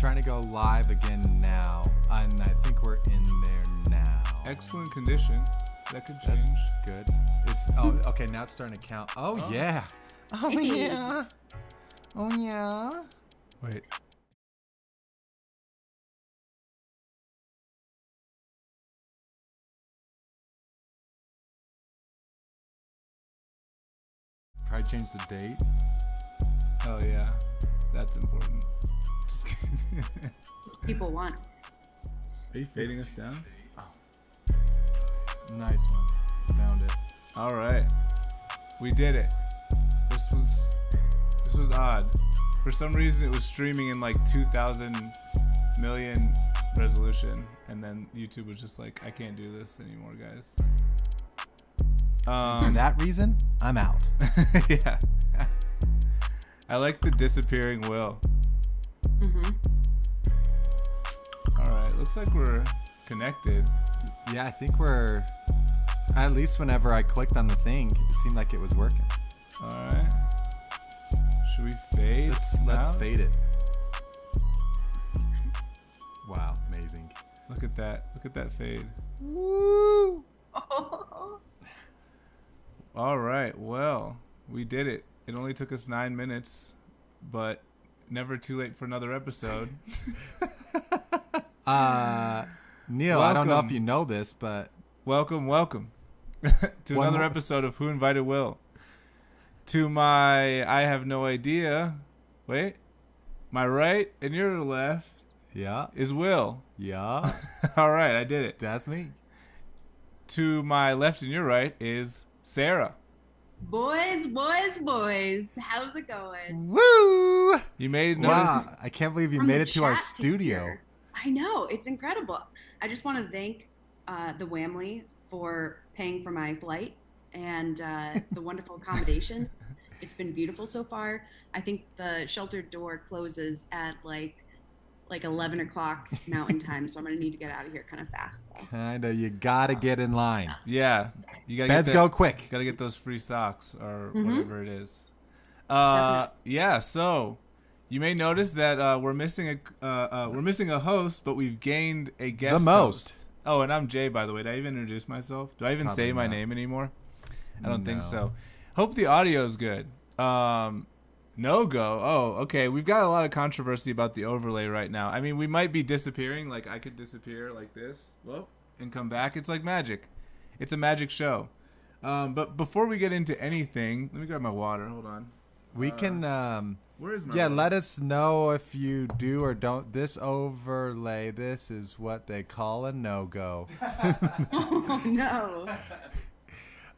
trying to go live again now, and I think we're in there now. Excellent condition. That could change. That's good. It's okay. Now it's starting to count. Oh. Yeah. Oh yeah. Oh yeah. Wait. Probably change the date. Oh yeah, that's important. Just kidding. People want. Are you fading us down? Nice one. Found it. All right, we did it. This was odd. For some reason, it was streaming in like 2,000 million resolution, and then YouTube was just like, I can't do this anymore, guys. For that reason, I'm out. Yeah. I like the disappearing Will. Mm-hmm. All right, looks like we're connected. Yeah, I think we're. At least whenever I clicked on the thing, it seemed like it was working. All right. Should we fade? Let's out? fade it. Wow, amazing. Look at that. Look at that fade. Woo! All right. Well, we did it. It only took us 9 minutes, but never too late for another episode. Neil, I don't know if Welcome. you know this, but Welcome to One another more- episode of Who Invited Will. To my, I have no idea. Wait, my right and your left yeah, is Will. yeah, All right, I did it. that's me. To my left and your right is Sarah. Boys. How's it going? Woo! You made notice. Wow, I can't believe you From made the it to our chat studio. here. I know. It's incredible. I just want to thank the Whamley for paying for my flight and the wonderful accommodation. It's been beautiful so far. I think the shelter door closes at like 11 o'clock Mountain Time, so I'm going to need to get out of here kind of fast. Though. Kinda, you gotta get in line. Yeah, you gotta Beds get go quick. Gotta get those free socks or Mhm. whatever it is. Definitely. Yeah. So you may notice that we're missing a host, but we've gained a guest. The most. host. Oh, and I'm Jay, by the way. Did I even introduce myself? Do I even Probably say my not. name anymore? I don't think No. so. Hope the audio's good. No go. Oh, okay. We've got a lot of controversy about the overlay right now. I mean, we might be disappearing. Like, I could disappear like this, whoop, and come back. It's like magic. It's a magic show. But before we get into anything, let me grab my water. Hold on. We can, Where is my yeah, water? let us know if you do or don't. This overlay, this is what they call a no-go. Oh, no.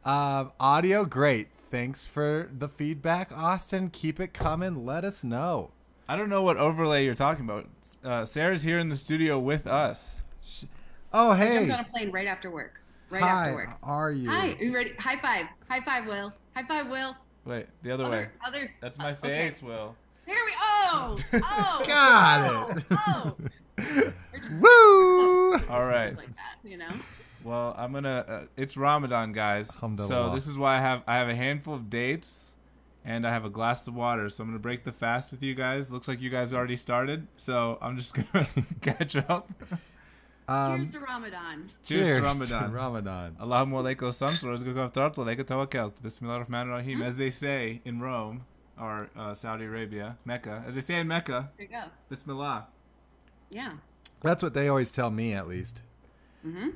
Audio, great. Thanks for the feedback, Austin. Keep it coming. Let us know. I don't know what overlay you're talking about. Sarah's here in the studio with us. Oh, I hey. jumped on a plane right after work. Right Hi, after work. how are you? Hi, are you ready? High five. High five, Will. High five, Will. Wait, the other way. Other. That's my okay. face, Will. There we. Oh. Oh. Got it. Oh. Woo! All right. Like that, you know. Well, I'm gonna. It's Ramadan, guys. So Alhamdulillah. this is why I have a handful of dates, and I have a glass of water. So I'm gonna break the fast with you guys. Looks like you guys already started, so I'm just gonna catch up. Cheers to Ramadan. Cheers to Ramadan. Ramadan. Allahumma alaykum salam, alaykum tawakkalt, bismillahir rahmanir rahim. As they say in Rome, or Saudi Arabia, Mecca. As they say in Mecca, There you go. Bismillah. Yeah. That's what they always tell me, at least. Mm-hmm.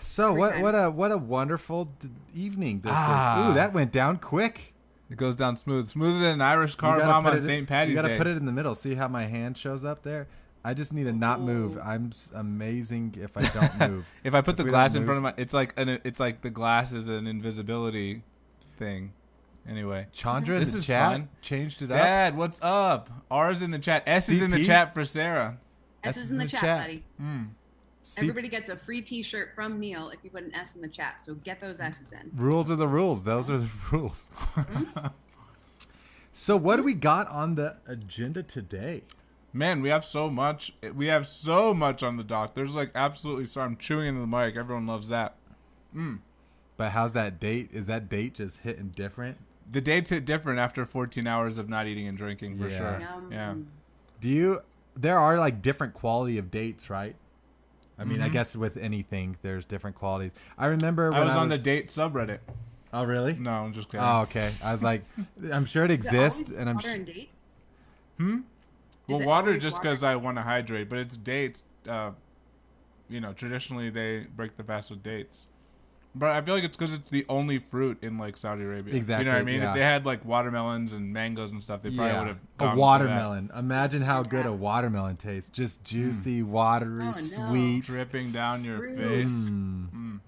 So Every time. what a wonderful evening this is. Ah. Ooh, that went down quick. It goes down smooth, smoother than an Irish You car gotta bomb put on it- St. Patty's You gotta Day. put it in the middle. See how my hand shows up there? I just need to not move. Ooh. I'm amazing if I don't move. If I put If the we glass don't in front of my, it's like the glass is an invisibility thing. Anyway, Chandra in This the is chat fun. changed it up. Dad, what's up? R's in the chat. S is in the CP? chat for Sarah. S is in the chat, buddy. See, Everybody gets a free T-shirt from Neil if you put an S in the chat. So get those S's in. rules are the rules. Those are the rules. So what do we got on the agenda today? Man, we have so much. We have so much on the dock. There's like absolutely. Sorry, I'm chewing into the mic. Everyone loves that. But how's that date? Is that date just hitting different? The dates hit different after 14 hours of not eating and drinking for Yeah. sure. Yum. Yeah. Do you there are like different quality of dates, right? I mean, I Mhm. guess with anything, there's different qualities. I remember I when was on the date subreddit. Oh, really? No, I'm just kidding. Oh, okay. I was like, I'm sure it Is it exists, always and I'm water and dates? Hmm? Well, Is it water always just water? because I want to hydrate, but it's dates. Traditionally they break the fast with dates. But I feel like it's because it's the only fruit in like Saudi Arabia. Exactly, You know what I mean? yeah. If they had like watermelons and mangoes and stuff, they probably would have gone a for that. watermelon. Imagine how good a Yes. watermelon tastes. Just juicy, watery, Oh, no. sweet. Dripping down your Fruit. face. Mm.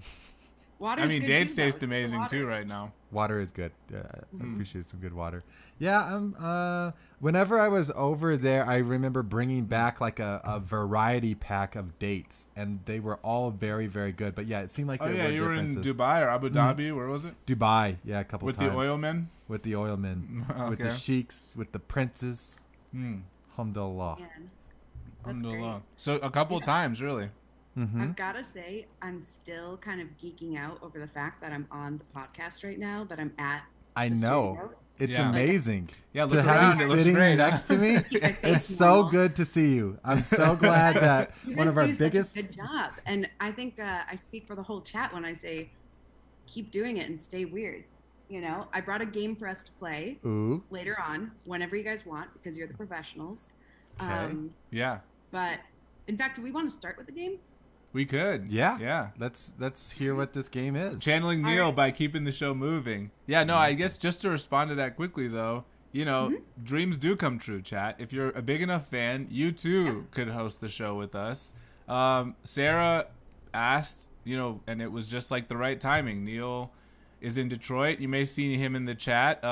Water I is mean, good dates too, though. taste It's just amazing water. too right now. Water is good. Yeah, I Mm. appreciate some good water. Yeah, whenever I was over there, I remember bringing back like a variety pack of dates, and they were all very, very good. But yeah, it seemed like Oh there yeah, were you were in differences. Dubai or Abu Dhabi. Where was it? Dubai, yeah, a couple With times. the oil men. With the oil men, with the Okay. sheiks, with the princes. Hmm. Alhamdulillah. Man, that's Alhamdulillah. great. So a couple Yeah. times, really. Mm-hmm. I've got to say, I'm still kind of geeking out over the fact that I'm on the podcast right now, that I'm at I the know. studio. It's Yeah. amazing Yeah, to look have around. you It looks sitting great. next to me. Keep my face It's so normal. good to see you. I'm so glad that You one guys of our do such a biggest. good job, and I think I speak for the whole chat when I say, keep doing it and stay weird. You know, I brought a game for us to play Ooh, later on, whenever you guys want, because you're the professionals. Okay. Yeah, But in fact, do we want to start with the game? we could. yeah. Yeah. Let's hear what this game is. Channeling All Neil right. by keeping the show moving. Yeah, no, I guess just to respond to that quickly though, dreams do come true, chat. If you're a big enough fan, you too could host the show with us. Sarah asked, and it was just like the right timing. Neil is in Detroit. You may see him in the chat.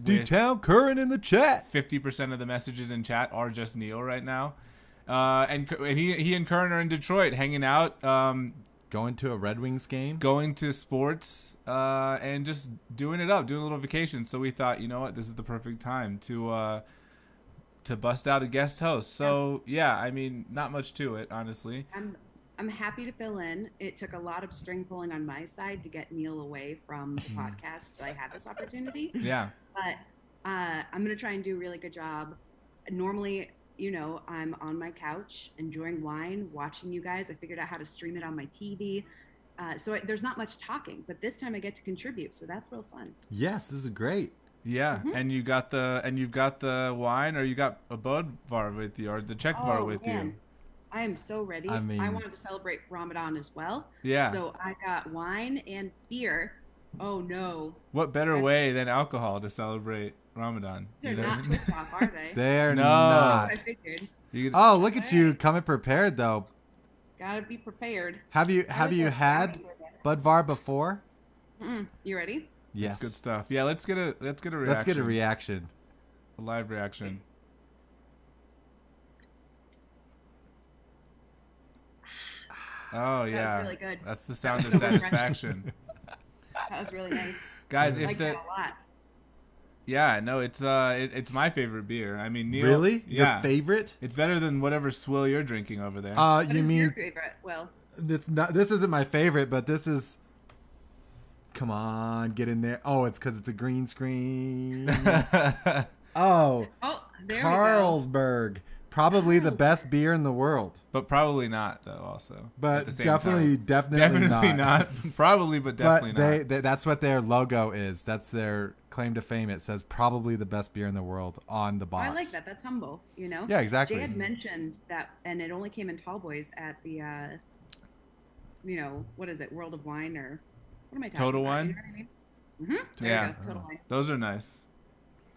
D-Town Current in the chat. 50% of the messages in chat are just Neil right now. And he and Curran are in Detroit hanging out. Going to a Red Wings game. Going to sports and just doing it up, doing a little vacation. So we thought, you know what, this is the perfect time to bust out a guest host. So yeah, I mean, not much to it, honestly. I'm happy to fill in. It took a lot of string pulling on my side to get Neil away from the podcast, so I had this opportunity. Yeah, But I'm gonna try and do a really good job. Normally, I'm on my couch enjoying wine, watching you guys. I figured out how to stream it on my TV. So there's not much talking, but this time I get to contribute, so that's real fun. Yes, this is great. yeah. And you've got the wine, or you got a Budvar with you, or the Czech bar with you. I am so ready. I mean- I wanted to celebrate Ramadan as well. Yeah. So I got wine and beer. Oh no, What better way than alcohol to celebrate Ramadan? they're You know? not twist off, are they? They're No. not. I figured. You could- Oh, look at you coming prepared though. Gotta be prepared. Have you had Budvar before? You ready? Yes. That's good stuff. Yeah, let's get a reaction. Let's get a reaction. A live reaction. Oh yeah, was really good. That's the sound of so refreshing. satisfaction, That was really nice. guys. I If like the that a lot. yeah, no, it's my favorite beer. I mean, Neil, Really? Yeah, Your favorite? it's better than whatever swill you're drinking over there. What You is mean your favorite? Well, it's not? This isn't my favorite, but this is. Come on, get in there. Oh, it's because it's a green screen. Oh, oh, there Carlsberg, probably the best beer in the world, but probably not though. Also, at but the same definitely definitely not. Probably, but definitely But not. that's what their logo is. That's their claim to fame. It says probably the best beer in the world on the we go. box. I like that. That's humble. Yeah, exactly. Jay had mentioned that, and it only came in tall boys at the, what is it, World of Wine or what am I talking Total about? Wine? You know what I mean? Mm-hmm. There Yeah. you go. Total Wine. Those are nice.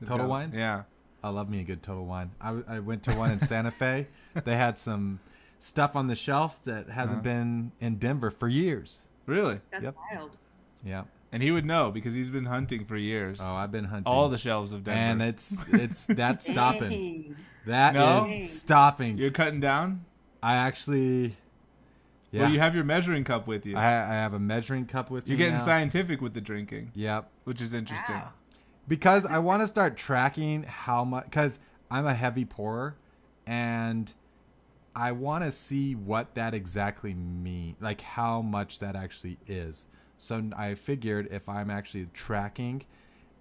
Good Total go. Wines? Yeah. I love me a good Total Wine. I went to one in Santa Fe. They had some stuff on the shelf that hasn't been in Denver for years. Really? That's Yep. wild. Yeah. And he would know because he's been hunting for years. Oh, I've been hunting. all the shelves of Denver. and it's that's stopping. Dang. That No? is stopping. You're cutting down? I actually. Yeah. Well, you have your measuring cup with you. I have a measuring cup with You're me getting now. scientific with the drinking, Yep. which is interesting. Wow. Because I want to start tracking how much, because I'm a heavy pourer, and I want to see what that exactly means, like how much that actually is. So I figured if I'm actually tracking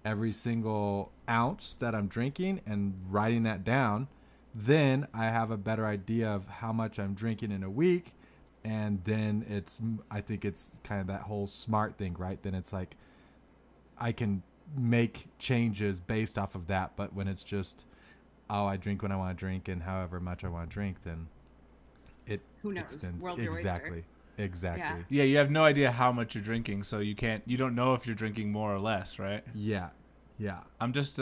every single ounce that I'm drinking and writing that down, then I have a better idea of how much I'm drinking in a week. And then I think it's kind of that whole smart thing, right? Then it's like I can make changes based off of that. But when it's just, oh, I drink when I want to drink and however much I want to drink, then it Who knows? extends. World your oyster. Exactly. Yeah, you have no idea how much you're drinking, so you don't know if you're drinking more or less, right? Yeah. I'm just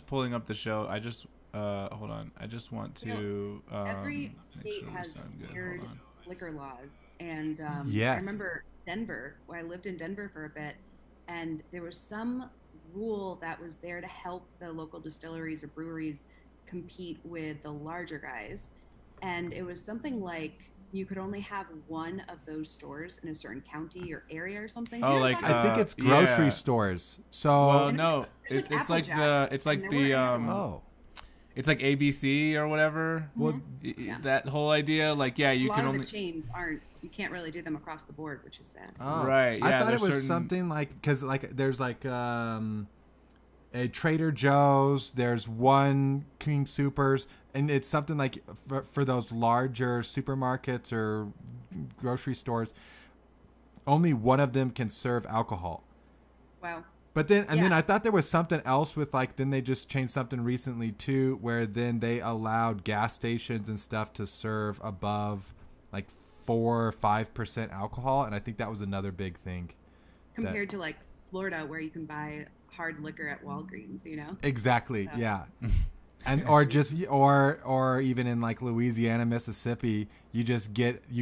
pulling up the show. I just hold on. I just want to Every make state sure we has sound good. weird Hold on. liquor laws, and Yes. I remember Denver. Where I lived in Denver for a bit, and there was some rule that was there to help the local distilleries or breweries compete with the larger guys, and it was something like you could only have one of those stores in a certain county or area or something. Oh, You know like, what I'm I think it's yeah. grocery stores. So Well, And no, it's it's like like Applejack, it's like and the there were animals. oh, it's like ABC or whatever. well, Yeah. That whole idea, like, yeah, you a lot can of only. the chains you can't really do them across the board, which is sad. oh. Right, I yeah, thought it there's was certain- something like because like there's like a Trader Joe's, there's one King Supers, and it's something like for those larger supermarkets or grocery stores, only one of them can serve alcohol. Wow. But then, and then Yeah. I thought there was something else with like, then they just changed something recently too, where then they allowed gas stations and stuff to serve above like 4 or 5% alcohol. And I think that was another big thing. Compared to like Florida, where you can buy hard liquor at Walgreens, you know? Exactly. So- Yeah. And, or just, or even in like Louisiana, Mississippi, you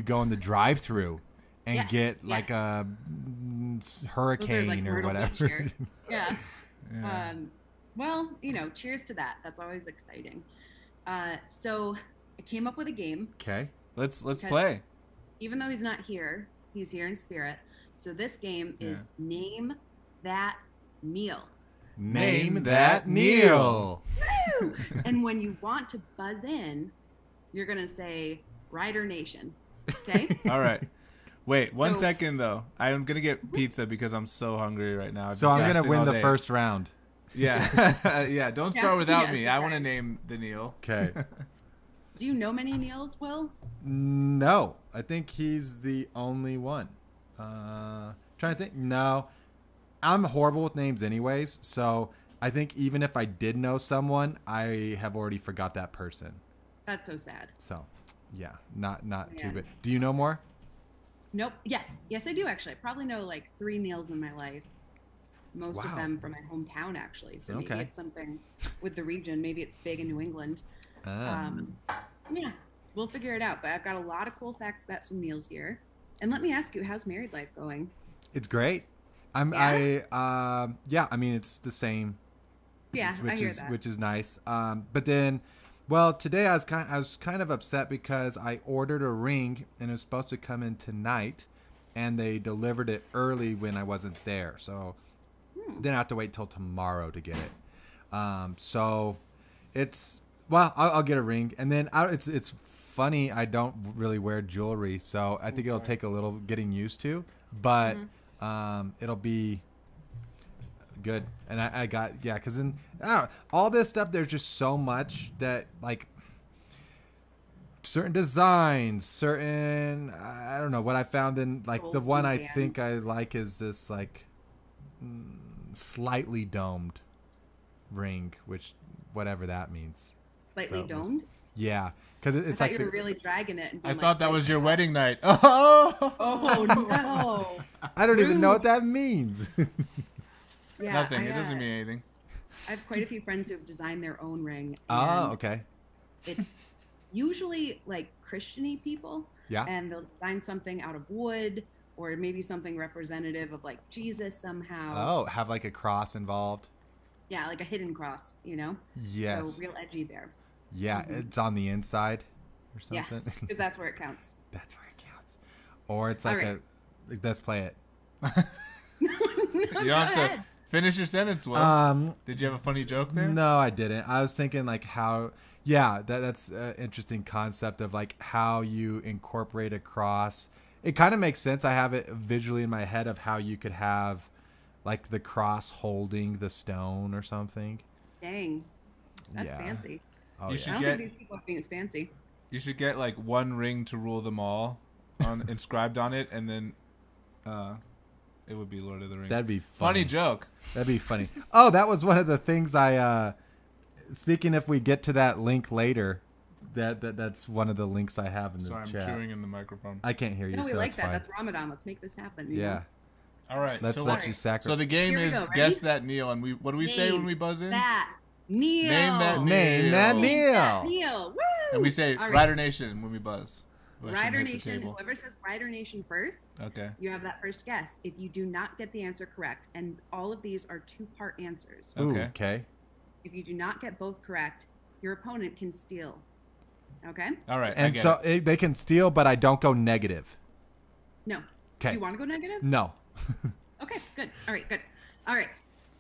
go in the drive through and Yes, get yeah. like a Those are, hurricane like, or Myrtle Beach whatever. here. Yeah. Yeah. Well, cheers to that. That's always exciting. So I came up with a game. Okay. Let's Because- play. Even though he's not here, he's here in spirit. So this game is Name That Meal. Name that meal. Woo! And when you want to buzz in, you're going to say Rider Nation. Okay? All right. Wait, one So- second though. I'm gonna get pizza because I'm so hungry right now. I've So been I'm going to fasting win all the day. first round. Yeah, yeah. Don't start Yeah, without yeah, me. it's I want to okay. name the Neil. Okay. Do you know many Neils, Will? No, I think he's the only one. Trying to think. No, I'm horrible with names anyways. So I think even if I did know someone, I have already forgot that person. That's so sad. So yeah, not too Man. bad. Do you know more? Nope. Yes, I do actually. I probably know like 3 Neils in my life. Most Wow. of them from my hometown, actually. So maybe Okay. it's something with the region. Maybe it's big in New England. Yeah, we'll figure it out. But I've got a lot of cool facts about some Neils here. And let me ask you, how's married life going? It's great. I mean it's the same. Yeah, which I hear is that. which is nice. But then, well, today I was kind of upset because I ordered a ring and it was supposed to come in tonight, and they delivered it early when I wasn't there. So then I have to wait till tomorrow to get it. So it's I'll get a ring, and then it's funny. I don't really wear jewelry, so I think it'll take a little getting used to, but it'll be good. And I got because then all this stuff, there's just so much that like certain designs, certain I don't know what I found in like the Gold one I band. think I like is this like slightly domed ring, which whatever that means. Slightly So, domed? Yeah, because I it's thought like you were really dragging it. And I being thought that like, was your slightly wedding night. Oh, Oh, no. I don't even know what rude. that means. Yeah, nothing. I, It doesn't mean anything. I have quite a few friends who have designed their own ring. Oh, and okay. It's usually like Christian-y people. Yeah. And they'll design something out of wood or maybe something representative of like Jesus somehow. Oh, have like a cross involved. Yeah, like a hidden cross, Yes. So real edgy there. Yeah, Mhm. it's on the inside or Yeah, something. because that's where it counts. That's where it counts. Or it's All like right. let's play it. You don't have Go to ahead. finish your sentence, Will. Did you have a funny joke there? No, I didn't. I was thinking like how, yeah, that's an interesting concept of like how you incorporate a cross. It kind of makes sense. I have it visually in my head of how you could have like the cross holding the stone or something. Dang. That's Yeah. fancy. Oh, You yeah. should I don't get- think these people are being as fancy. You should get like one ring to rule them all, inscribed on it, and then, it would be Lord of the Rings. That'd be Funny joke. That'd be funny. Oh, that was one of the things I. Speaking, if we get to that link later, that's one of the links I have in the Sorry, I'm chat. chewing in the microphone. I can't hear you, No, we so like it's that. fine. That's Ramadan. Let's make this happen. you Yeah, know? All right. let's so let what- you So sacrifice. the game Here we is go. Ready? guess that Neil, and what do we say when we buzz in? That Neil. Name that Name that Neil. That Neil. Neil. Woo! And we say All right. Rider Nation when we buzz. I shouldn't Rider hit the Nation. table. Whoever says Rider Nation first, Okay. you have that first guess. If you do not get the answer correct, and all of these are two-part answers. Ooh, Okay. okay. If you do not get both correct, your opponent can steal. Okay? All right. I And get so it. they can steal, but I don't go negative. No. Do Okay. you want to go negative? No. Okay, good. All right, good. All right.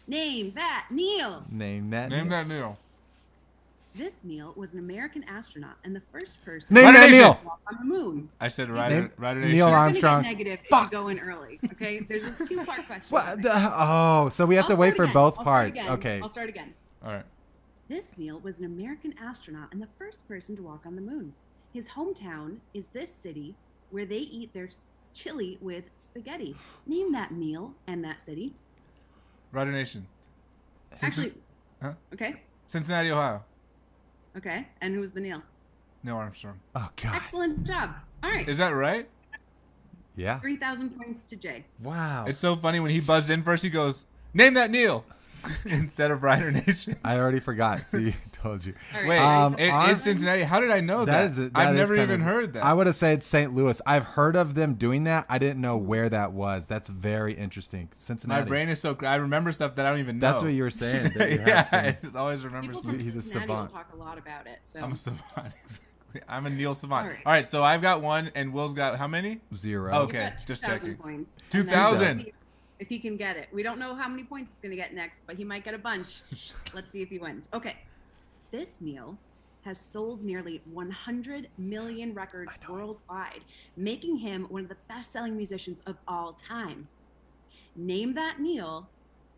Name that Neil. Name that. Name Neil. that Neil. This Neil was an American astronaut and the first person Name Rider that Nation. Neil. to walk on the moon. I said Name- Rider Nation. Neil You're Armstrong. gonna get negative Fuck. if you go in early. Okay? There's a two-part question. What? Oh, so we have to I'll wait start for again. both I'll start parts. again. Okay. I'll start again. All right. This Neil was an American astronaut and the first person to walk on the moon. His hometown is this city where they eat their chili with spaghetti. Name that Neil and that city. Rider Nation. Actually, Huh? okay, Cincinnati, Ohio. okay. And who's the Neil? Neil Armstrong. Oh God. Excellent job. All right. Is that right? Yeah. 3,000 points to Jay. Wow. It's so funny when he buzzed in first. He goes, "Name that Neil," instead of Rider Nation. I already forgot. See, told you. All right. Wait, Um, it on- is Cincinnati. How did I know that? I've never even heard that. I would have said St. Louis. I've heard of them doing that. I didn't know where that was. That's very interesting. Cincinnati. My brain is so. I remember stuff that I don't even know. That's what you were saying. That you have Yeah, some- I always remember People stuff. from He's a Cincinnati savant. will talk a lot about it. So I'm a savant. Exactly. I'm a Neil savant. All right. All right, so I've got one, and Will's got how many? 0. Okay. You've got just 2,000 checking. points. 2,000. And then we'll see if he can get it. We don't know how many points he's going to get next, but he might get a bunch. Let's see if he wins. Okay. This Neil has sold nearly 100 million records worldwide, making him one of the best-selling musicians of all time. Name that Neil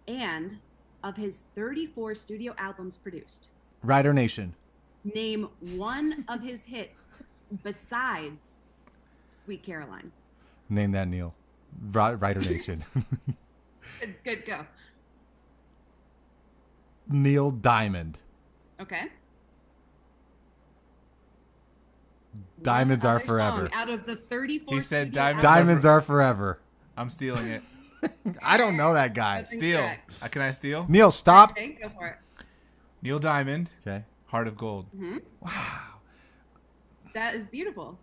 and of his 34 studio albums produced. Rider Nation. Name one of his hits besides Sweet Caroline. Name that Neil. Rider Nation. Good, go. Neil Diamond. Okay. Diamonds One are other forever. song out of the 34 He said studio diamonds albums. Diamonds are forever. I'm stealing it. I don't know that guy. That's Steal. incorrect. Can I steal? Neil, stop. Okay, go for it. Neil Diamond, Okay. Heart of Gold. Wow. That is beautiful.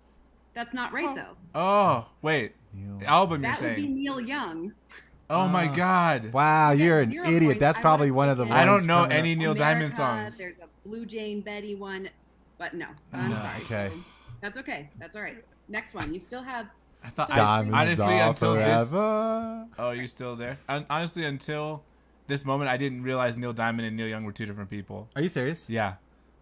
That's not right, though. Oh, wait. Neil. Album you're That would be saying. Neil Young. Oh my God. Wow, you're an 0 idiot. points. That's I probably would've one of the taken- ones I don't know coming any up. Neil Diamond songs. There's a Blue Jane Betty one, but no. I'm No, sorry. okay. That's okay. That's all right. Next one. You still have. I thought So- Diamonds honestly are until this. forever. Oh, you still there? Honestly, until this moment, I didn't realize Neil Diamond and Neil Young were two different people. Are you serious? Yeah.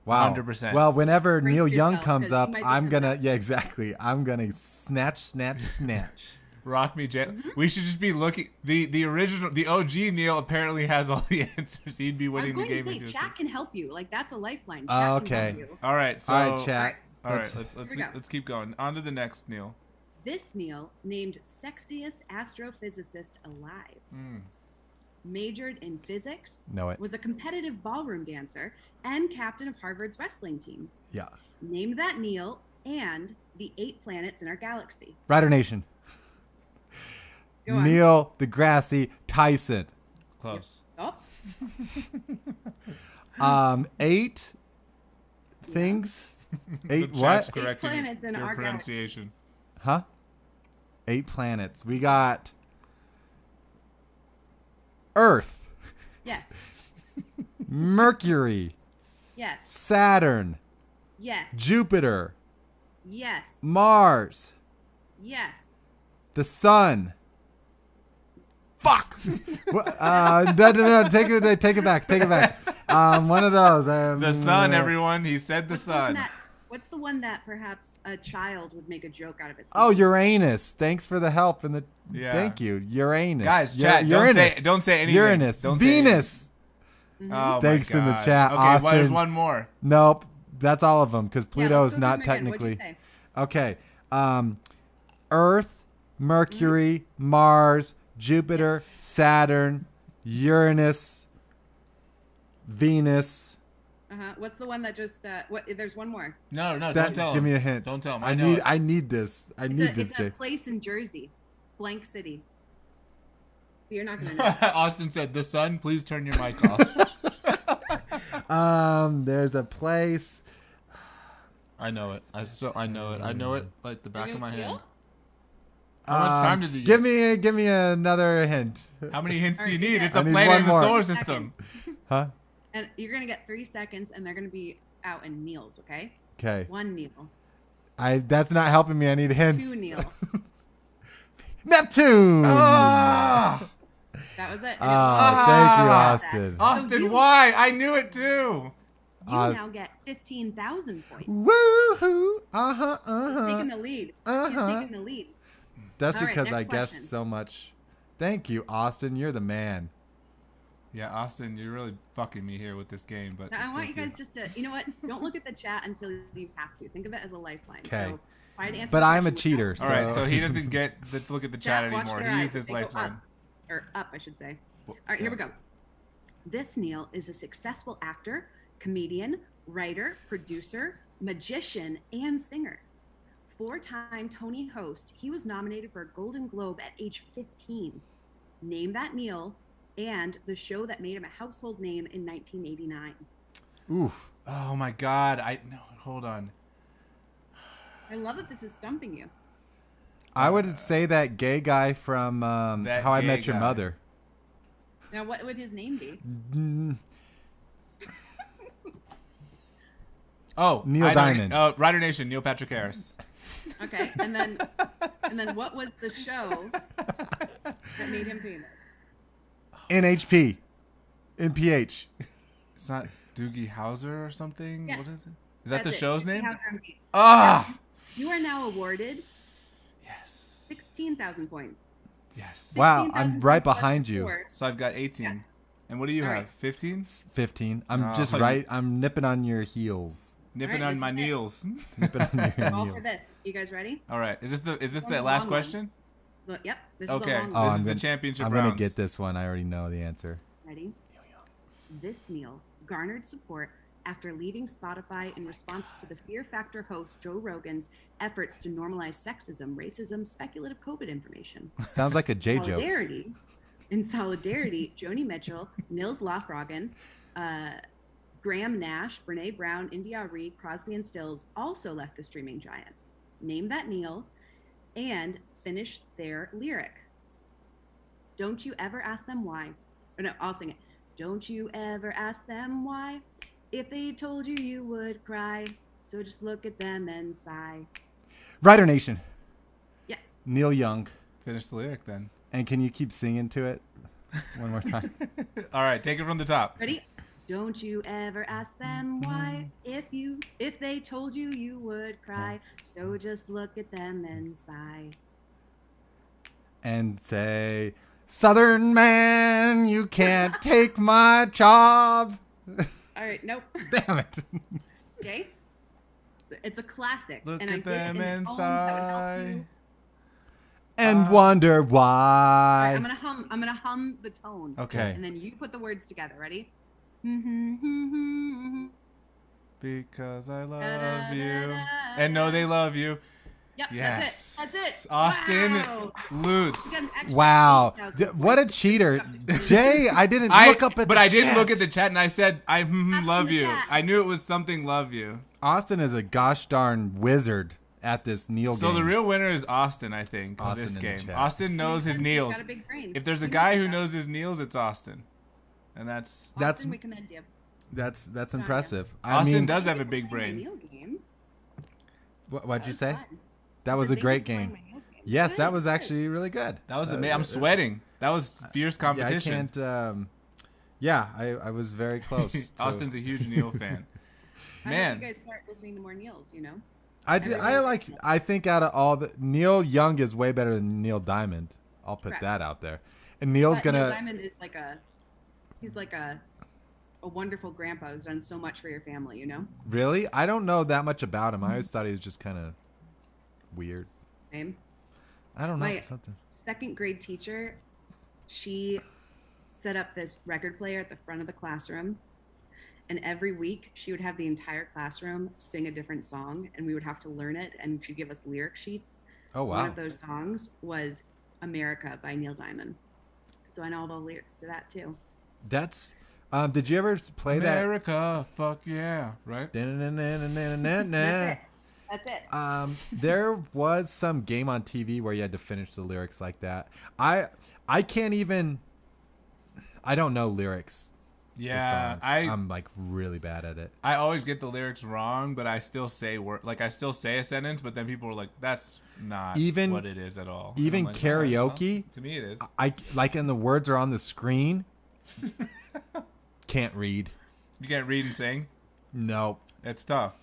Wow. 100%. Well, whenever Brace Neil Young yourself, comes 'cause he up, might be I'm coming gonna up. yeah, exactly. I'm gonna snatch. Rock Me Jay. Mm-hmm. We should just be looking. The original, the OG Neil apparently has all the answers. He'd be I was winning the going game. to say, if he was chat can help you. Like, that's a lifeline. Oh, Chat okay. Can help you. All right. So. All right, chat. All right. Let's- Let's Here we go. let's keep going. On to the next Neil. This Neil, named sexiest astrophysicist alive, Mm. majored in physics, Know it. was a competitive ballroom dancer, and captain of Harvard's wrestling team. Yeah. Name that Neil and the 8 planets in our galaxy. Rider Nation. Go on. Neil deGrasse Tyson. Close. Oh, 8 things. 8 The what? chat's correcting planets in your our galaxy. pronunciation. Huh? 8 planets. We got Earth, yes, Mercury, yes, Saturn, yes, Jupiter, yes, Mars, yes. the Sun. Fuck. No, take it back. One of those. The sun, everyone. He said the sun. What's the one that perhaps a child would make a joke out of it? Oh, Uranus. Thanks for the help and the. Yeah. Thank you, Uranus. Guys, U- chat, Uranus. don't say anything. Uranus. Don't say Venus. Oh, Thanks my in the God. chat, Okay, well, there's Austin. one more. Nope. That's all of them because Pluto let's is go not through them again. What'd technically. you say? Okay. Earth, Mercury, Mars, Jupiter, Saturn, Uranus, Venus. What's the one that just? What? There's one more. No, That, don't tell give him. me a hint. Don't tell him. I know need. it. I need this. I need this, It's a Jay. place in Jersey, blank city. You're not gonna know. Austin said, "The sun, please turn your mic off." There's a place. I know it. I know it. I know it like the back of my hand. Feel? How much time does he Give get? me another hint. How many hints do you Alright, need? yeah. It's I a need planet one in the more. solar system. Huh? And you're gonna get 3 seconds, and they're gonna be out in Neils. Okay. Okay. 1 Neil. That's not helping me. I need hints. 2 Neil. Neptune. Ah! That was it. And it Ah, was- thank you, Ah. Austin. Austin, you- why? I knew it too. You now get 15,000 points. Woohoo! He's taking the lead. He's taking the lead. That's All right, because next I guessed question. so much. Thank you, Austin. You're the man. Yeah, Austin, you're really fucking me here with this game. But Now, I want you thank guys just to, you know what? Don't look at the chat until you have to. Think of it as a lifeline. 'Kay. So try to answer. But the I'm a question cheater. without- All right, So- so he doesn't get to look at the chat watch anymore. their He eyes. used his They go lifeline. up. Or up, I should say. All right, here we go. This Neil is a successful actor, comedian, writer, producer, magician, and singer. 4-time Tony host, he was nominated for a Golden Globe at age 15. Name that Neil and the show that made him a household name in 1989. Oof. Oh my God! No, hold on. I love that this is stumping you. I would say that gay guy from That How I gay Met Your guy. Mother. Now, what would his name be? Oh, Neil I know- Diamond. Oh, Rider Nation, Neil Patrick Harris. Okay, and then what was the show that made him famous? NHP. NPH. It's not Doogie Howser or something. Yes. What is it? Is that the That's it. show's Doogie name? Howser MD. Ah, You are now awarded yes, 16,000 points. yes. Wow, 16,000 I'm right plus behind you. 4. So I've got 18. Yeah. And what do you All have? right. 15? 15. I'm Oh, just you- right. I'm nipping on your heels. Nipping All right, on my this is it. neels. Nipping on your All for heels. this. You guys ready? All right. Is this One the last long one. question? So, yep. This Okay. is a long Oh, one. This I'm is the gonna- championship I'm rounds. going to get this one. I already know the answer. Ready? This Neil garnered support after leaving Spotify in response to the Fear Factor host Joe Rogan's efforts to normalize sexism, racism, speculative COVID information. Sounds like a J joke. In solidarity, Joni Mitchell, Nils Lofgren, Graham Nash, Brene Brown, India Arie, Crosby, and Stills also left the streaming giant. Name that Neil and finish their lyric. Don't you ever ask them why. Or no, I'll sing it. Don't you ever ask them why. If they told you, you would cry. So just look at them and sigh. Rider Nation. Yes. Neil Young. Finish the lyric then. And can you keep singing to it one more time? All right. Take it from the top. Ready? Don't you ever ask them why. If they told you, you would cry. So just look at them and sigh. And say, Southern man, you can't take my job. All right, nope. Damn it. Jay? It's a classic. Look and I at did it them in and tones that would help sigh. you. And wonder All right, why. I'm gonna hum the tone. Okay. And then you put the words together. Ready? Because I love you. And no, they love you. Yep, Yes. that's it. Austin Wow. Lutz. You got an extra Wow. 8,000 What a points. cheater. Jay, I didn't look up at but the I didn't chat. look at the chat, and I said, I That's in love the you. chat. I knew it was something love you. Austin is a gosh darn wizard at this Neil So game. the real winner is Austin, I think, Austin of this in the game. chat. Austin knows his He's Neils. got a big brain. If there's a He guy who that. knows his Neils, it's Austin. And that's Austin, That's- we commend you. That's impressive. I Austin mean, does have a Playing big my brain. Neil game. what'd you was say? fun. That I was said, a "Thank great you for playing game. my Neil game." Yes, that Good, was good. actually really good. That was amazing. I'm sweating. That was fierce Yeah, I competition. can't. Yeah, I was very close. to- Austin's a huge Neil fan. I Man. hope you guys start listening to more Neils, you know? I did. I like. I think out of all the Neil Young is way better than Neil Diamond. I'll put Correct. that out there. And Neil's But Neil gonna. Diamond is like a, he's like a a wonderful grandpa who's done so much for your family, you know? Really? I don't know that much about him. I always thought he was just kind of weird. Same. I don't know. My Something. second grade teacher, she set up this record player at the front of the classroom. And every week she would have the entire classroom sing a different song and we would have to learn it. And she'd give us lyric sheets. Oh, One wow. of those songs was America by Neil Diamond. So I know all the lyrics to that too. That's. Did you ever play America, fuck yeah, right? that? That's it. There was some game on TV where you had to finish the lyrics like that. I can't even. I don't know lyrics. to Yeah, songs. I I'm like really bad at it. I always get the lyrics wrong, but I still say I still say a sentence, but then people are like, "That's not Even- what it is at all." And even I'm like, "All right, well, karaoke? to me, it is. I like, and the words are on the screen. Can't read. You can't read and sing. No, It's tough.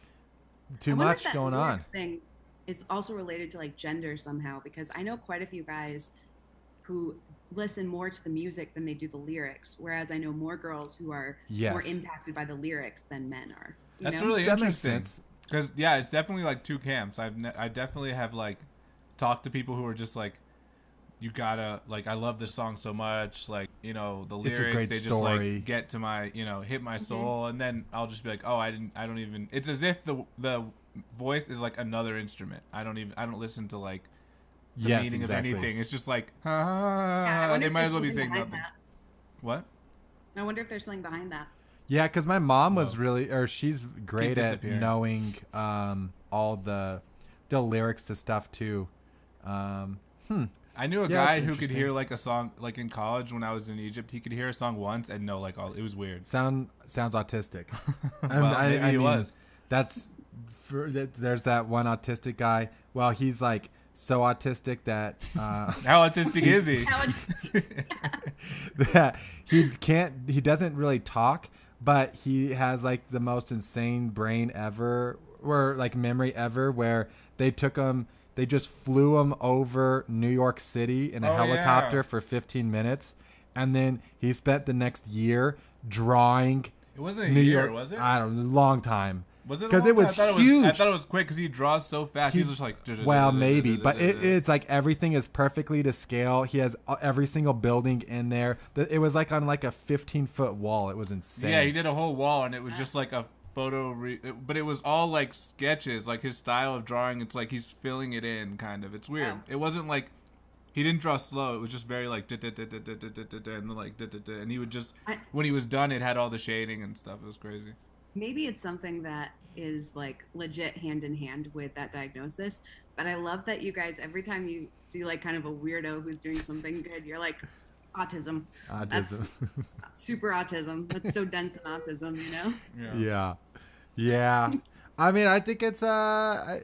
too I wonder if much that going on. lyrics thing is also related to like gender somehow, because I know quite a few guys who listen more to the music than they do the lyrics, whereas I know more girls who are Yes. more impacted by the lyrics than men are. You That's know? really That makes interesting. sense. Because yeah, it's definitely like two camps. I definitely have like talked to people who are just like, you gotta like, I love this song so much, like, you know, the It's a lyrics great they just story. like get to my, you know, hit my soul, and then I'll just be like, oh, I don't even. It's as if the voice is like another instrument. I don't listen to like the Yes, meaning exactly. of anything. It's just like, Yeah, I wonder they if might there's as well be something saying behind nothing. that. What? I wonder if there's something behind that. Yeah, because my mom was Whoa. really, or she's great at disappearing. knowing all the lyrics to stuff too. I knew a Yeah, guy it's who could interesting. hear like a song, like in college when I was in Egypt. He could hear a song once and know like all. It was weird. Sounds autistic. Well, maybe he was. That's there's that one autistic guy. Well, he's like so autistic that How autistic is he? How that he doesn't really talk, but he has like the most insane brain ever, or like memory ever, where they just flew him over New York City in a Oh, helicopter yeah. for 15 minutes, and then he spent the next year drawing It wasn't a New year, York. was it? I don't know, long time. Was it? a 'Cause long it was time? I thought huge. I thought it was quick because he draws so fast. He's just like. Well, maybe, but it's like everything is perfectly to scale. He has every single building in there. It was like on like a 15-foot wall. It was insane. Yeah, he did a whole wall, and it was just like a photo. But it was all like sketches, like his style of drawing. It's like he's filling it in, kind of. It's weird. Oh. It wasn't like he didn't draw slow. It was just very like and then like and he would just when he was done, it had all the shading and stuff. It was crazy. Maybe it's something that is like legit hand in hand with that diagnosis. But I love that you guys, every time you see like kind of a weirdo who's doing something good, you're like, autism. Autism. Super autism. That's so dense in autism, you know? Yeah. I mean, I think it's I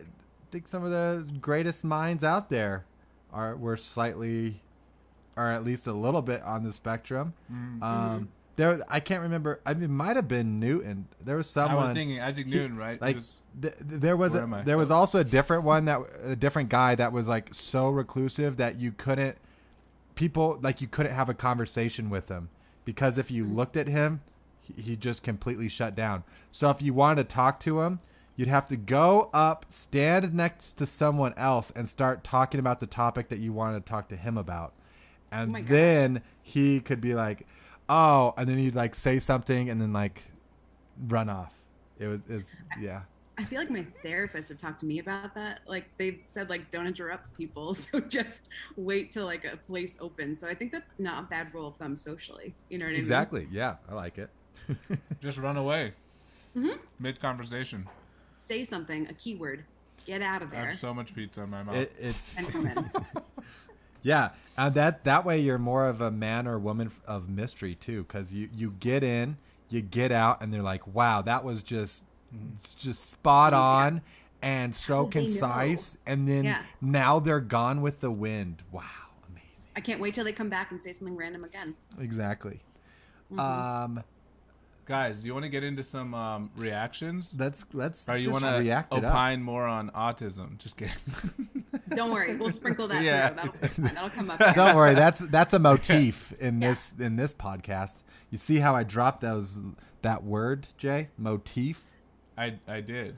think some of the greatest minds out there were slightly, or at least a little bit on the spectrum. There, I can't remember. I mean, it might have been Newton. There was I someone. was thinking Isaac Newton, right? Like It was, there was Where am I? there was also a different one, that a different guy that was like so reclusive that you couldn't have a conversation with him, because if you looked at him, he just completely shut down. So if you wanted to talk to him, you'd have to go up, stand next to someone else, and start talking about the topic that you wanted to talk to him about, and my God. then he could be like, oh, and then he'd like say something and then like run off. It's yeah. I feel like my therapists have talked to me about that. Like they've said, like, don't interrupt people. So just wait till like a place opens. So I think that's not a bad rule of thumb socially. You know what I mean? Exactly. Yeah, I like it. just run away Mhm. mid conversation. Say something, a keyword, get out of I there have so much pizza in my mouth. It's and come in. yeah, and that way you're more of a man or woman of mystery too, because you get in, you get out, and they're like, wow, that was just spot on and so How did they know? concise, and then Yeah. now they're gone with the wind. Wow, amazing. I can't wait till they come back and say something random again. Exactly. Mm-hmm. Guys, do you want to get into some reactions? Let's Or you just want to react it up. opine more on autism? Just kidding. Don't worry, we'll sprinkle that Yeah. through. That'll be fine. That'll come up. Don't worry, that's a motif in Yeah. this podcast. You see how I dropped that word, Jay? Motif? I did.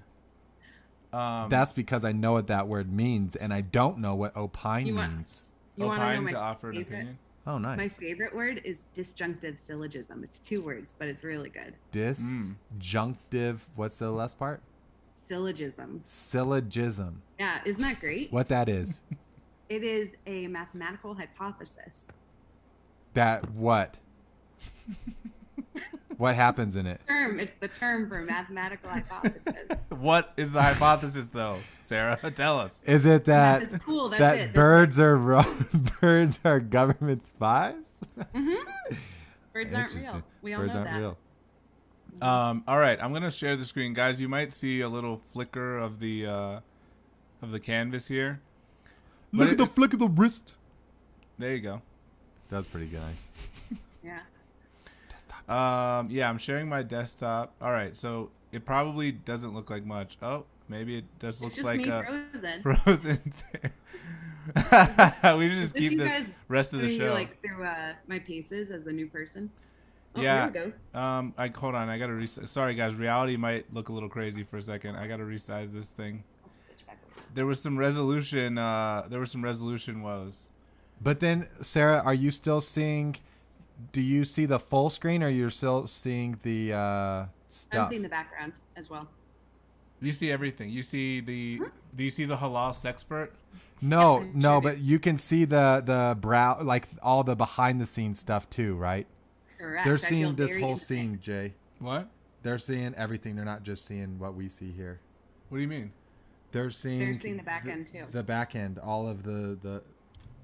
That's because I know what that word means, and I don't know what opine means. You want to know Opine my to offer an favorite? opinion. Oh, nice. My favorite word is disjunctive syllogism. It's 2 words, but it's really good. Disjunctive. What's the last part? Syllogism. Syllogism. Yeah, isn't that great? What that is? It is a mathematical hypothesis. That what? What happens in it? It's the term for mathematical hypothesis. What is the hypothesis, though, Sarah? Tell us. Is it that That's cool. That's that it. birds are birds are government spies? Birds aren't real. We all Birds know aren't that. real. All right, I'm gonna share the screen, guys. You might see a little flicker of the canvas here. Look at the flick of the wrist. There you go. That was pretty nice. Yeah. Yeah, I'm sharing my desktop. All right, so it probably doesn't look like much. Oh, maybe it does. Looks Just like me Frozen. We should just keep this rest of the show. Like through my paces as a new person. Oh, Yeah. Here we go. Hold on. I gotta resize. Sorry, guys. Reality might look a little crazy for a second. I gotta resize this thing. I'll switch back over. There was some resolution. Woes. But then, Sarah, are you still seeing? Do you see the full screen, or you're still seeing the stuff? I'm seeing the background as well. You see everything. You see the. Do you see the halal sexpert? No, Yeah, no, sure but you can see the brow, like all the behind the scenes stuff too, right? Correct. They're I feel seeing this very whole intimate. scene, Jay. What? They're seeing everything. They're not just seeing what we see here. What do you mean? They're seeing the back end too. The back end, all of the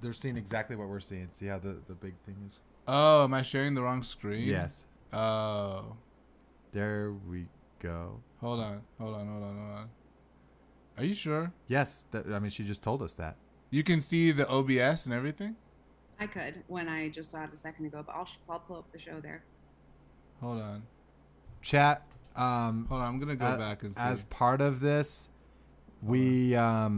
they're seeing exactly what we're seeing. See how the big thing is? Oh, am I sharing the wrong screen? Yes. Oh. There we go. Hold on. Are you sure? Yes. I mean, she just told us that. You can see the OBS and everything? I could when I just saw it a second ago, but I'll pull up the show there. Hold on. Chat. Hold on. I'm going to go back and see. As part of this, we are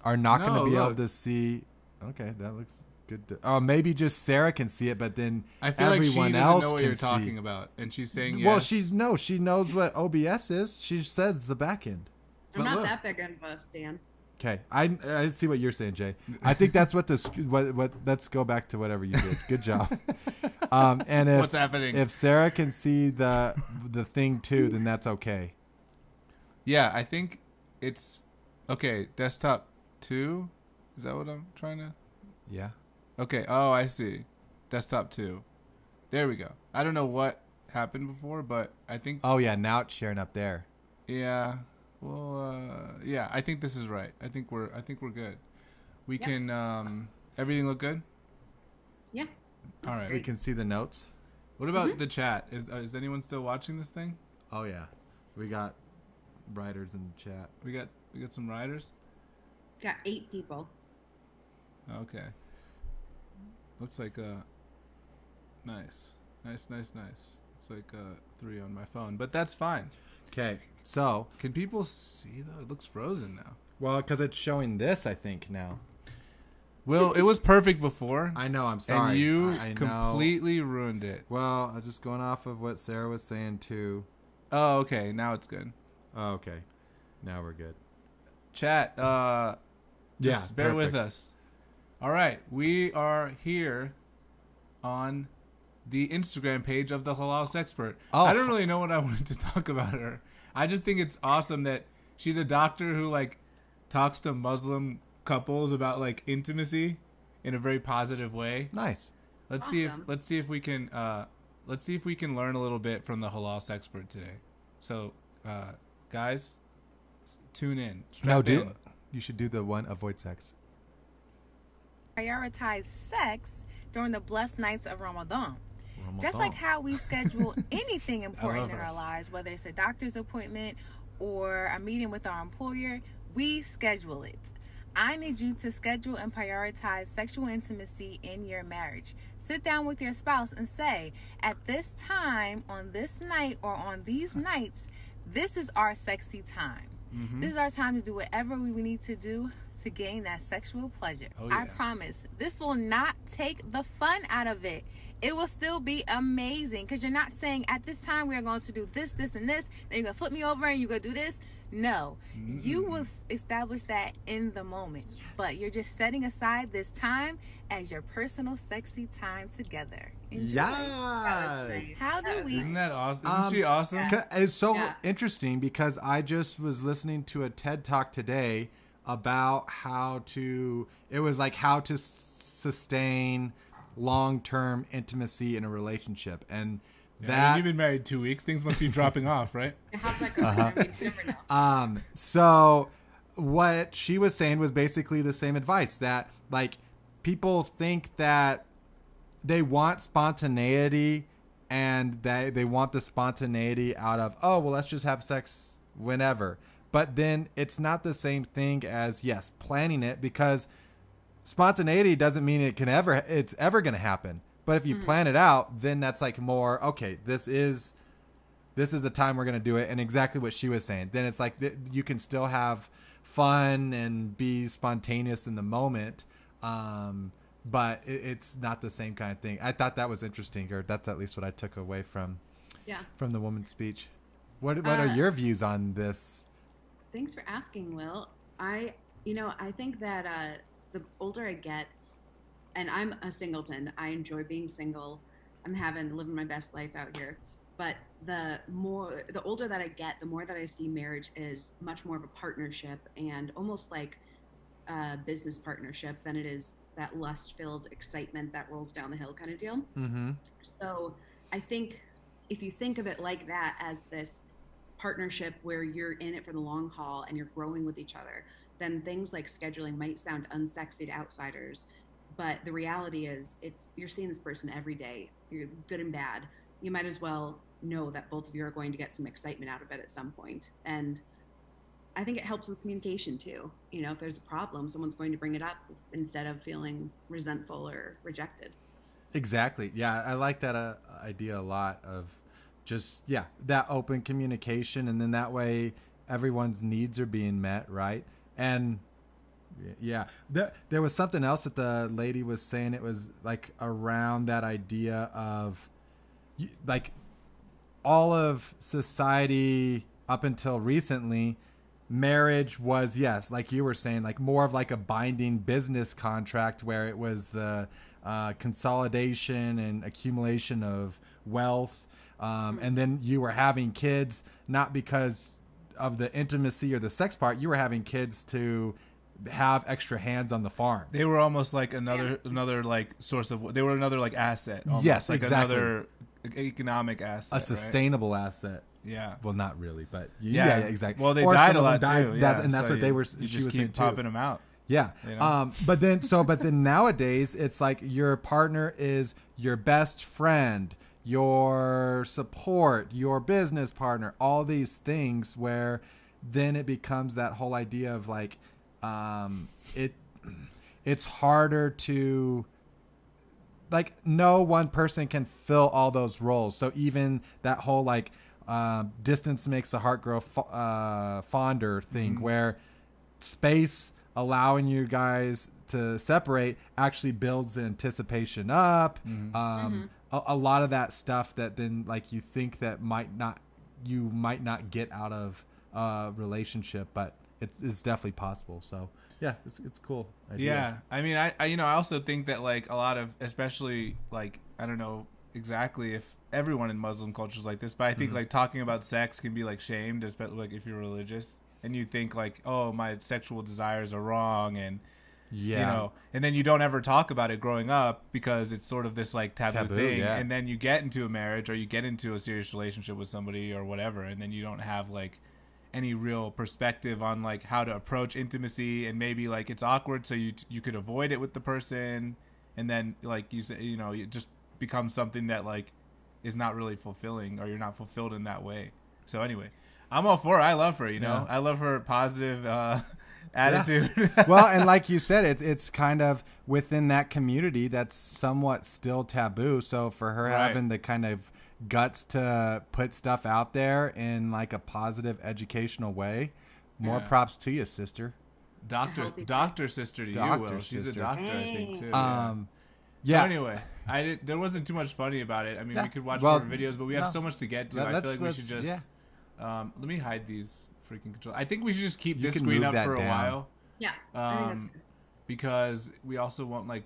not going to be able look. to see. Okay, that looks good. Oh, maybe just Sarah can see it, but then I feel like she everyone doesn't else know what can you're talking see. about. And she's saying yes. Well, she knows what OBS is. She says the back end. I'm But not look. that big of a stan. Okay, I see what you're saying, Jay. I think that's what what. Let's go back to whatever you did. Good job. And if What's happening? if Sarah can see the thing too, then that's okay. Yeah, I think it's... Okay, desktop 2? Is that what I'm trying to... Yeah. Okay, oh, I see. Desktop 2. There we go. I don't know what happened before, but I think... Oh yeah, now it's sharing up there. Yeah. Well, yeah, I think this is right. I think we're good. We Yep. can everything look good? Yeah. All That's right. We great. can see the notes. What about the chat? Is anyone still watching this thing? Oh yeah, we got writers in the chat. We got some riders? Got 8 people. Okay. Looks like nice. It's like 3 on my phone, but that's fine. Okay, so Can people see though? It looks frozen now. well, because it's showing this, I think now. Well, it was perfect before, I know. I'm sorry. and you I know. completely ruined it. Well, I was just going off of what Sarah was saying too. Oh, okay. Now it's good. Oh, okay, now we're good. Chat, just Yeah, bear with perfect. us. All right, we are here on the Instagram page of the Halal Sexpert. Oh. I don't really know what I wanted to talk about her. I just think it's awesome that she's a doctor who like talks to Muslim couples about like intimacy in a very positive way. Nice. Let's Awesome. see if we can learn a little bit from the Halal Sexpert today. So, guys, tune in. Strap in. You should do the one avoid sex. Prioritize sex during the blessed nights of Ramadan. Just like how we schedule anything important in her. our lives, whether it's a doctor's appointment or a meeting with our employer, we schedule it. I need you to schedule and prioritize sexual intimacy in your marriage. Sit down with your spouse and say, at this time, on this night, or on these nights, this is our sexy time. This is our time to do whatever we need to do to gain that sexual pleasure. Oh, I yeah. promise this will not take the fun out of it. It will still be amazing because you're not saying at this time we are going to do this, this, and this. Then you're going to flip me over and you're going to do this. No, you will establish that in the moment, but you're just setting aside this time as your personal sexy time together. Enjoy. Yes. How do we? Isn't that awesome? Isn't she awesome? It's so Yeah. interesting because I just was listening to a TED Talk today about how to sustain long-term intimacy in a relationship. And Yeah, that you've been married 2 weeks. Things must be dropping off, right? How's that going? I mean, you never know. So what she was saying was basically the same advice, that like people think that they want spontaneity and they want the spontaneity out of, oh, well, let's just have sex whenever. But then it's not the same thing as, yes, planning it, because spontaneity doesn't mean it's ever going to happen. But if you plan it out, then that's like more, okay, this is the time we're going to do it. And exactly what she was saying. Then it's like you can still have fun and be spontaneous in the moment. But it's not the same kind of thing. I thought that was interesting, or that's at least what I took away from the woman's speech. What are your views on this? Thanks for asking, Will. I think that the older I get, and I'm a singleton, I enjoy being single. I'm living my best life out here. But the older that I get, the more that I see marriage is much more of a partnership and almost like a business partnership than it is that lust-filled excitement that rolls down the hill kind of deal. Mm-hmm. So I think if you think of it like that, as this partnership where you're in it for the long haul and you're growing with each other, then things like scheduling might sound unsexy to outsiders. But the reality is you're seeing this person every day. You're good and bad. You might as well know that both of you are going to get some excitement out of it at some point. And I think it helps with communication too. If there's a problem, someone's going to bring it up instead of feeling resentful or rejected. Exactly. Yeah, I like that idea a lot of just, that open communication. And then that way everyone's needs are being met, right? And there was something else that the lady was saying. It was like around that idea of like all of society up until recently, marriage was, yes, like you were saying, like more of like a binding business contract where it was the consolidation and accumulation of wealth. And then you were having kids, not because of the intimacy or the sex part. You were having kids to have extra hands on the farm. They were almost like another like source of. They were another like asset. Almost, yes, like exactly. Another economic asset. A sustainable asset. Yeah. Well, not really, but yeah, exactly. Well, they or died some a of lot them died, too. Yeah, and that's so what they were. You She just was keep saying popping too. them out. Yeah. You know? But then nowadays it's like your partner is your best friend, your support, your business partner, all these things, where then it becomes that whole idea of like, it's harder to, like, no one person can fill all those roles. So even that whole like distance makes the heart grow fonder thing, where space allowing you guys to separate actually builds the anticipation up. A lot of that stuff that then like you think that you might not get out of a relationship, but it's definitely possible. So yeah, it's cool idea. Yeah, I mean, I also think that like a lot of, especially like, I don't know exactly if everyone in Muslim culture is like this, but I think like talking about sex can be like shamed, especially like if you're religious and you think like, oh, my sexual desires are wrong, and you know, and then you don't ever talk about it growing up because it's sort of this like taboo thing, and then you get into a marriage or you get into a serious relationship with somebody or whatever, and then you don't have like any real perspective on like how to approach intimacy, and maybe like it's awkward, so you could avoid it with the person, and then like you say, you know, it just becomes something that like is not really fulfilling, or you're not fulfilled in that way. So anyway, I'm all for it. I love her, you know. I love her positive attitude. Yeah. Well, and like you said, it's kind of within that community that's somewhat still taboo. So for her having the kind of guts to put stuff out there in like a positive educational way, more props to you, sister. Doctor sister to Doctor you, Will. She's a sister. doctor, I think, too. Yeah. So anyway, there wasn't too much funny about it. I mean, Yeah. we could watch Well, more videos, but we have so much to get to. Yeah, I feel like we let's- should just. yeah. Let me hide these freaking controls. I think we should just keep You this can screen move up that for a down. while. Yeah. I think that's good. Because we also want like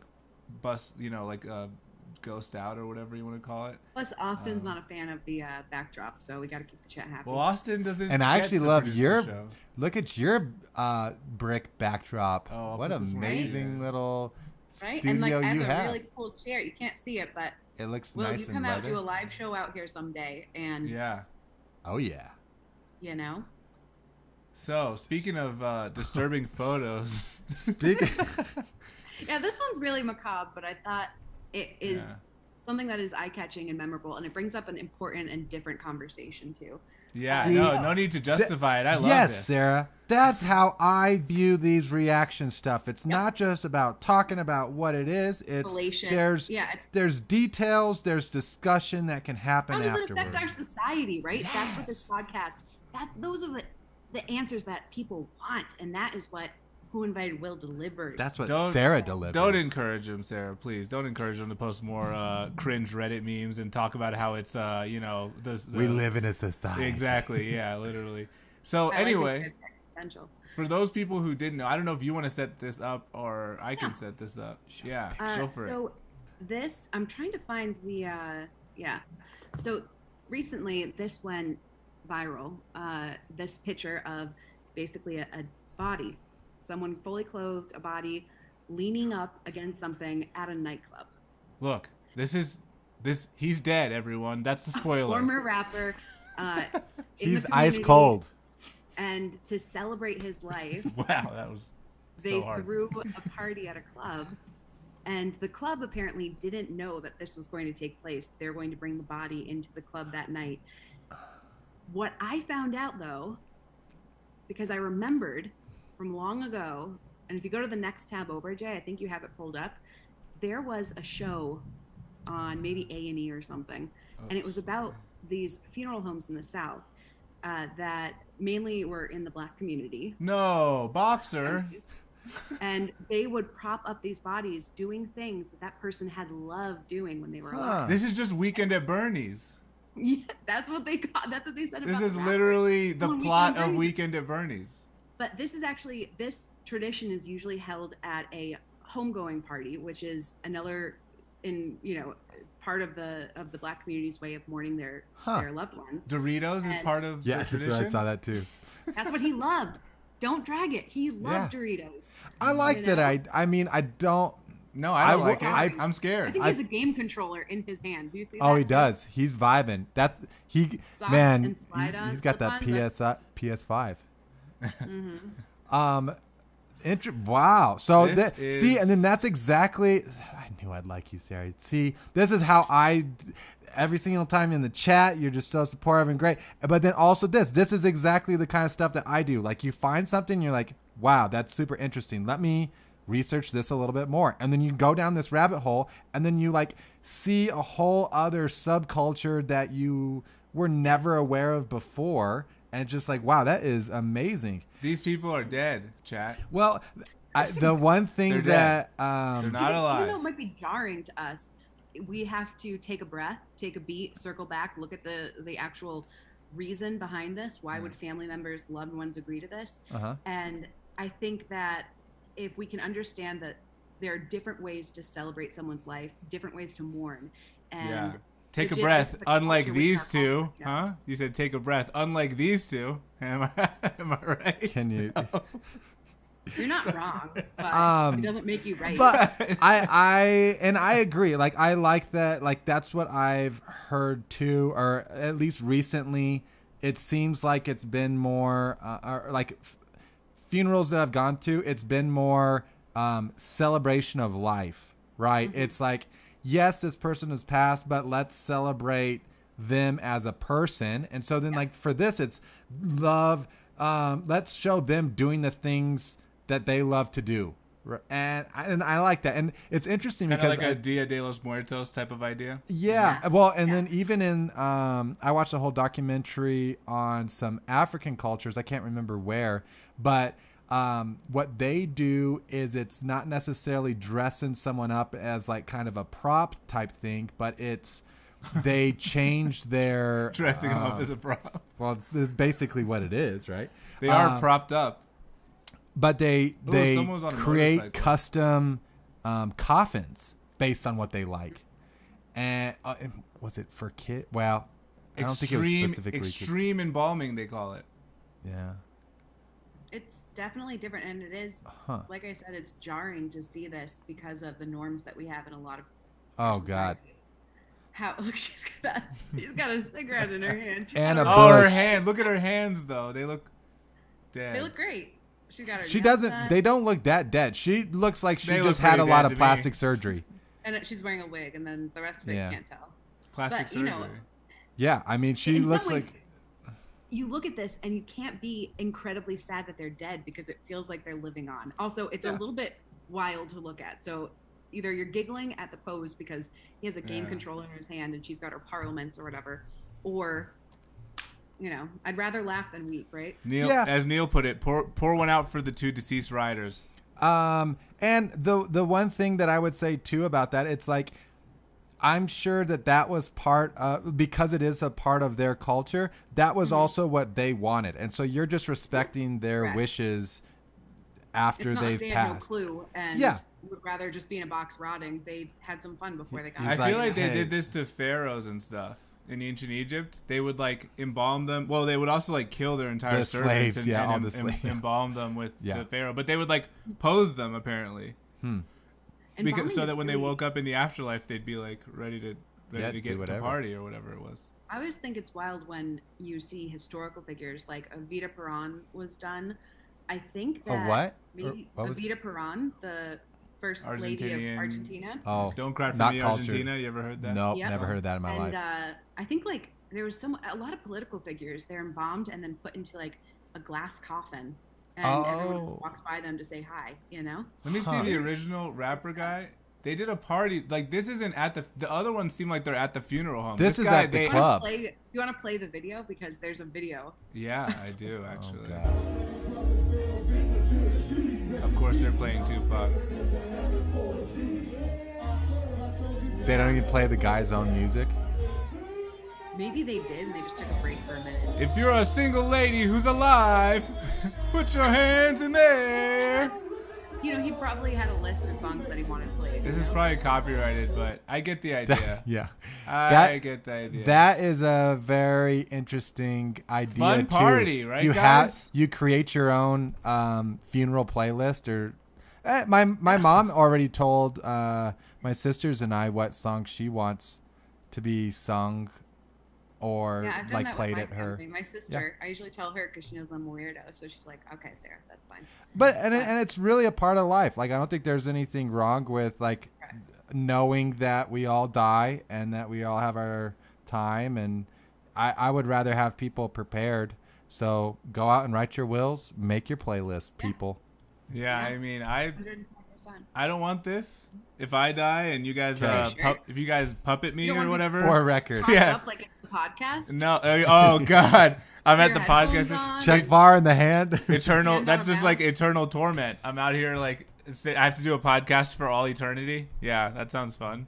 ghost out or whatever you want to call it. Plus, Austin's not a fan of the backdrop, so we got to keep the chat happy. Well, Austin doesn't. And I get actually to love produce the your show. look at your brick backdrop. Oh, I'll what put this one amazing here. little right? studio And like, I have you a have. really cool chair. You can't see it, but It looks Will, nice you and come out leather. do a live show out here someday, and Yeah. Oh yeah. you know, So speaking of disturbing photos, Speaking. yeah, this one's really macabre, but I thought it is Yeah. something that is eye-catching and memorable, and it brings up an important and different conversation too. yeah, See, no need to justify it. I love yes, this. Sarah. That's how I view these reaction stuff. It's not just about talking about what it is. It's Relation. there's Yeah, it's- there's details, there's discussion that can happen How does it afterwards. affect our society, right? That's what this Yes. podcast. Those are the answers that people want, and that is what Who Invited Will delivers. That's what Don't- Sarah delivers. Don't encourage him, Sarah. Please don't encourage him to post more cringe Reddit memes and talk about how it's We live in a society. Exactly. Yeah, literally. So I like it. anyway, It's existential. for those people who didn't know, I don't know if you want to set this up or I can set this up. Yeah, go for it. So this, I'm trying to find the, yeah. So recently this went viral, this picture of basically a body, someone fully clothed, a body leaning up against something at a nightclub. Look, he's dead, everyone. That's the spoiler. Former rapper. In the He's ice community, cold. And to celebrate his life, Wow, that was they so hard. threw a party at a club, and the club apparently didn't know that this was going to take place. They're going to bring the body into the club that night. What I found out, though, because I remembered from long ago, and if you go to the next tab over, Jay, I think you have it pulled up, there was a show on maybe A&E or something, and it was about these funeral homes in the South that mainly were in the Black community. No, boxer. And they would prop up these bodies doing things that person had loved doing when they were Huh. alive. This is just Weekend at Bernie's. Yeah, that's what they said about This is the rapper. literally the On plot Weekend at of Bernie's. Weekend at Bernie's. But this tradition is usually held at a homegoing party, which is another part of the Black community's way of mourning their loved ones. Doritos is And- part of Yeah, the that's tradition. right. I saw that too. That's what he loved. Don't drag it. He loved Yeah. Doritos. I like You that. know? I mean, I don't. No, I don't I like will- it. I- I'm I scared. think he has a game controller in his hand. Do you see that? Oh, he too? does. He's vibing. Socks Man. and slide-ons, He's got that slip-ons, PS5. Mhm. Wow. So This see, and then is- that's exactly. I knew I'd like you, Sarah. See, this is how every single time in the chat, you're just so supportive and great. But then also this is exactly the kind of stuff that I do. Like you find something, you're like, wow, that's super interesting. Let me research this a little bit more. And then you go down this rabbit hole, and then you like see a whole other subculture that you were never aware of before. And it's just like, wow, that is amazing. These people are dead, chat. Well, the one thing They're that They're not Even though alive. it might be jarring to us, we have to take a breath, take a beat, circle back, look at the actual reason behind this. Why would family members, loved ones agree to this? uh-huh. And I think that if we can understand that there are different ways to celebrate someone's life, different ways to mourn, and Yeah. Take a legit, breath. this is a Unlike culture these within our two, culture. Yeah. huh? You said take a breath. Unlike these two. Am I right? Can you? You're not wrong, but Um, it doesn't make you right. But I agree. Like I like that. Like that's what I've heard too, or at least recently. It seems like it's been more, or like funerals that I've gone to. It's been more celebration of life, right? Mm-hmm. It's like, yes, this person has passed, but let's celebrate them as a person. And so then, like for this, it's love. Let's show them doing the things that they love to do. And I like that. And it's interesting Kind of because like a Dia de los Muertos type of idea. yeah. Yeah. Well, and Yeah. then even in I watched a whole documentary on some African cultures. I can't remember where, but What they do is it's not necessarily dressing someone up as like kind of a prop type thing, but it's they change their Dressing them up as a prop. well, it's basically what it is, right? They are propped up. But they someone's on a create motorcycle. custom coffins based on what they like. And was it for kid? Well, I don't think it was specifically kids. Extreme embalming, they call it. Yeah. It's definitely different, and it is, like I said, it's jarring to see this because of the norms that we have in a lot of. Oh society. God. How look, she's got a cigarette in her hand. And a Oh, her bush. hand! Look at her hands, though. They look dead. They look great. She got her. She nails doesn't. done, They don't look that dead. She looks like she They look just had a pretty lot dead of to me. plastic surgery. and she's wearing a wig, and then the rest of it Yeah. you can't tell. Plastic But, you surgery. know, Yeah, I mean, she In some looks ways, like. You look at this and you can't be incredibly sad that they're dead because it feels like they're living on. Also, it's a little bit wild to look at. So either you're giggling at the pose because he has a game Yeah. controller in his hand and she's got her parliaments or whatever, or I'd rather laugh than weep, right? Neil, Yeah. as Neil put it, pour one out for the 2 deceased riders. And the one thing that I would say too about that, it's like, I'm sure that was part of, because it is a part of their culture, that was also what they wanted. And so you're just respecting their Correct. wishes after It's not they've like they had no passed. clue and Yeah. would rather just be in a box rotting. They had some fun before they got He's I feel like, like they "Hey." did this to pharaohs and stuff in ancient Egypt. They would like embalm them. Well, they would also like kill their entire The servants slaves, and, yeah, and all the slaves. embalm them with Yeah. the pharaoh. But they would like pose them apparently, And because bombing so is that when they really- woke up in the afterlife, they'd be like ready to Yeah, do get to whatever. party or whatever it was. I always think it's wild when you see historical figures like Evita Peron was done. I think A that what? maybe What was- Evita Peron, the first lady Argentinian- of Argentina. Oh, Don't cry for not me, cultured. Argentina. You ever heard that? Nope, Yep. never heard that in my And life. I think like there was a lot of political figures. They're embalmed and then put into like a glass coffin, and everyone Oh. walks by them to say hi. Let me see Huh. the original rapper guy. They did a party. Like, this isn't at the other ones seem like they're at the funeral home. This is guy, at the they- club. Do you want to play the video because there's a video? Yeah, I do actually. God. Of course, they're playing Tupac. They don't even play the guy's own music. Maybe they did, and they just took a break for a minute. If you're a single lady who's alive, put your hands in there. He probably had a list of songs that he wanted played. This is probably copyrighted, but I get the idea. Yeah. I get the idea. That is a very interesting idea. Fun too. party, right, You guys? you create your own funeral playlist, or my mom already told my sisters and I what song she wants to be sung or Yeah, I've done like that played with at her. My sister, I usually tell her because she knows I'm a weirdo, so she's like, "Okay, Sarah, that's fine." But and it's really a part of life. Like I don't think there's anything wrong with like knowing that we all die and that we all have our time, and I would rather have people prepared. So go out and write your wills, make your playlist, people. Yeah, I mean, I 100%. don't want this. If I die and you guys Okay. if you guys puppet me You don't or want to be whatever. For a record. Popped Yeah. up like it's the podcast. No, oh God, I'm at Your the headphones podcast. on. Check VAR in the hand. Eternal. Hand on That's a just mouse. like eternal torment. I'm out here like I have to do a podcast for all eternity. Yeah, that sounds fun.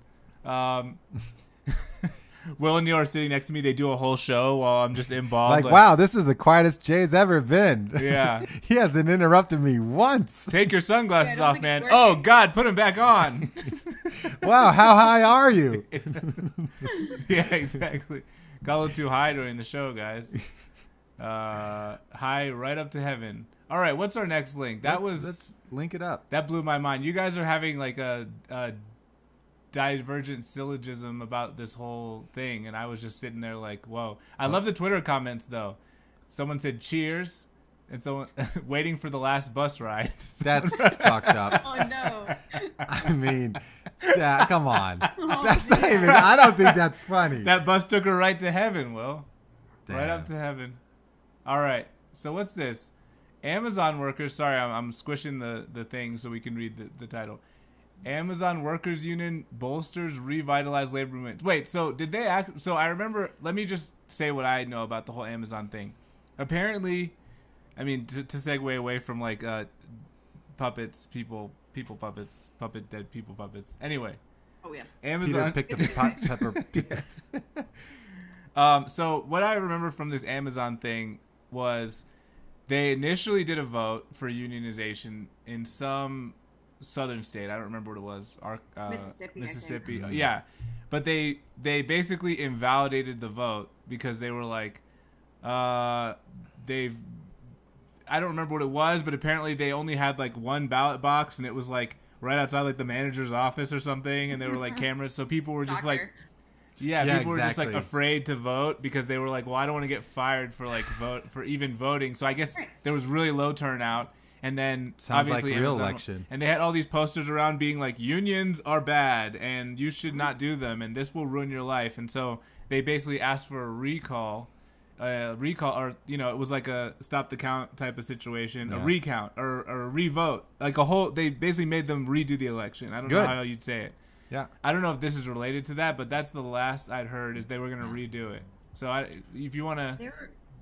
Will and Neil are sitting next to me. They do a whole show while I'm just embalmed. Like, wow, this is the quietest Jay's ever been. Yeah. He hasn't interrupted me once. Take your sunglasses Yeah, I don't off, think man. it's Oh working. God, put them back on. Wow, how high are you? Yeah, exactly. Got a little too high during the show, guys. High right up to heaven. All right, what's our next link? Let's link it up. That blew my mind. You guys are having like a divergent syllogism about this whole thing, and I was just sitting there like, whoa. I love the Twitter comments though. Someone said cheers, and someone waiting for the last bus ride. That's fucked up. Oh no. I mean, yeah, come on. That's not even. I don't think that's funny. That bus took her right to heaven, Will. Right Damn. up to heaven. All right. So what's this? Amazon workers. Sorry, I'm squishing the thing so we can read the title. Amazon Workers Union bolsters revitalized labor movement. Wait, so did they act? So I remember. Let me just say what I know about the whole Amazon thing. Apparently, I mean, to segue away from like puppets, people puppets, dead people puppets. Anyway, Oh yeah. Amazon. Peter picked a pot pepper. So what I remember from this Amazon thing was they initially did a vote for unionization in some southern state. I don't remember what it was. Mississippi. Mississippi. I think. Yeah. But they basically invalidated the vote because they were like, they've, I don't remember what it was, but apparently they only had like one ballot box and it was like right outside like the manager's office or something, and there were like cameras, so people were just like, people were just like afraid to vote because they were like, well, I don't want to get fired for like even voting. So I guess there was really low turnout. And then Sounds obviously like real Amazon, election. and they had all these posters around being like, unions are bad and you should not do them and this will ruin your life. And so they basically asked for a recall, or it was like a stop the count type of situation, a recount or a revote, like a whole. They basically made them redo the election. I don't know how you'd say it. Yeah, I don't know if this is related to that, but that's the last I'd heard is they were going to redo it. So if you want to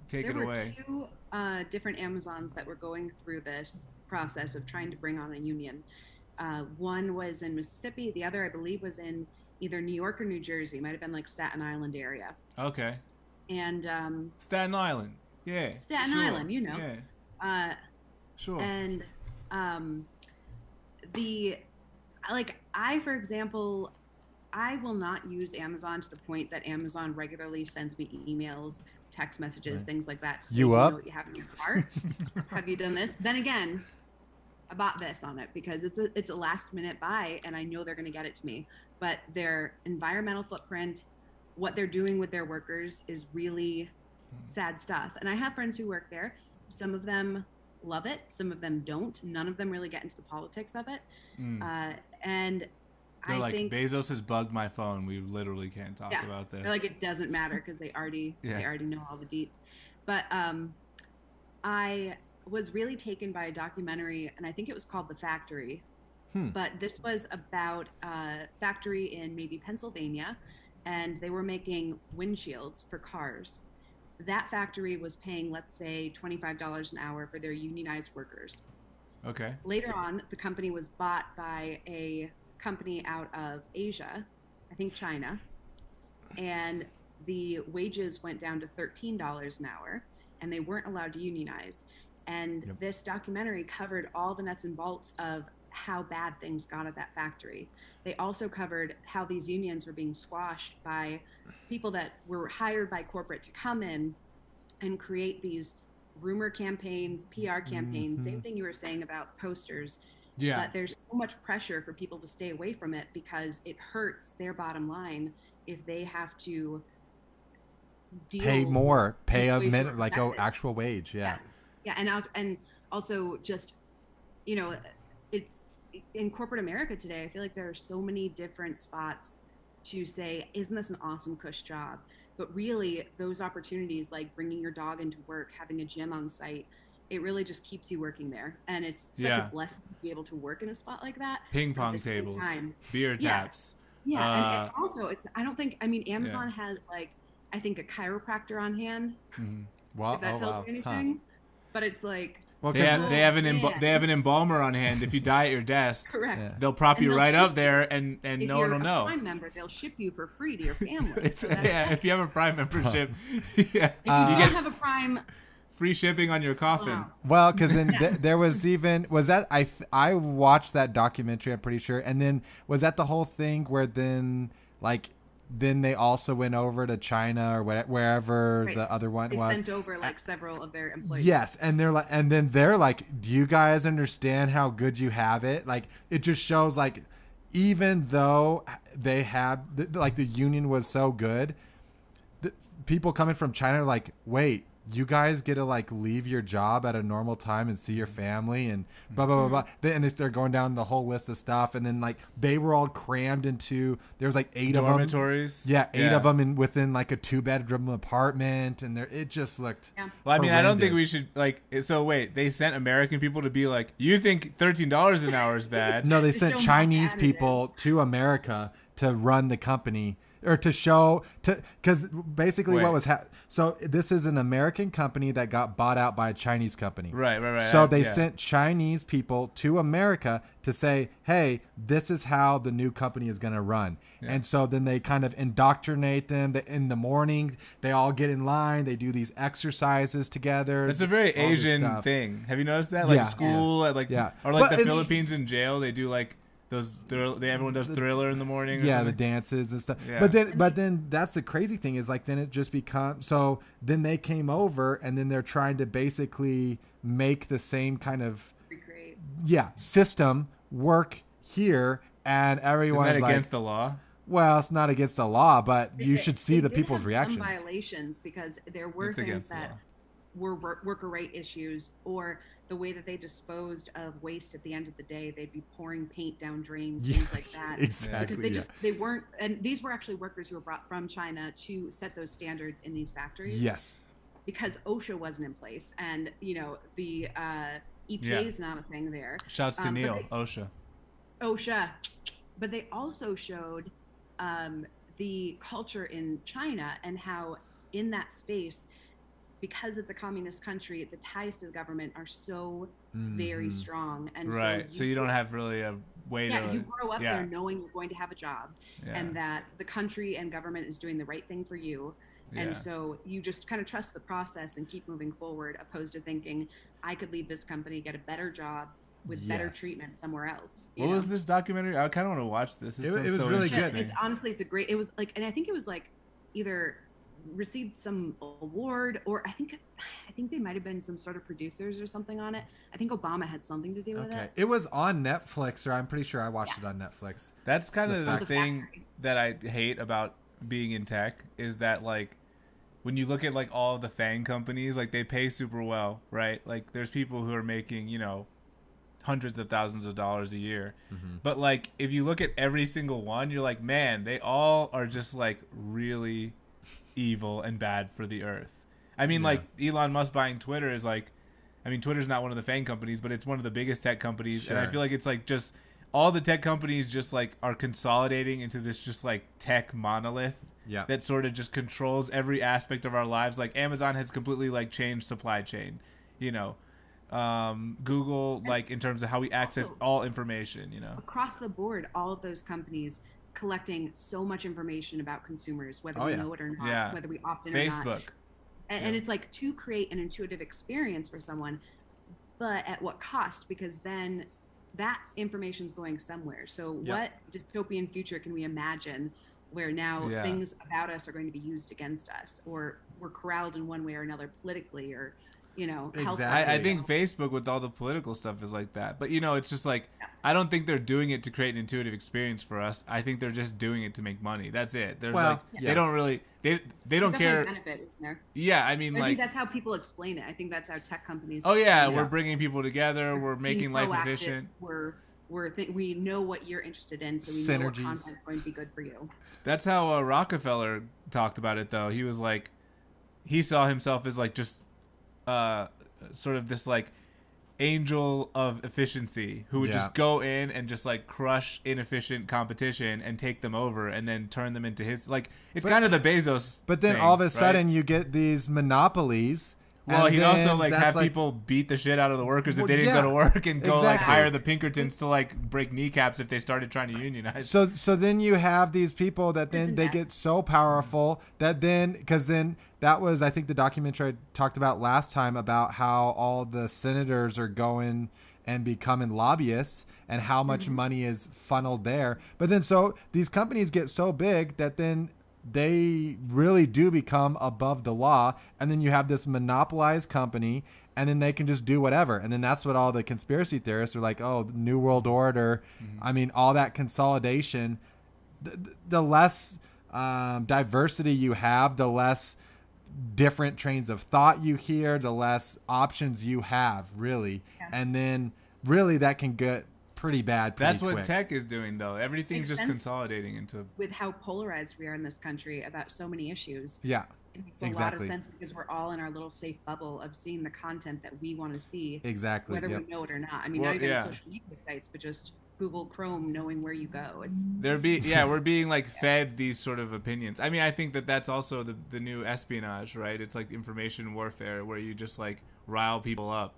take it away. There were two different Amazons that were going through this process of trying to bring on a union. One was in Mississippi. The other, I believe, was in either New York or New Jersey. Might have been like Staten Island area. Okay. And Staten Island. Yeah. Staten Island, Yeah. Sure. And for example, I will not use Amazon to the point that Amazon regularly sends me emails, text messages, things like that. You up? Know what you have in your cart. Have you done this? Then again, I bought this on it because it's a last minute buy and I know they're going to get it to me. But their environmental footprint, what they're doing with their workers is really sad stuff. And I have friends who work there. Some of them love it. Some of them don't. None of them really get into the politics of it. And they're I like, think Bezos has bugged my phone. We literally can't talk about this. They're like, it doesn't matter because they already know all the deets. But I was really taken by a documentary, and I think it was called The Factory. But this was about a factory in maybe Pennsylvania, and they were making windshields for cars. That factory was paying, let's say, $25 an hour for their unionized workers. Okay. Later on, the company was bought by a company out of Asia, I think China, and the wages went down to $13 an hour, and they weren't allowed to unionize. And this documentary covered all the nuts and bolts of how bad things got at that factory. They also covered how these unions were being squashed by people that were hired by corporate to come in and create these rumor campaigns, PR campaigns, same thing you were saying about posters. Yeah. But there's so much pressure for people to stay away from it because it hurts their bottom line if they have to pay a minute, like actual wage. Yeah. And also just, it's in corporate America today. I feel like there are so many different spots to say, isn't this an awesome cush job? But really those opportunities, like bringing your dog into work, having a gym on site, it really just keeps you working there. And it's such a blessing to be able to work in a spot like that. Ping pong tables, beer taps. And also Amazon has I think a chiropractor on hand. Wow. If that tells you anything. But it's like, they have an embalmer on hand. If you die at your desk, correct. They'll prop you right up there, and no one will know. If you're a Prime member, they'll ship you for free to your family. If you have a Prime membership, if you don't have a Prime, free shipping on your coffin. Wow. Well, because then there was I watched that documentary, I'm pretty sure, and then was that the whole thing where then they also went over to China or wherever the other one was. They sent over several of their employees. Yes, and they're like, do you guys understand how good you have it? Like, it just shows even though they had the union was so good, the people coming from China are like, wait, you guys get to leave your job at a normal time and see your family and blah blah blah blah. And they start going down the whole list of stuff, and then they were all crammed into, there was 8 dormitories. of them. Yeah, 8 of them within a 2-bedroom apartment, and it just looked. Yeah. Well, I mean, I don't think we should So wait, they sent American people to be like, you think $13 an hour is bad? No, they sent Chinese people to America to run the company. or to show to because basically Wait. what was so this is an American company that got bought out by a Chinese company. Right. So they Yeah. sent Chinese people to America to say, hey, this is how the new company is going to run. Yeah. And so then they kind of indoctrinate them. In the morning, they all get in line. They do these exercises together. It's a very all this Asian stuff. thing. Have you noticed that? Like Yeah. school, like Yeah. or like But the it's- Philippines in jail, they do like those. Everyone does Thriller in the morning. Or Yeah, the something. dances and stuff. Yeah. But then that's the crazy thing is like then it just becomes so then they came over and then they're trying to basically make the same kind of Recreate. system work here, and Isn't everyone's that like, against the law? well, it's not against the law, but you They- should see they the did people's have reactions. Some violations because there were It's things against the that law. were worker right issues, or the way that they disposed of waste at the end of the day. They'd be pouring paint down drains, Yeah, things like that. exactly. Because they weren't, and these were actually workers who were brought from China to set those standards in these factories. Yes. Because OSHA wasn't in place, and the EPA Yeah. is not a thing there. Shouts to but Neil they- OSHA. OSHA, but they also showed the culture in China and how in that space, because it's a communist country, the ties to the government are so very Mhm. strong. And Right. So you don't have really a way yeah, to. you grow up yeah. there knowing you're going to have a job Yeah. and that the country and government is doing the right thing for you. Yeah. And so you just kind of trust the process and keep moving forward, opposed to thinking, I could leave this company, get a better job with better Yes. treatment somewhere else. you What know? was this documentary? I kind of want to watch this. This It sounds was so really Yeah, good. interesting. honestly, it's a great. It was like, and I think it was like either received some award, or I think they might have been some sort of producers or something on it. I think Obama had something to do with Okay. it. It was on Netflix, or I'm pretty sure I watched it on Netflix. That's kind the of fact- the The thing factory. that I hate about being in tech is that like when you look at like all of the FANG companies, like they pay super well, right? Like there's people who are making, hundreds of thousands of dollars a year. Mm-hmm. But like if you look at every single one, you're like, man, they all are just like really evil and bad for the earth. I mean, Yeah. like Elon Musk buying Twitter is like, I mean, Twitter's not one of the FANG companies, but it's one of the biggest tech companies, and I Sure. feel like it's like just all the tech companies just like are consolidating into this just like tech monolith Yeah. that sort of just controls every aspect of our lives. Like Amazon has completely like changed supply chain, Google, like in terms of how we access Also- all information, Across the board, all of those companies collecting so much information about consumers, whether Oh, we yeah. know it or not, Yeah. whether we opt in or not. Facebook. And Yeah. it's like to create an intuitive experience for someone, but at what cost? Because then that information is going somewhere. So Yep. what dystopian future can we imagine where now Yeah. things about us are going to be used against us, or we're corralled in one way or another politically, or health. Exactly. I think Facebook with all the political stuff is like that. But it's just like I don't think they're doing it to create an intuitive experience for us. I think they're just doing it to make money. That's it. There's Well, like yeah. they don't really they don't There's definitely care. a benefit, isn't there? Yeah, I mean I like think that's how people explain it. I think that's how tech companies. oh yeah, explain it. we're bringing people together. We're Being making life proactive, efficient. We know what you're interested in, so we know what Synergies. content's going to be good for you. That's how Rockefeller talked about it though. He was like he saw himself as like just sort of this like angel of efficiency who would Yeah. just go in and just like crush inefficient competition and take them over and then turn them into his like it's But- kind of the Bezos But then thing, all of a right? sudden you get these monopolies. well and he'd also then like that's have people beat the shit out of the workers if Well, they didn't yeah, go to work and go like exactly. hire the Pinkertons to like break kneecaps if they started trying to unionize. So then you have these people that then Isn't they that- get so powerful that then because then that was I think the documentary I talked about last time about how all the senators are going and becoming lobbyists and how much money is funneled there. But then so these companies get so big that then they really do become above the law, and then you have this monopolized company, and then they can just do whatever. And then that's what all the conspiracy theorists are like, oh, the New World Order. I mean, all that consolidation, the less diversity you have, the less different trains of thought you hear, the less options you have, really. Yeah. And then really that can get pretty bad pretty That's what quick. tech is doing though. Everything's Makes just sense. consolidating into With how polarized we are in this country about so many issues, Yeah, it makes a Exactly. lot of sense because we're all in our little safe bubble of seeing the content that we want to see, exactly. whether Yep. we know it or not. I mean, Well, not even yeah. social media sites, but just Google Chrome knowing where you go. It's we're being like fed these sort of opinions. I mean, I think that that's also the new espionage, right? It's like information warfare where you just like rile people up.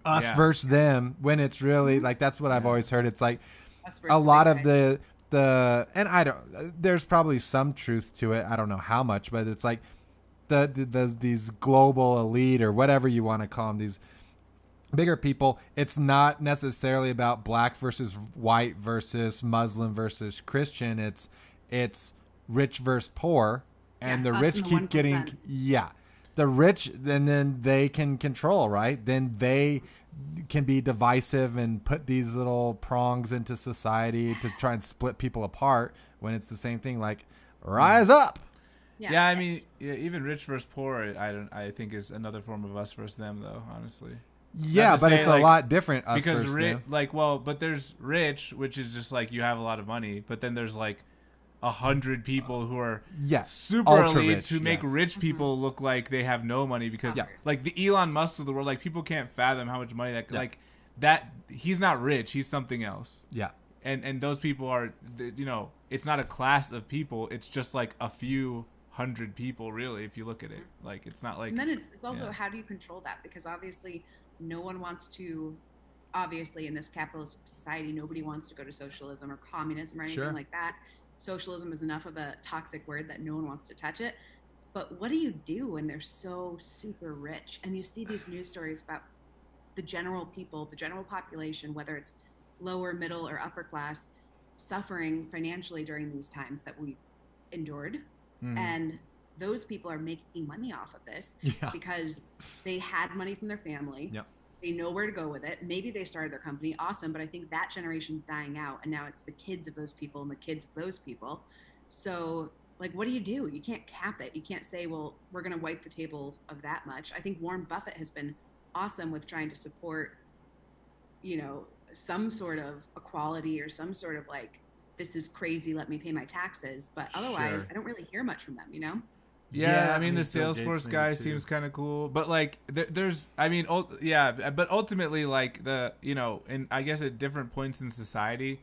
Us versus them, when it's really like, that's what I've always heard. It's like us a versus lot the of big the and I don't, there's probably some truth to it. I don't know how much, but it's like these global elite or whatever you want to call them, these bigger people. It's not necessarily about black versus white versus Muslim versus Christian. It's rich versus poor, and Yeah, the us rich and the keep 1%. getting the rich, and then they can control, right? Then they can be divisive and put these little prongs into society to try and split people apart, when it's the same thing. Like, rise up. Yeah, I mean, even rich versus poor, I think is another form of us versus them, though. Honestly. Yeah, to but say, it's like, a lot different. Us Because versus them. but there's rich, which is just like you have a lot of money, but then there's like 100 people who are Yes, super ultra elites rich, who make yes. rich people look like they have no money, because Yeah. like the Elon Musk of the world, like people can't fathom how much money that Yeah. like that he's not rich, he's something else. Yeah. And those people are, it's not a class of people, it's just like a few hundred people, really, if you look at it. Like, it's not like, And then it's also yeah. how do you control that? Because obviously no one wants to, in this capitalist society, nobody wants to go to socialism or communism or anything Sure. like that. Socialism is enough of a toxic word that no one wants to touch it. But what do you do when they're so super rich? And you see these news stories about the general people, the general population, whether it's lower, middle, or upper class, suffering financially during these times that we endured. Mhm. And those people are making money off of this Yeah. because they had money from their family. Yep. They know where to go with it. Maybe they started their company. Awesome. But I think that generation's dying out. And now it's the kids of those people and the kids of those people. So, like, what do? You can't cap it. You can't say, well, we're going to wipe the table of that much. I think Warren Buffett has been awesome with trying to support, some sort of equality or some sort of like, this is crazy, let me pay my taxes. But otherwise, Sure. I don't really hear much from them. Yeah, I mean, the Bill Gates Salesforce maybe guy too. seems kind of cool, but like, there's, I mean, but ultimately, like and I guess at different points in society,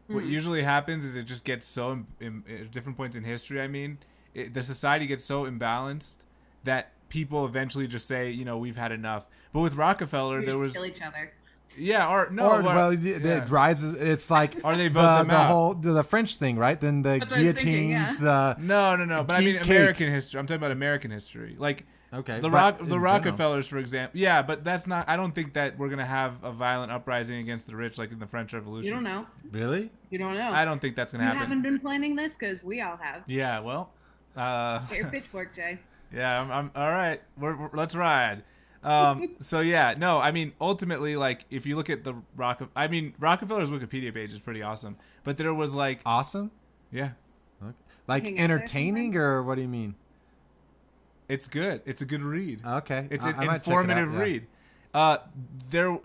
what Mhm. usually happens is it just gets so at different points in history. I mean, the society gets so imbalanced that people eventually just say, we've had enough. But with Rockefeller, We there just was kill each other. It rises. It's like Or they vote them the out. whole the French thing, right? Then the That's what I was thinking, guillotines. No. But I mean, Eat American cake. history. I'm talking about American history. Like, Okay. the but in general. Rockefellers, for example. Yeah, but that's not. I don't think that we're gonna have a violent uprising against the rich like in the French Revolution. You don't know. Really? You don't know. I don't think that's gonna You happen. haven't been planning this because we all have. Yeah. Well. Get your pitchfork, Jay. Yeah. I'm all right. Let's ride. So yeah. No. I mean, ultimately, like, if you look at Rockefeller's Wikipedia page is pretty awesome. But there was like, Awesome. yeah, Okay. Like Hang out there entertaining, sometime? or what do you mean? it's good. It's a good read. Okay. It's I an might check it out, informative yeah.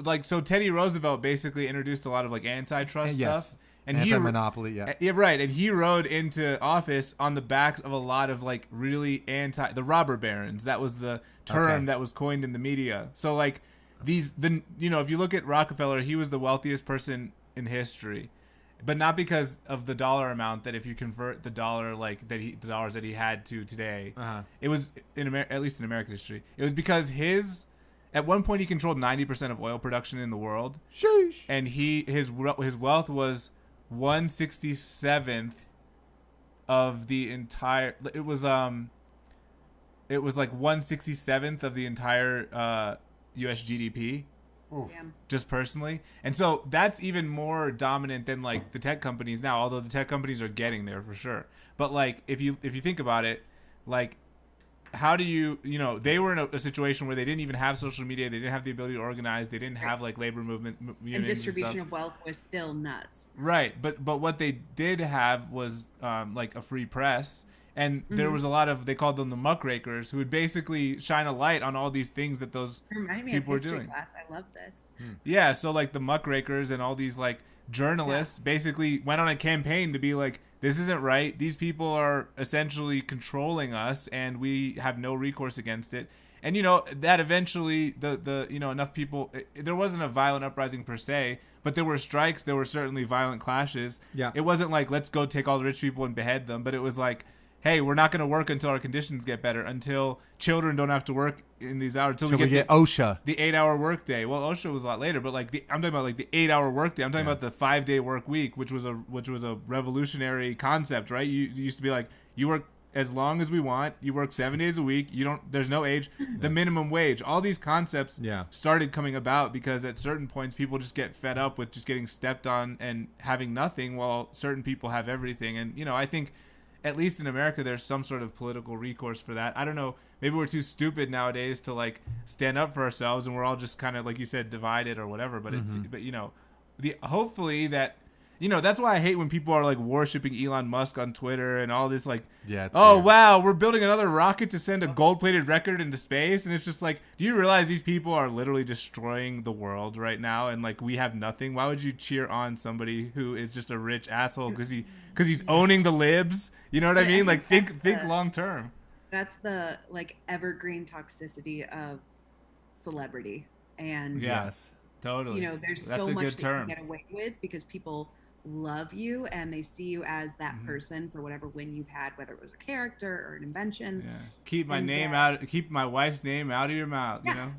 read. So Teddy Roosevelt basically introduced a lot of like antitrust Yes. stuff, and he Anti-monopoly. Yeah. yeah, right, and he rode into office on the backs of a lot of like really the robber barons. That was the term Okay. that was coined in the media. So like if you look at Rockefeller, he was the wealthiest person in history. But not because of the dollar amount, that if you convert the dollar the dollars that he had to today, Uh-huh. it was at least in American history. It was because at one point he controlled 90% of oil production in the world, Sheesh. and his wealth was 1/67th of the entire. It was like 1/67th of the entire U.S. GDP. Damn. Just personally, and so that's even more dominant than like the tech companies now, although the tech companies are getting there for sure. But like if you think about it, like, how do they were in a situation where they didn't even have social media, they didn't have the ability to organize, they didn't have like labor movement And unions distribution stuff. of wealth was still nuts. Right, but what they did have was like a free press, and there was a lot of, they called them the muckrakers, who would basically shine a light on all these things that those Remind me people of are history doing. class. I love this. Yeah, so like the muckrakers and all these like journalists basically went on a campaign to be like, this isn't right. These people are essentially controlling us, and we have no recourse against it. And that eventually the enough people, there wasn't a violent uprising per se, but there were strikes, there were certainly violent clashes. Yeah. It wasn't like, let's go take all the rich people and behead them, but it was like, hey, we're not going to work until our conditions get better, until children don't have to work in these hours, until we get OSHA. the 8-hour workday. Well, OSHA was a lot later, but like I'm talking about like the 8-hour workday. I'm talking about the 5-day work week, which was a revolutionary concept, right? You used to be like, you work as long as we want, you work 7 days a week, there's no age, the minimum wage. All these concepts started coming about because at certain points people just get fed up with just getting stepped on and having nothing, while certain people have everything. And I think at least in America, there's some sort of political recourse for that. I don't know. Maybe we're too stupid nowadays to like stand up for ourselves, and we're all just kind of, like you said, divided or whatever. But hopefully that, that's why I hate when people are like worshiping Elon Musk on Twitter and all this like, weird. Wow, we're building another rocket to send a gold-plated record into space, and it's just like, do you realize these people are literally destroying the world right now, and like we have nothing? Why would you cheer on somebody who is just a rich asshole because he's owning the libs? You know what I mean? Like think long term. That's the like evergreen toxicity of celebrity, and yes, totally. There's so much that you can get away with because people love you and they see you as that person for whatever win you've had, whether it was a character or an invention. Yeah. Keep my wife's name out of your mouth. Yeah.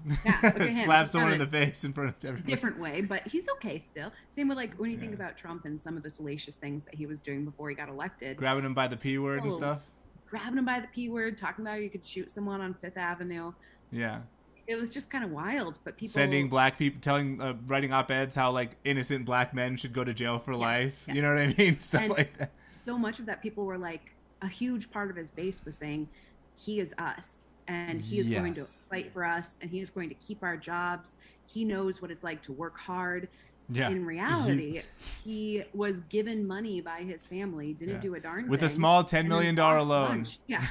Slap someone in the face in front of everybody. Different way, but he's okay still. Same with like when you think about Trump and some of the salacious things that he was doing before he got elected, grabbing him by the P word and stuff. Grabbing him by the P word, talking about you could shoot someone on Fifth Avenue. Yeah. It was just kind of wild, but people sending black people, writing op-eds how like innocent black men should go to jail for life. Yes. You know what I mean? Stuff like that. So much of that, people were like, a huge part of his base was saying, he is us, and he is going to fight for us, and he is going to keep our jobs. He knows what it's like to work hard. Yeah. In reality, he was given money by his family, didn't do a darn thing. With a small $10 million loan. Yeah,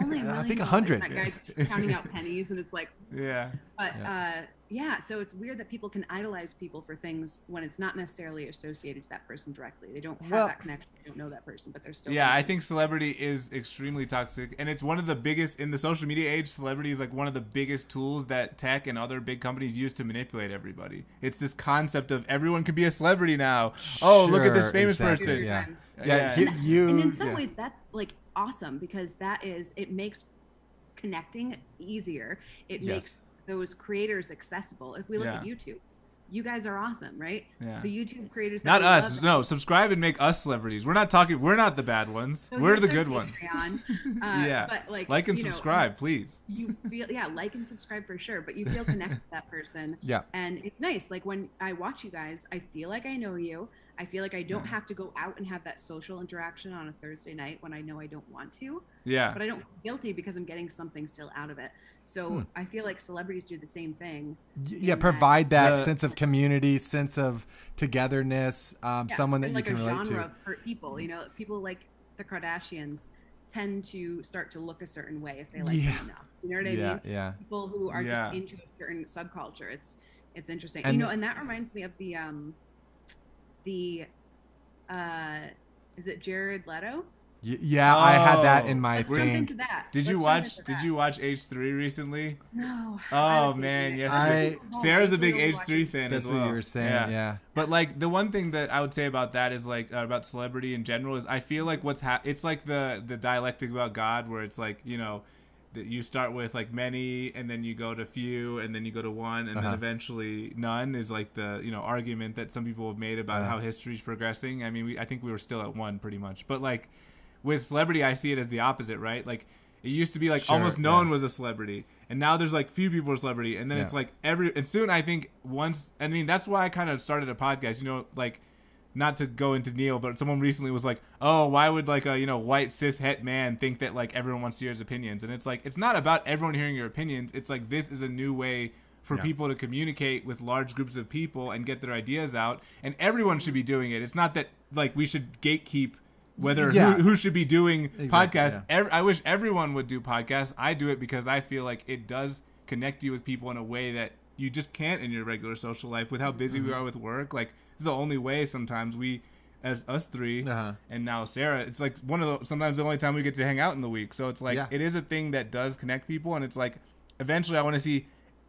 only $1 million. I think 100. That guy's counting out pennies, and it's like, yeah. But so it's weird that people can idolize people for things when it's not necessarily associated to that person directly. They don't have that connection. They don't know that person, but they're still. Yeah, I think celebrity is extremely toxic, and it's one of the biggest in the social media age. Celebrity is like one of the biggest tools that tech and other big companies use to manipulate everybody. It's this concept of everyone can be a celebrity now. Oh, look at this famous person. Yeah. And in some ways, that's like awesome because it makes connecting easier. It makes those creators accessible. If we look at YouTube, you guys are awesome, right? Yeah. The YouTube creators. Not us. No, subscribe and make us celebrities. We're not the bad ones. So we're the good ones. Yeah. But like and subscribe, please. You feel like and subscribe for sure, but you feel connected to that person. Yeah. And it's nice. Like when I watch you guys, I feel like I know you. I feel like I don't have to go out and have that social interaction on a Thursday night when I know I don't want to. Yeah. But I don't feel guilty because I'm getting something still out of it. So I feel like celebrities do the same thing. Provide that sense of community, sense of togetherness, someone that you can relate to. Like a genre of people, people like the Kardashians tend to start to look a certain way if they like them enough. You know what I mean? Yeah. People who are just into a certain subculture. It's interesting. And, and that reminds me of the is it Jared Leto? Yeah, I had that in my thing. Did you watch H3 recently? No. Oh man, yes. Sarah's a big H3 fan as well. That's what you were saying, yeah. But like the one thing that I would say about that is like about celebrity in general is I feel like it's like the dialectic about God where it's like, that you start with like many and then you go to few and then you go to one and then eventually none is like the argument that some people have made about how history's progressing. I mean, I think we were still at one pretty much, but like with celebrity I see it as the opposite, right? Like it used to be like almost no one was a celebrity, and now there's like few people are celebrity, and then it's like and soon I think that's why I kind of started a podcast, like not to go into Neil, but someone recently was like, oh, why would like a white cis het man think that like everyone wants to hear his opinions? And it's like, it's not about everyone hearing your opinions. It's like, this is a new way for people to communicate with large groups of people and get their ideas out, and everyone should be doing it. It's not that like we should gatekeep whether who should be doing podcasts. I wish everyone would do podcasts. I do it because I feel like it does connect you with people in a way that you just can't in your regular social life with how busy we are with work. Like it's the only way sometimes we, as us three and now Sarah, it's like sometimes the only time we get to hang out in the week. So it's like it is a thing that does connect people, and it's like eventually I want to see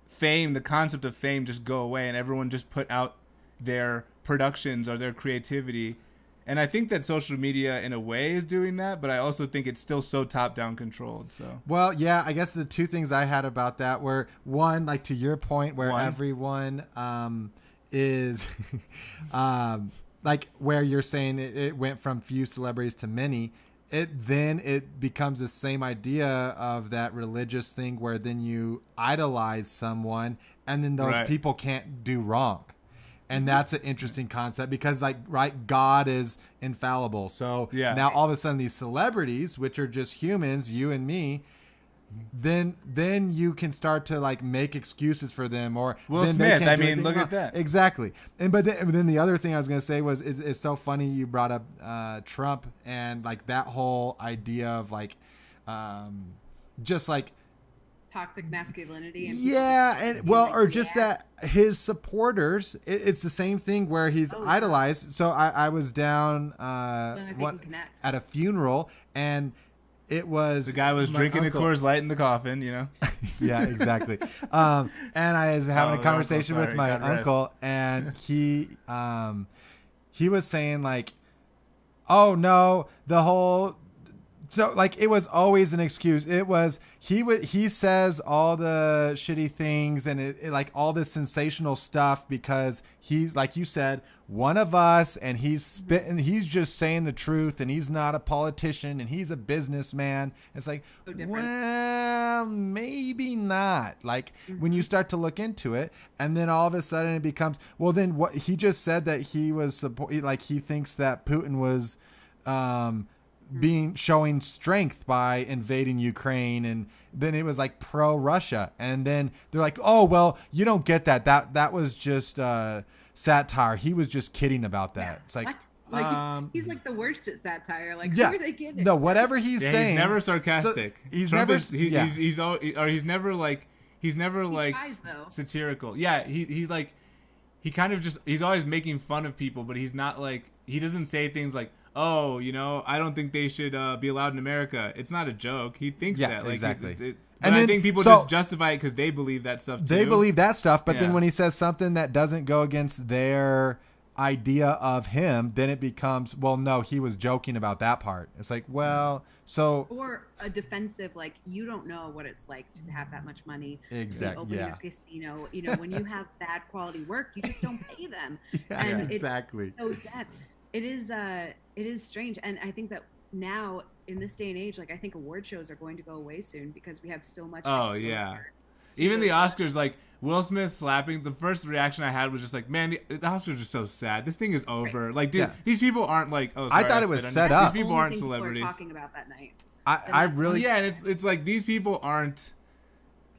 fame, the concept of fame, just go away, and everyone just put out their productions or their creativity. And I think that social media in a way is doing that, but I also think it's still so top-down controlled. So, well, yeah, I guess the two things I had about that were, one, like to your point, where everyone is like where you're saying it went from few celebrities to many. It becomes the same idea of that religious thing where then you idolize someone and then those Right. people can't do wrong. And that's an interesting concept because, like, right, God is infallible. So Yeah. now all of a sudden these celebrities, which are just humans, you and me, then you can start to like make excuses for them, or Will then Smith, they can't I do mean, anything look wrong. at that. Exactly. And but then the other thing I was going to say was it's so funny you brought up Trump and like that whole idea of like just like Toxic masculinity. And yeah, and being well, like, or just yeah. that his supporters, it's the same thing where he's Oh, idolized. So I was down I think one, we connect. at a funeral, and it was the guy was my drinking uncle. a Coors Light in the coffin, you know. Yeah, exactly. And I was having Oh, a conversation uncle, with my sorry, God rest. uncle, and he was saying like, "Oh no, the whole." So like it was always an excuse. It was he says all the shitty things and it like all this sensational stuff because he's, like you said, one of us, and he's spitting, he's just saying the truth, and he's not a politician, and he's a businessman. It's like, So different. well, maybe not. Like when you start to look into it, and then all of a sudden it becomes, well, then what he just said that he was like he thinks that Putin was showing strength by invading Ukraine, and then it was like pro Russia, and then they're like, oh well, you don't get that was just satire, he was just kidding about that. Yeah. It's like What? Like he's like the worst at satire. Like yeah, who are they kidding? no, whatever he's Yeah, saying, he's never sarcastic. so he's Trump never is, he, yeah. he's never like tries, though. satirical. Yeah, he like he kind of just, he's always making fun of people, but he's not like, he doesn't say things like, oh, you know, I don't think they should be allowed in America. It's not a joke. He thinks Yeah, that. Like, exactly. But And I then- think people so- just justify it because they believe that stuff too. they believe that stuff, but then Yeah. when he says something that doesn't go against their idea of him, then it becomes, well, no, he was joking about that part. It's like, well, so Or a defensive, like you don't know what it's like to have that much money. Exact- To be opening yeah. a casino. You know, when you have bad quality work, you just don't pay them. yeah, And exactly. It's so sad. It is strange, and I think that now in this day and age, like I think award shows are going to go away soon because we have so much. Oh, exposure. yeah. Even the So Oscars, like Will Smith slapping, the first reaction I had was just like, man, the Oscars are so sad. This thing is over. Like, dude, Yeah. these people aren't like, oh, I sorry, thought it was spit on set you. up. These people Only aren't thing celebrities. People are talking about that night. I really Yeah, and it's like these people aren't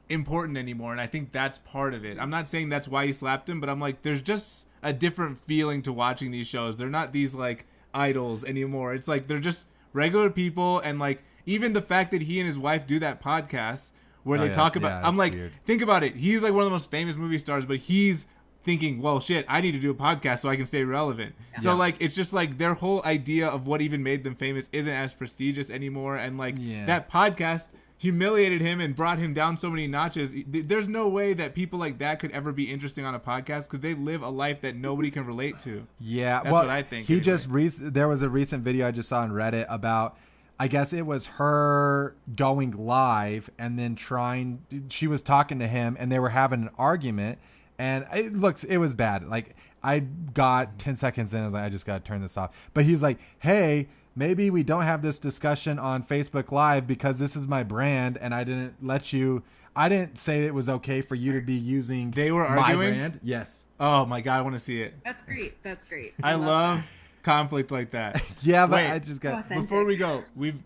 important anymore, and I think that's part of it. I'm not saying that's why he slapped him, but I'm like, there's just a different feeling to watching these shows. They're not these like idols anymore. It's like they're just regular people, and like even the fact that he and his wife do that podcast where Oh, they yeah. talk about, Yeah, I'm it's like, weird. think about it. He's like one of the most famous movie stars, but he's thinking, well, shit, I need to do a podcast so I can stay relevant. So Yeah. like, it's just like their whole idea of what even made them famous isn't as prestigious anymore, and like Yeah. that podcast humiliated him and brought him down so many notches. There's no way that people like that could ever be interesting on a podcast because they live a life that nobody can relate to. Yeah, That's well, what I think, He anyway. just there was a recent video I just saw on Reddit about, I guess it was her going live and then she was talking to him and they were having an argument, and it was bad. Like I got 10 seconds in, I was like, I just got to turn this off. But he's like, hey, maybe we don't have this discussion on Facebook Live because this is my brand and I didn't say it was okay for you to be using They were my arguing? brand. Yes. Oh my god, I want to see it. That's great. That's great. I love conflict like that. Yeah, but Wait. I just got Authentic. Before we go, we've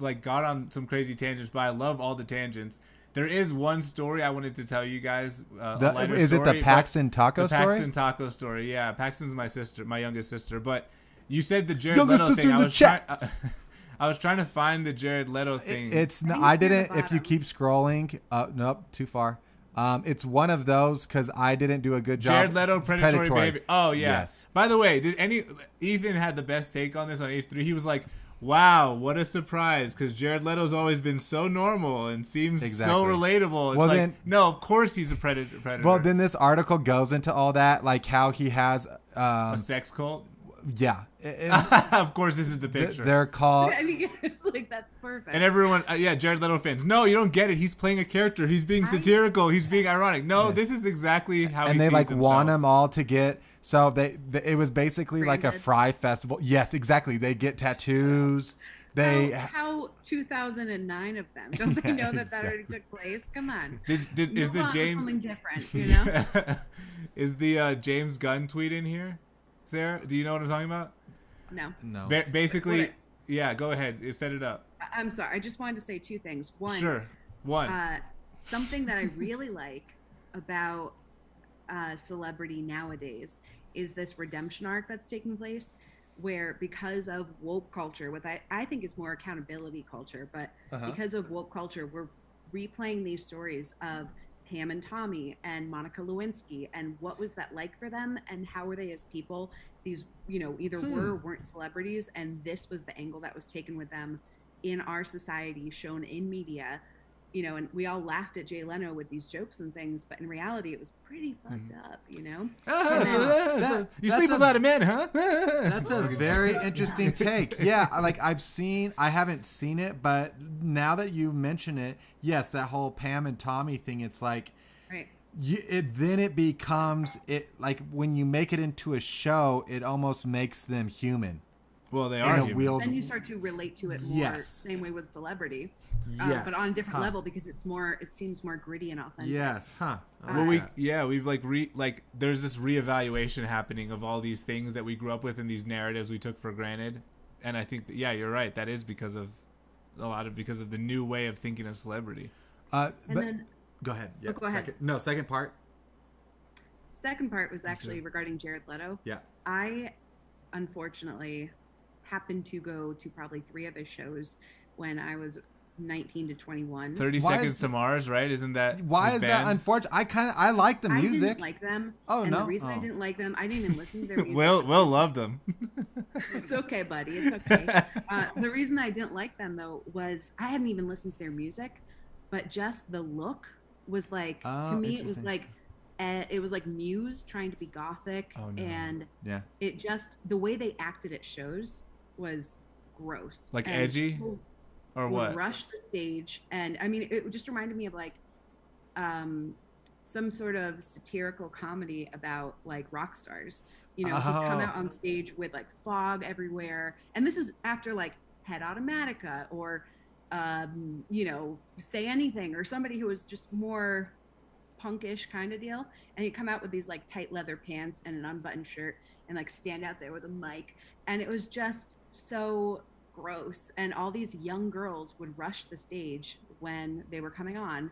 like got on some crazy tangents, but I love all the tangents. There is one story I wanted to tell you guys. A lighter is it story, the Paxton taco the story? Paxton taco story. Yeah, Paxton's my sister, my youngest sister. But you said the Jared Youngest Leto sister thing. in the chat. I was trying to find the Jared Leto thing. It's think I it's near the didn't. If you bottom. keep scrolling, nope, too far. It's one of those because I didn't do a good job. Jared Leto, predatory baby. Oh yeah. Yes. By the way, Ethan had the best take on this on H3. He was like, wow, what a surprise, because Jared Leto's always been so normal and seems Exactly. so relatable. It's Well, like, then- no, of course he's a predator. Well, then this article goes into all that, like how he has, a sex cult. yeah, Of course, this is the picture. they're called. I mean, it's like that's perfect. And everyone, Jared Leto fans, no, you don't get it. He's playing a character. He's being satirical. He's being ironic. No, this is exactly how he And they sees like himself. want them all to get. So it was basically like a Branded. Fry festival. Yes, exactly. They get tattoos. They how 2009 of them? Don't they know that already took place? Come on. Is Move the on to James something different, you know? is the James Gunn tweet in here, Sarah? Do you know what I'm talking about? No. no. Basically, Okay. yeah. Go ahead. Set it up. I'm sorry. I just wanted to say two things. One, Sure. One. something that I really like about celebrity nowadays is this redemption arc that's taking place, where because of woke culture, what I think is more accountability culture, but because of woke culture, we're replaying these stories of Pam and Tommy and Monica Lewinsky, and what was that like for them, and how were they as people? These, either were or weren't celebrities, and this was the angle that was taken with them in our society, shown in media. And we all laughed at Jay Leno with these jokes and things, but in reality, it was pretty fucked up, so you that's sleep a- with a lot of men, huh? That's a very interesting take. Yeah, I haven't seen it, but now that you mention it, yes, that whole Pam and Tommy thing, it's like, right? then it becomes like when you make it into a show, it almost makes them human. Well, they In are a human. wheel. Then you start to relate to it more, Yes. same way with celebrity, Yes. but on a different Huh. level, because it seems more gritty and authentic. Yes, huh? I Well, like that. we've there's this reevaluation happening of all these things that we grew up with and these narratives we took for granted, and I think you're right. That is because of the new way of thinking of celebrity. And But then go ahead. Yeah, go ahead. Second part. second part was actually regarding Jared Leto. Yeah. I unfortunately happened to go to probably 3 of his shows when I was 19 to 21. 30 Why Seconds is- to Mars, right? Isn't that Why his is that band? unfortunate? I like the I music. didn't like them. Oh, and no? the reason I Oh. didn't like them, I didn't even listen to their music. Will loved them. It's okay, buddy. It's okay. The reason I didn't like them, though, was I hadn't even listened to their music, but just the look was like, Oh, to me, it was interesting. like Muse trying to be gothic. Oh, no. And Yeah. it just, the way they acted at shows was gross. Like And edgy? people Or would what? rush the stage. And I mean, it just reminded me of like some sort of satirical comedy about like rock stars. Who come out on stage with like fog everywhere. And this is after like Head Automatica or, Say Anything, or somebody who was just more punkish kind of deal. And he'd come out with these like tight leather pants and an unbuttoned shirt and like stand out there with a mic. And it was just so gross. And all these young girls would rush the stage when they were coming on.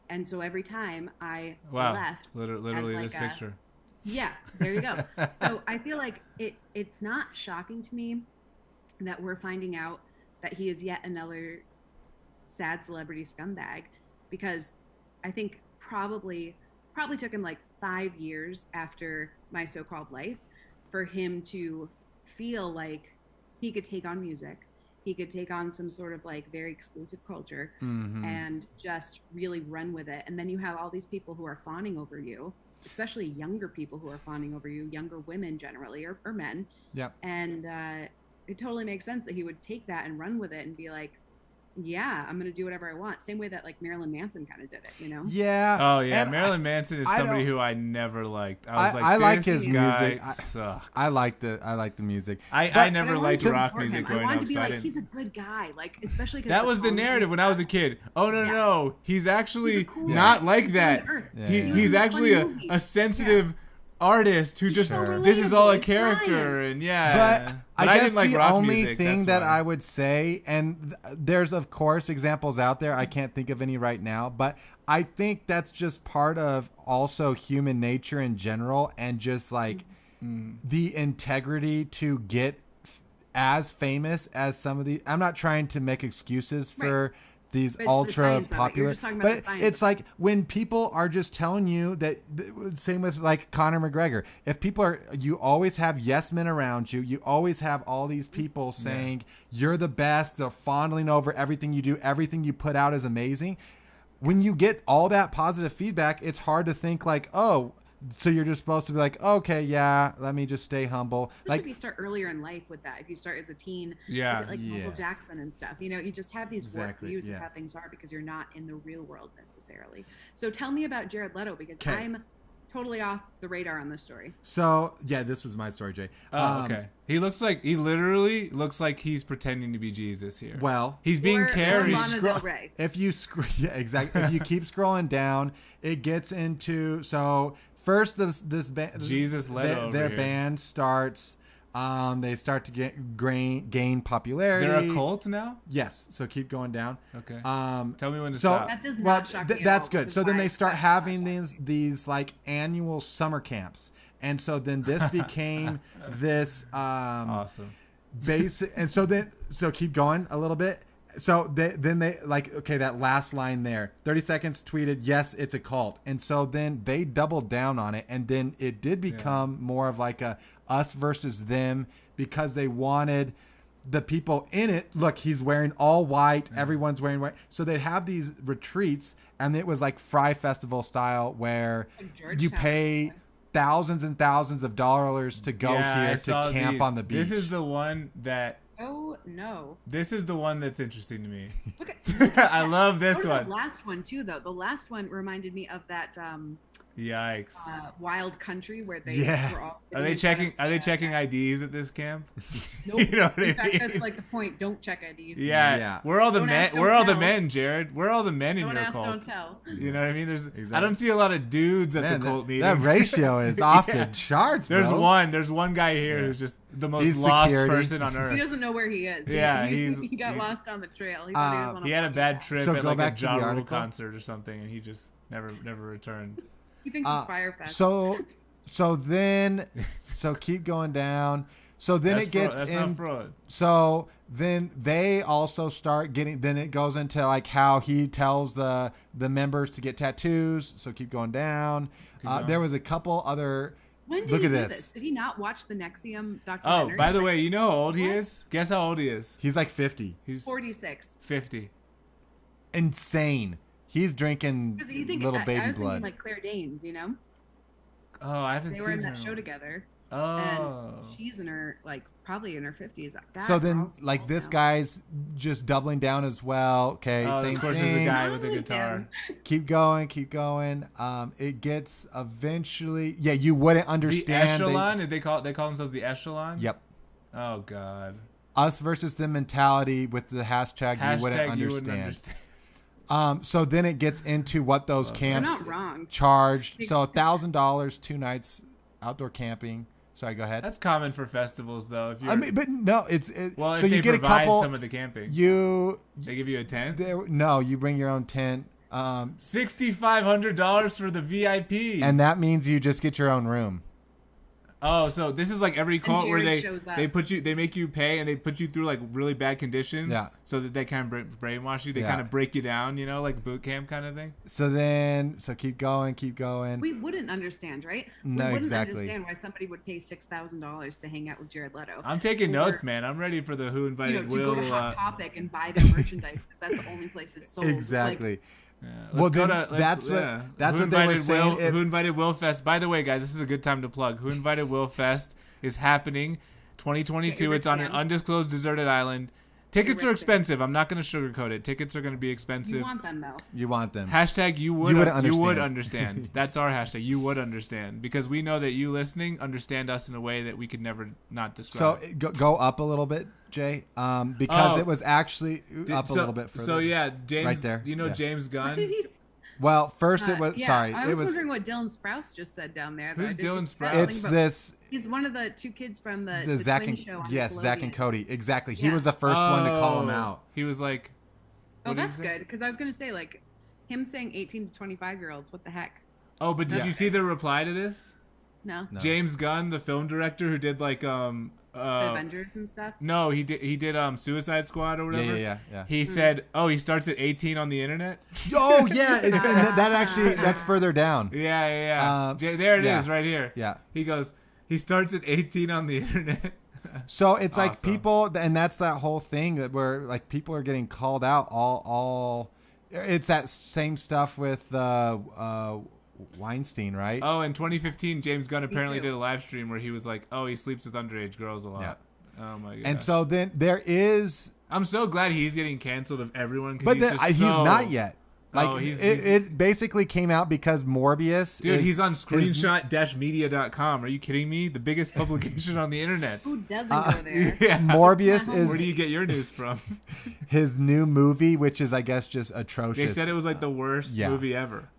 And so every time I Wow. left, Literally as this like a- picture. yeah, there you go. So I feel like it's not shocking to me that we're finding out that he is yet another sad celebrity scumbag, because I think probably took him like 5 years after My So-Called Life for him to feel like he could take on music, he could take on some sort of like very exclusive culture Mhm. and just really run with it. And then you have all these people who are fawning over you, especially younger people who are fawning over you, younger women generally, or men. Yep. And it totally makes sense that he would take that and run with it and be like, yeah, I'm going to do whatever I want. Same way that like Marilyn Manson kind of did it, Yeah. Oh yeah, and Marilyn Manson is I somebody don't- who I never liked. I was I like this his guy music. Sucks. I like the music. I But- never But I liked wanted to rock support music him. I growing wanted up. to be So I like, didn't. he's a good guy, like especially 'cause That the was the songs narrative and when I was a stuff. kid. Oh no, Yeah. no, he's actually He's a cool not guy. like He's that. on Earth. Yeah, He, yeah. He was he's in this actually funny a movie. sensitive artist who just Sure. this is all a Relatable. character It's and yeah. But I guess didn't like the rock only music, thing that's that why. I would say, and there's of course examples out there, I can't think of any right now, but I think that's just part of also human nature in general, and just like the integrity to get as famous as some of the. I'm not trying to make excuses for these But it's the ultra science of it. You're popular. just talking about But the science it's of like when people are just telling you that. Same with like Conor McGregor. If people are, you always have yes men around you. You always have all these people saying you're the best. They're fondling over everything you do. Everything you put out is amazing. When you get all that positive feedback, it's hard to think like, oh, so you're just supposed to be like, okay, yeah, let me just stay humble. Especially Like, if you start earlier in life with that. If you start as a teen, Yeah. look at, like Michael Yes. Jackson and stuff. You know, you just have these warped Exactly, views yeah. of how things are because you're not in the real world necessarily. So tell me about Jared Leto because 'Kay. I'm totally off the radar on this story. so yeah, this was my story, Jay. Oh, okay. He literally looks like he's pretending to be Jesus here. Well, He's being Or carried. Lana Del Rey. if you yeah, exactly. If you keep scrolling down, it gets into so first this band Jesus Leto over their here. band starts. They start to gain popularity. They're a cult now? Yes. So keep going down. Okay. Um, Tell me when to so stop. That does not well, shock me at that's all, good. which So is then why they I start expect having that. these like annual summer camps, and so then this became this Awesome. basic. And so keep going a little bit. So then they like, okay, that last line there, 30 seconds tweeted, yes, it's a cult. And so then they doubled down on it. And then it did become more of like a us versus them because they wanted the people in it. Look, he's wearing all white. Everyone's wearing white. So they'd have these retreats and it was like Fry Festival style where Like Georgetown. you pay thousands and thousands of dollars to go Yeah, I here saw to camp these. on the beach. This is the one Oh no! that's interesting to me. Look at I love this or one. The last one too, though. The last one reminded me of that Yikes. Wild Country where they Yes. were all Are they sitting in checking? Are they front of checking IDs at this camp? Nope. You know what I In fact, mean? that's like the point. Don't check IDs. Yeah. Yeah. We're all the Don't men. ask, don't We're all the tell. men, Jared. We're all the men in Don't your ask, cult. don't tell. You know what I mean? There's. I Exactly. don't see a lot of dudes at Man, the cult meeting. that ratio is off Yeah. the charts, There's bro. one. There's one guy here Yeah. who's just the most He's lost security. person on He earth. doesn't know where he is. Yeah, he got he- lost on the trail. He thought he was on a He had a bus bad stop. trip So at go like back a to the Ja Rule article. concert or something, and he just never returned. He thinks it's Firefest. So keep going down. So then That's it gets that's in. not fraud. So then they also start getting. Then it goes into like how he tells the members to get tattoos. So keep going down. going. There was a couple other. when did look he at do this. Did he not watch the Nexium Oh, documentary? by the way, you know how old he What? is? Guess how old he is? He's like 50. He's 46. 50. Insane. He's drinking Because you think little I baby was blood. thinking like Claire Danes, you know? Oh, I haven't They seen were in that her. show together. Oh. And she's in her probably in her 50s. That So then, girl's like old this now. guy's just doubling down as well. Okay, Oh, same of course, thing. there's a guy with a Not guitar. him. Keep going, keep going. It gets eventually. Yeah, you wouldn't The understand. echelon? Did they call themselves the echelon? Yep. Oh God. Us versus them mentality with the hashtag, you wouldn't Hashtag understand. you wouldn't understand. So then it gets into what those They're camps not wrong. charged. So $1,000, 2 nights outdoor camping. Sorry, go ahead. That's common for festivals, though. If you're, I mean, but no, well, so if you they get a provide couple. some of the camping, You they give you a tent. no, you bring your own tent. $6,500 for the VIP. And that means you just get your own room. Oh, so this is like every cult where Jared shows up. they make you pay and they put you through like really bad conditions, Yeah. so that they kind of brainwash you. They Yeah. kind of break you down, you know, like boot camp kind of thing. So keep going, keep going. We wouldn't understand, right? No, we wouldn't exactly. understand why somebody would pay $6,000 to hang out with Jared Leto. I'm taking Or, notes, man. I'm ready for the Who You Invited know, to go Will. to Hot Topic and buy their merchandise because that's the only place it's sold. Exactly. Yeah, Well, let's go then to- that's what- yeah. that's Who what they were Invited saying. Will, Who Invited Will Fest? By the way, guys, this is a good time to plug. Who Invited Will Fest is happening 2022. Get It's on an rich, man. undisclosed deserted island. Tickets Get are rich, expensive. I'm not going to sugarcoat it. Tickets are going to be expensive. You want them though. You want them. Hashtag you would You would understand. understand. That's our hashtag. You would understand because we know that you listening understand us in a way that we could never not So describe. go up a little bit, Jay, because Oh. it was actually up a So- little bit further. So yeah, James. Right there. You know Yeah. James What Gunn. did he? Well, first it was Yeah, sorry. I It was was wondering what Dylan Sprouse just said down there. Who's Did you Dylan say Sprouse? something it's about- this He's one of the two kids from the Zach twin and show on yes, Zach and Nickelodeon. Cody. Exactly. He Yeah. was the first one to call him Oh, out. He was like, Oh, what did he that's say? good because I was gonna say like him saying 18 to 25-year-olds. What the heck? Oh, but did Yeah. you see the reply to this? No. No. James Gunn, the film director who did like The Avengers and stuff. No, he did Suicide Squad or whatever. Yeah. He said, "Oh, he starts at 18 on the internet." Oh yeah, and that actually that's further down. Yeah. There it is, right here. Yeah. He goes, he starts at 18 on the internet. So it's like Awesome. people, and that's that whole thing that where like people are getting called out. All it's that same stuff with Weinstein, right? Oh, in 2015, James Gunn apparently too. did a live stream where he was like, "Oh, he sleeps with underage girls a lot." Yeah. Oh my god. And so then there is, I'm so glad he's getting canceled of everyone. 'Cause but he's, just he's so- not yet. Like Oh, he's- it basically came out because Morbius. Dude, is he's on his- screenshot-media.com. Are you kidding me? The biggest publication on the internet. Who doesn't go there? Yeah. Morbius Where Where do is you get your news from? his new movie, which is I guess just atrocious. They said it was like the worst Yeah. movie ever.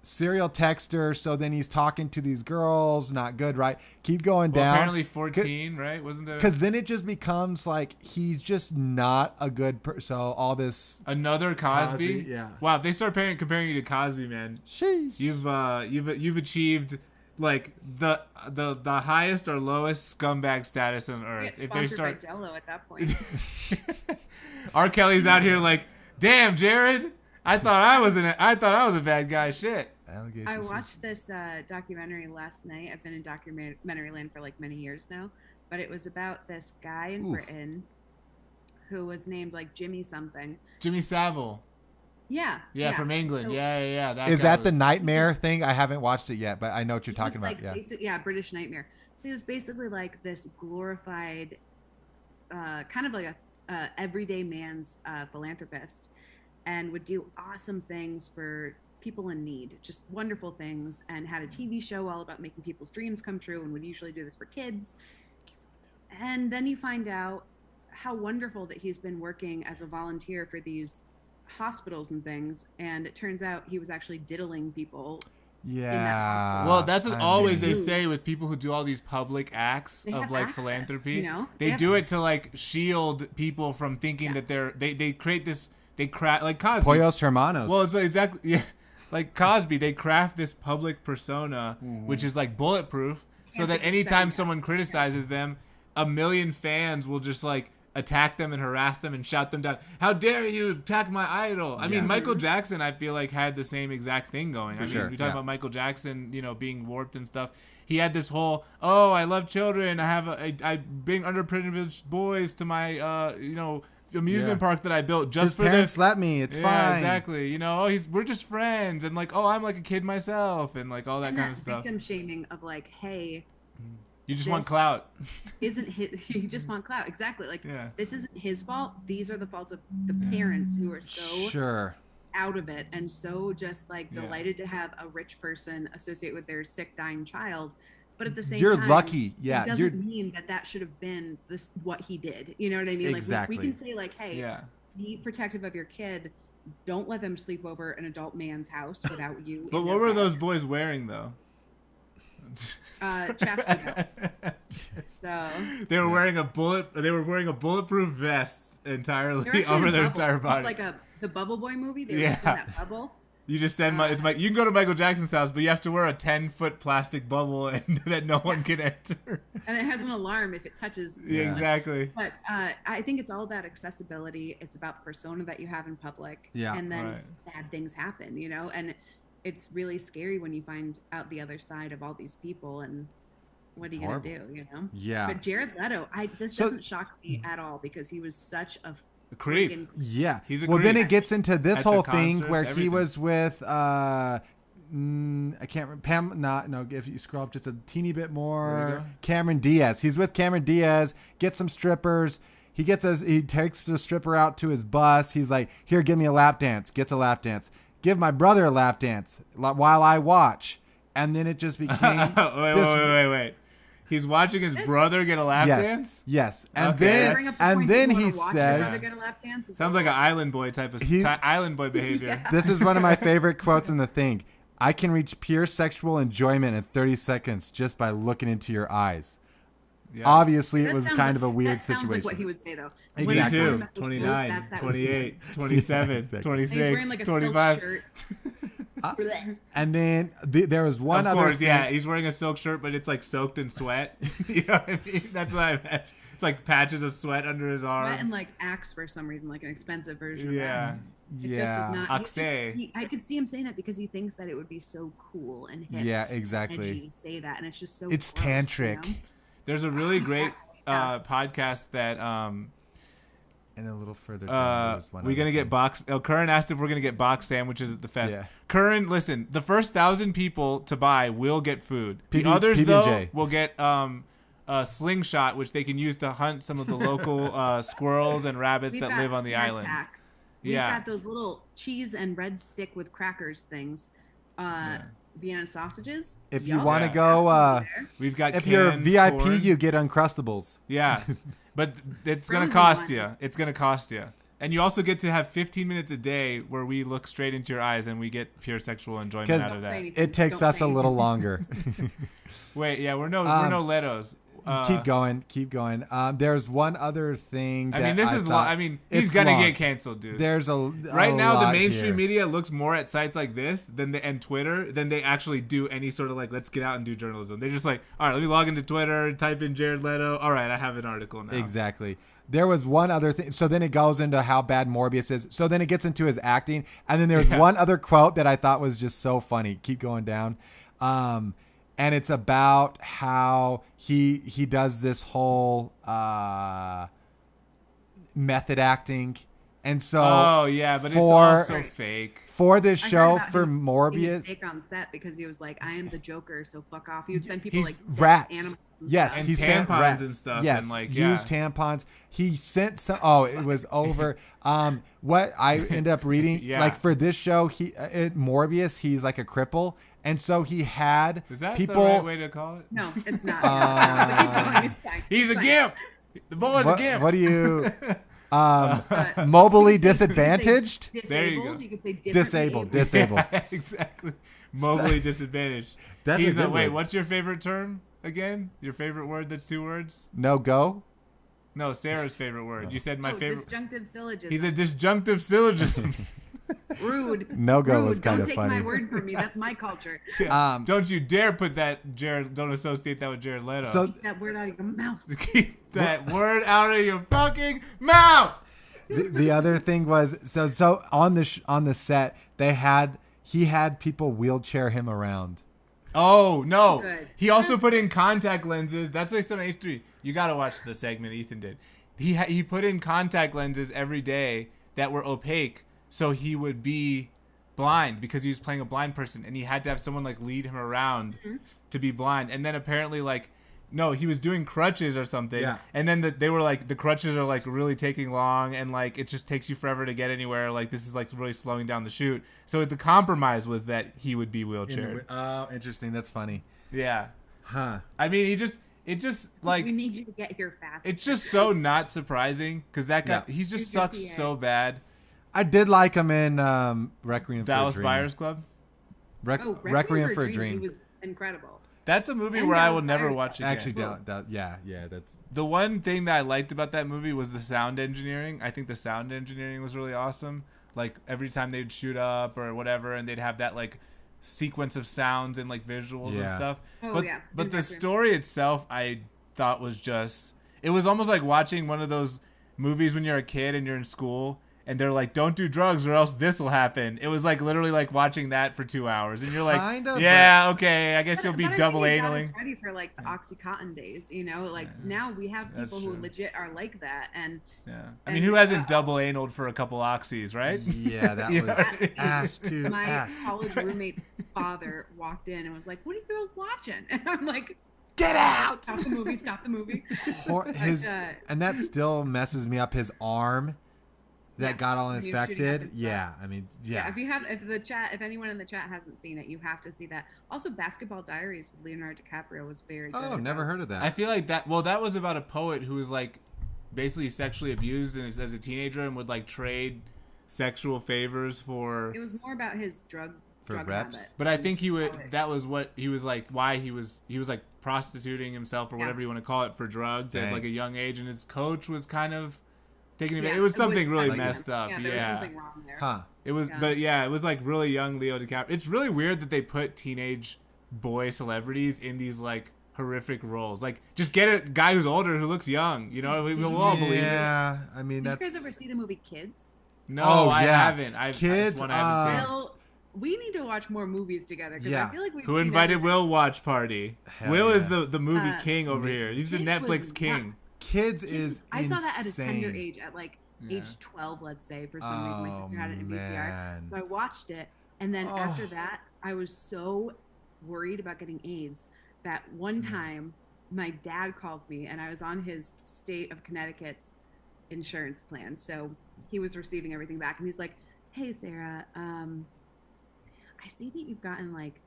Serial texter. So then he's talking to these girls. Not good, right? Keep going Well, down. apparently 14, right? Wasn't there Because then it just becomes like he's just not a good person. So all this. another Cosby? yeah. Wow, if they start comparing you to Cosby, man, Sheesh. you've achieved like the highest or lowest scumbag status on earth. Get If they sponsored start by Jello at that point. R. Kelly's out here like, damn, Jared, I thought I was a bad guy. Shit. Allegations. I watched this documentary last night. I've been in documentary land for like many years now, but it was about this guy in Oof. Britain who was named like Jimmy something. Jimmy Savile. Yeah. Yeah, from England. So Yeah. Is guy that the was- Nightmare thing? I haven't watched it yet, but I know what you're he was talking about. like Yeah. British Nightmare. So he was basically like this glorified, kind of like a everyday man's philanthropist, and would do awesome things for people in need, just wonderful things, and had a TV show all about making people's dreams come true, and would usually do this for kids. And then you find out how wonderful that he's been working as a volunteer for these hospitals and things, and it turns out he was actually diddling people. Yeah. hospital. Well, that's what I always mean- they say with people who do all these public acts They of have like access, philanthropy. you know? They They have- do it to like shield people from thinking Yeah. that they create this like Cosby. Pollos Hermanos. Well, it's like exactly yeah, like Cosby. They craft this public persona which is like bulletproof, so Can't that be anytime second someone guessed. criticizes them, a million fans will just like attack them and harass them and shout them down. How dare you attack my idol? I mean, Michael Jackson, I feel like had the same exact thing going. I mean, sure, we talk yeah. about Michael Jackson, being warped and stuff. He had this whole, oh, I love children. I bring underprivileged boys to my, amusement Yeah. park that I built just his for parents this. let me. It's Yeah, fine. exactly. We're just friends, and like, oh, I'm like a kid myself, and like all that And kind that of stuff. victim shaming of like, hey, You just want this- clout. isn't his, you just want clout. Exactly. Like, Yeah. this isn't his fault. These are the faults of the parents who are so Sure. out of it and so just like Yeah. delighted to have a rich person associate with their sick, dying child. But at the same You're time, lucky. Yeah, it you're- doesn't mean that should have been this what he did. You know what I mean? Exactly. Like we can say like, hey, Yeah. be protective of your kid. Don't let them sleep over an adult man's house without you. But in what their were bed. those boys wearing though? Chastity belt. So They were wearing a bulletproof vest they're entirely actually over in their Bubble. entire It's body. like the Bubble Boy movie. They were Yeah. just in that bubble. You just send you can go to Michael Jackson's house, but you have to wear a 10-foot plastic bubble and that no one can enter. And it has an alarm if it touches. Yeah, Yeah. exactly. But I think it's all about accessibility. It's about the persona that you have in public. Yeah. And then Right. bad things happen, and it's really scary when you find out the other side of all these people and what are you going to do, Yeah. But Jared Leto, this So- doesn't shock me at all because he was such a Creep. friggin' Yeah. He's a well, then creep. it gets into this At the whole thing concerts, where he everything. was with I can't remember Pam. No. If you scroll up just a teeny bit There you more, go. Cameron Diaz. He's with Cameron Diaz. Gets some strippers. He takes the stripper out to his bus. He's like, "Here, give me a lap dance." Gets a lap dance. Give my brother a lap dance while I watch. And then it just became wait. He's watching his brother get a lap dance? Yes. And Okay, then Bring up the and point then that you he wanna watch your brother says, get a lap dance is Sounds like an horrible. island boy type of He- island boy behavior. Yeah. this is one of my favorite quotes in the thing. I can reach pure sexual enjoyment in 30 seconds just by looking into your eyes. Yeah. Obviously, it That was sounds kind like- of a weird that sounds situation. like what he would say though. Exactly. When I saw him 22, at the post, 29, that was- 28, 27, exactly. 26, And he's wearing like a 25. silk shirt. And then there was one Of other course, thing. yeah. He's wearing a silk shirt, but it's like soaked in sweat. You know what I mean? That's what I imagine. It's like patches of sweat under his arms. And like Axe for some reason, like an expensive version Yeah. of Axe. It just Yeah. is not. Axe. I could see him saying that because he thinks that it would be so cool and hip. Yeah, And exactly. edgy to say that, and it's just so. It's gross, tantric. You know? There's a really great Yeah. podcast that And a little further down, there was one we're other gonna get thing. box. Curran asked if we're gonna get box sandwiches at the fest. Yeah. Curran, listen, the first 1,000 people to buy will get food. The PB others PB&J. though will get a slingshot, which they can use to hunt some of the local squirrels and rabbits We've that got live on the snack island. packs. We've Yeah. got those little cheese and bread stick with crackers things. Vienna sausages. If you Yup. want to Yeah. go, There. We've got if you're a canned VIP, corn. you get Uncrustables. Yeah, but it's gonna Frozen cost one. you. It's gonna cost you, and you also get to have 15 minutes a day where we look straight into your eyes and we get pure sexual enjoyment 'Cause out of that. It takes Don't us say a little anything. longer. Wait, yeah, we're no Letos. Keep going. There's one other thing. I that mean, this I is thought- long. I mean, he's it's gonna long. get canceled, dude. There's a Right now, the lot mainstream here. media looks more at sites like this and Twitter than they actually do any sort of like, let's get out and do journalism. They're just like, all right, let me log into Twitter, type in Jared Leto. All right, I have an article now. Exactly. There was one other thing. So then it goes into how bad Morbius is. So then it gets into his acting. And then there's Yeah. one other quote that I thought was just so funny. Keep going down. And it's about how he does this whole method acting. And so Oh yeah, but it's for- also fake. for this I heard show about for him being Morbius, fake on set because he was like, "I am the Joker, so fuck off." He would send people He's like dead rats. animals and Yes, stuff. And he sent tampons rats and stuff Yes, and, like, yeah. used tampons. He sent some. Oh, it was over. What I ended up reading, Yeah. like for this show, Morbius, he's like a cripple, and so he had Is that people. the right way to call it? No, it's not. Uh, Keep going, it's fine. He's It's a fine. gimp. The boy's a what, gimp. what do you? But- Mobily you could say disadvantaged. There you Disabled. go. You could say Disabled. differently. Disabled. Yeah, exactly. Mobily disadvantaged. That's a He's good wait, one. what's your favorite term again? Your favorite word that's 2 words? No go. No, Sarah's favorite word. You said my Oh, favorite. disjunctive syllogism. He's a disjunctive syllogism. rude. No go Rude. was kind Don't of take funny. my word from me. That's my culture. Don't you dare put that Jared. Don't associate that with Jared Leto. So Keep that word out of your mouth. keep that word out of your fucking mouth. the other thing was so on the set he had people wheelchair him around. Oh no! Good. He also put in contact lenses. That's what they said on H3. You gotta watch the segment Ethan did. He put in contact lenses every day that were opaque, so he would be blind because he was playing a blind person, and he had to have someone like lead him around to be blind. And then apparently like. No, he was doing crutches or something. Yeah. And then they were like, the crutches are like really taking long and like it just takes you forever to get anywhere. Like this is like really slowing down the shoot. So the compromise was that he would be wheelchaired. Oh, interesting. That's funny. Yeah. Huh. I mean, it just like, we need you to get here fast. it's just so not surprising because that guy, Yeah. he just He's your sucks PA. so bad. I did like him in Requiem Dallas for a Dream. Buyers Club. Oh, Requiem for a Dream. He was incredible. That's a movie And where I Dallas will never Buyers watch again. Actually, yeah, that's The one thing that I liked about that movie was the sound engineering. I think the sound engineering was really awesome. Like every time they'd shoot up or whatever, and they'd have that like sequence of sounds and like visuals and Yeah. stuff. Oh, but yeah. but the Exactly. story itself, I thought was just. It was almost like watching one of those movies when you're a kid and you're in school. And they're like, "Don't do drugs, or else this will happen." It was like literally like watching that for 2 hours, and you're like, Kind of, "Yeah, okay, I guess you'll But be I think double it got us analing." ready for like the OxyContin days, you know. Like now we have That's people who true. legit are like that, and Yeah, I and, mean, who hasn't uh, double analed for a couple oxys, right? yeah, that You was know? ass to my ass. college roommate's father walked in and was like, "What are you girls watching?" And I'm like, Get out! "Stop the movie! Stop the movie!" And that still messes me up. His arm that Yeah, got all when he was shooting up infected. his Yeah, I mean, yeah. If anyone in the chat hasn't seen it, you have to see that. Also, Basketball Diaries with Leonardo DiCaprio was very good. Oh, never heard of I that. feel like that. Well, that was about a poet who was like basically sexually abused as a teenager and would like trade sexual favors for. It was more about his drug reps? habit. But I think he would. Poet. That was what he was like. Why he was like prostituting himself or Yeah. whatever you want to call it for drugs at Dang. like a young age, and his coach was kind of taking advantage. Yeah, It was something really like messed up. Yeah, there was Yeah. something wrong there. Huh. It was, Yeah. but yeah, it was like really young Leo DiCaprio. It's really weird that they put teenage boy celebrities in these like horrific roles. Like, just get a guy who's older who looks young. You know, we'll all believe it. Yeah, I mean Did that's. you guys ever see the movie Kids? No, Oh, I yeah. haven't. Kids, That's one I haven't seen. Will, we need to watch more movies together because Yeah. I feel like we've Who seen invited everything. Will watch party? Hell Will is yeah. the movie Uh, king over here. He's the Kids Netflix was king. nuts. Kids Kids is was- I saw that at a tender insane. age, at like Yeah. age 12, let's say. For some reason, my sister had it in VCR. man. So I watched it, and then Oh. after that, I was so worried about getting AIDS that one Mm. time my dad called me, and I was on his state of Connecticut's insurance plan, so he was receiving everything back, and he's like, "Hey, Sarah, I see that you've gotten like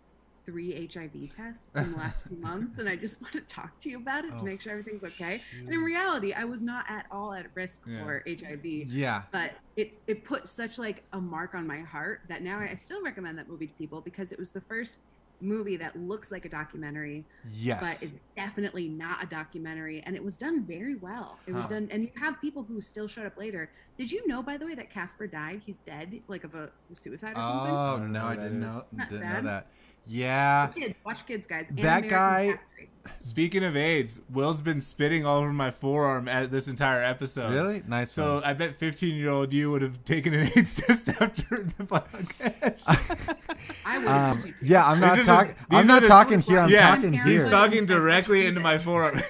3 HIV tests in the last few months, and I just want to talk to you about it to Oh, make sure everything's okay." And in reality, I was not at all at risk Yeah. for HIV, Yeah. but it put such like a mark on my heart that now I still recommend that movie to people because it was the first movie that looks like a documentary, Yes. but it's definitely not a documentary, and it was done very well. It was Huh. done, and you have people who still showed up later. Did you know, by the way, that Casper died? He's dead, like of a suicide or something. Oh I don't no, know I what that didn't is. know. Not Didn't know sad. that. Yeah. Kids, watch Kids, guys. And That American guy- Factory. Speaking of AIDS, Will's been spitting all over my forearm at this entire episode. Really nice. So one. I bet 15-year-old you would have taken an AIDS test after the podcast. I would. Yeah, I'm These not are talking. the- I'm these not are the- talking here. I'm yeah, talking he's he's here. talking directly into my forearm.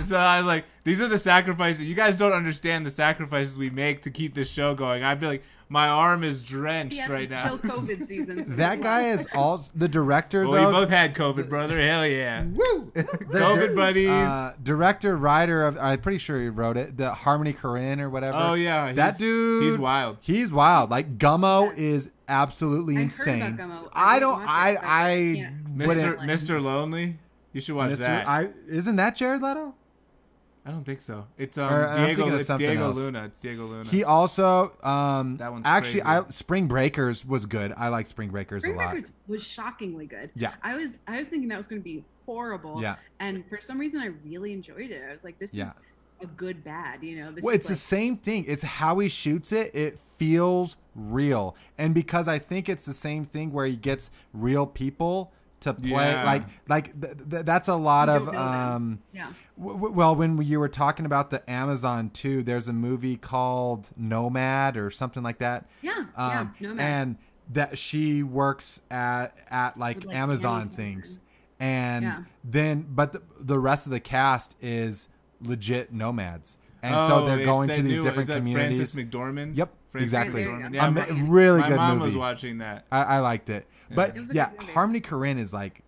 So I'm like, these are the sacrifices. You guys don't understand the sacrifices we make to keep this show going. I'd be like, my arm is drenched Yes, right now. Still COVID seasons. That guy is also the director Well, though. we both had COVID, brother. Hell yeah. Woo! COVID buddies. Director, writer of, I'm pretty sure he wrote it, the Harmony Korine or whatever. Oh yeah, that dude. He's wild. He's wild. Like Gummo is absolutely I heard insane. about Gummo. I I don't. didn't watch it, but I yeah. wouldn't. Mr. Lonely. You should watch that. Isn't that Jared Leto? I don't think so. It's Or I'm Diego. thinking of It's something Diego else. Luna. It's Diego Luna. He also That one's actually crazy. Spring Breakers was good. I like Spring Breakers Spring a lot. Breakers was shockingly good. Yeah. I was thinking that was going to be horrible. Yeah. And for some reason, I really enjoyed it. I was like, this Yeah. is a good bad. You know. This Well, is it's the like, same thing. It's how he shoots it. It feels real, and because I think it's the same thing where he gets real people to play. Yeah. That's a lot You of don't know them. Yeah. Well, when you were talking about the Amazon too, there's a movie called Nomad or something like that. Yeah. No matter. And that she works at like With, like, Amazon Amazon. things, and Yeah. then but the rest of the cast is legit nomads, and so they're it's going that to these new- different is that communities. Francis McDormand. Yep, Francis exactly. McDormand. Yeah, Really my good mom movie. was watching that. I liked it, but It was a yeah, good movie. Harmony Korine is like.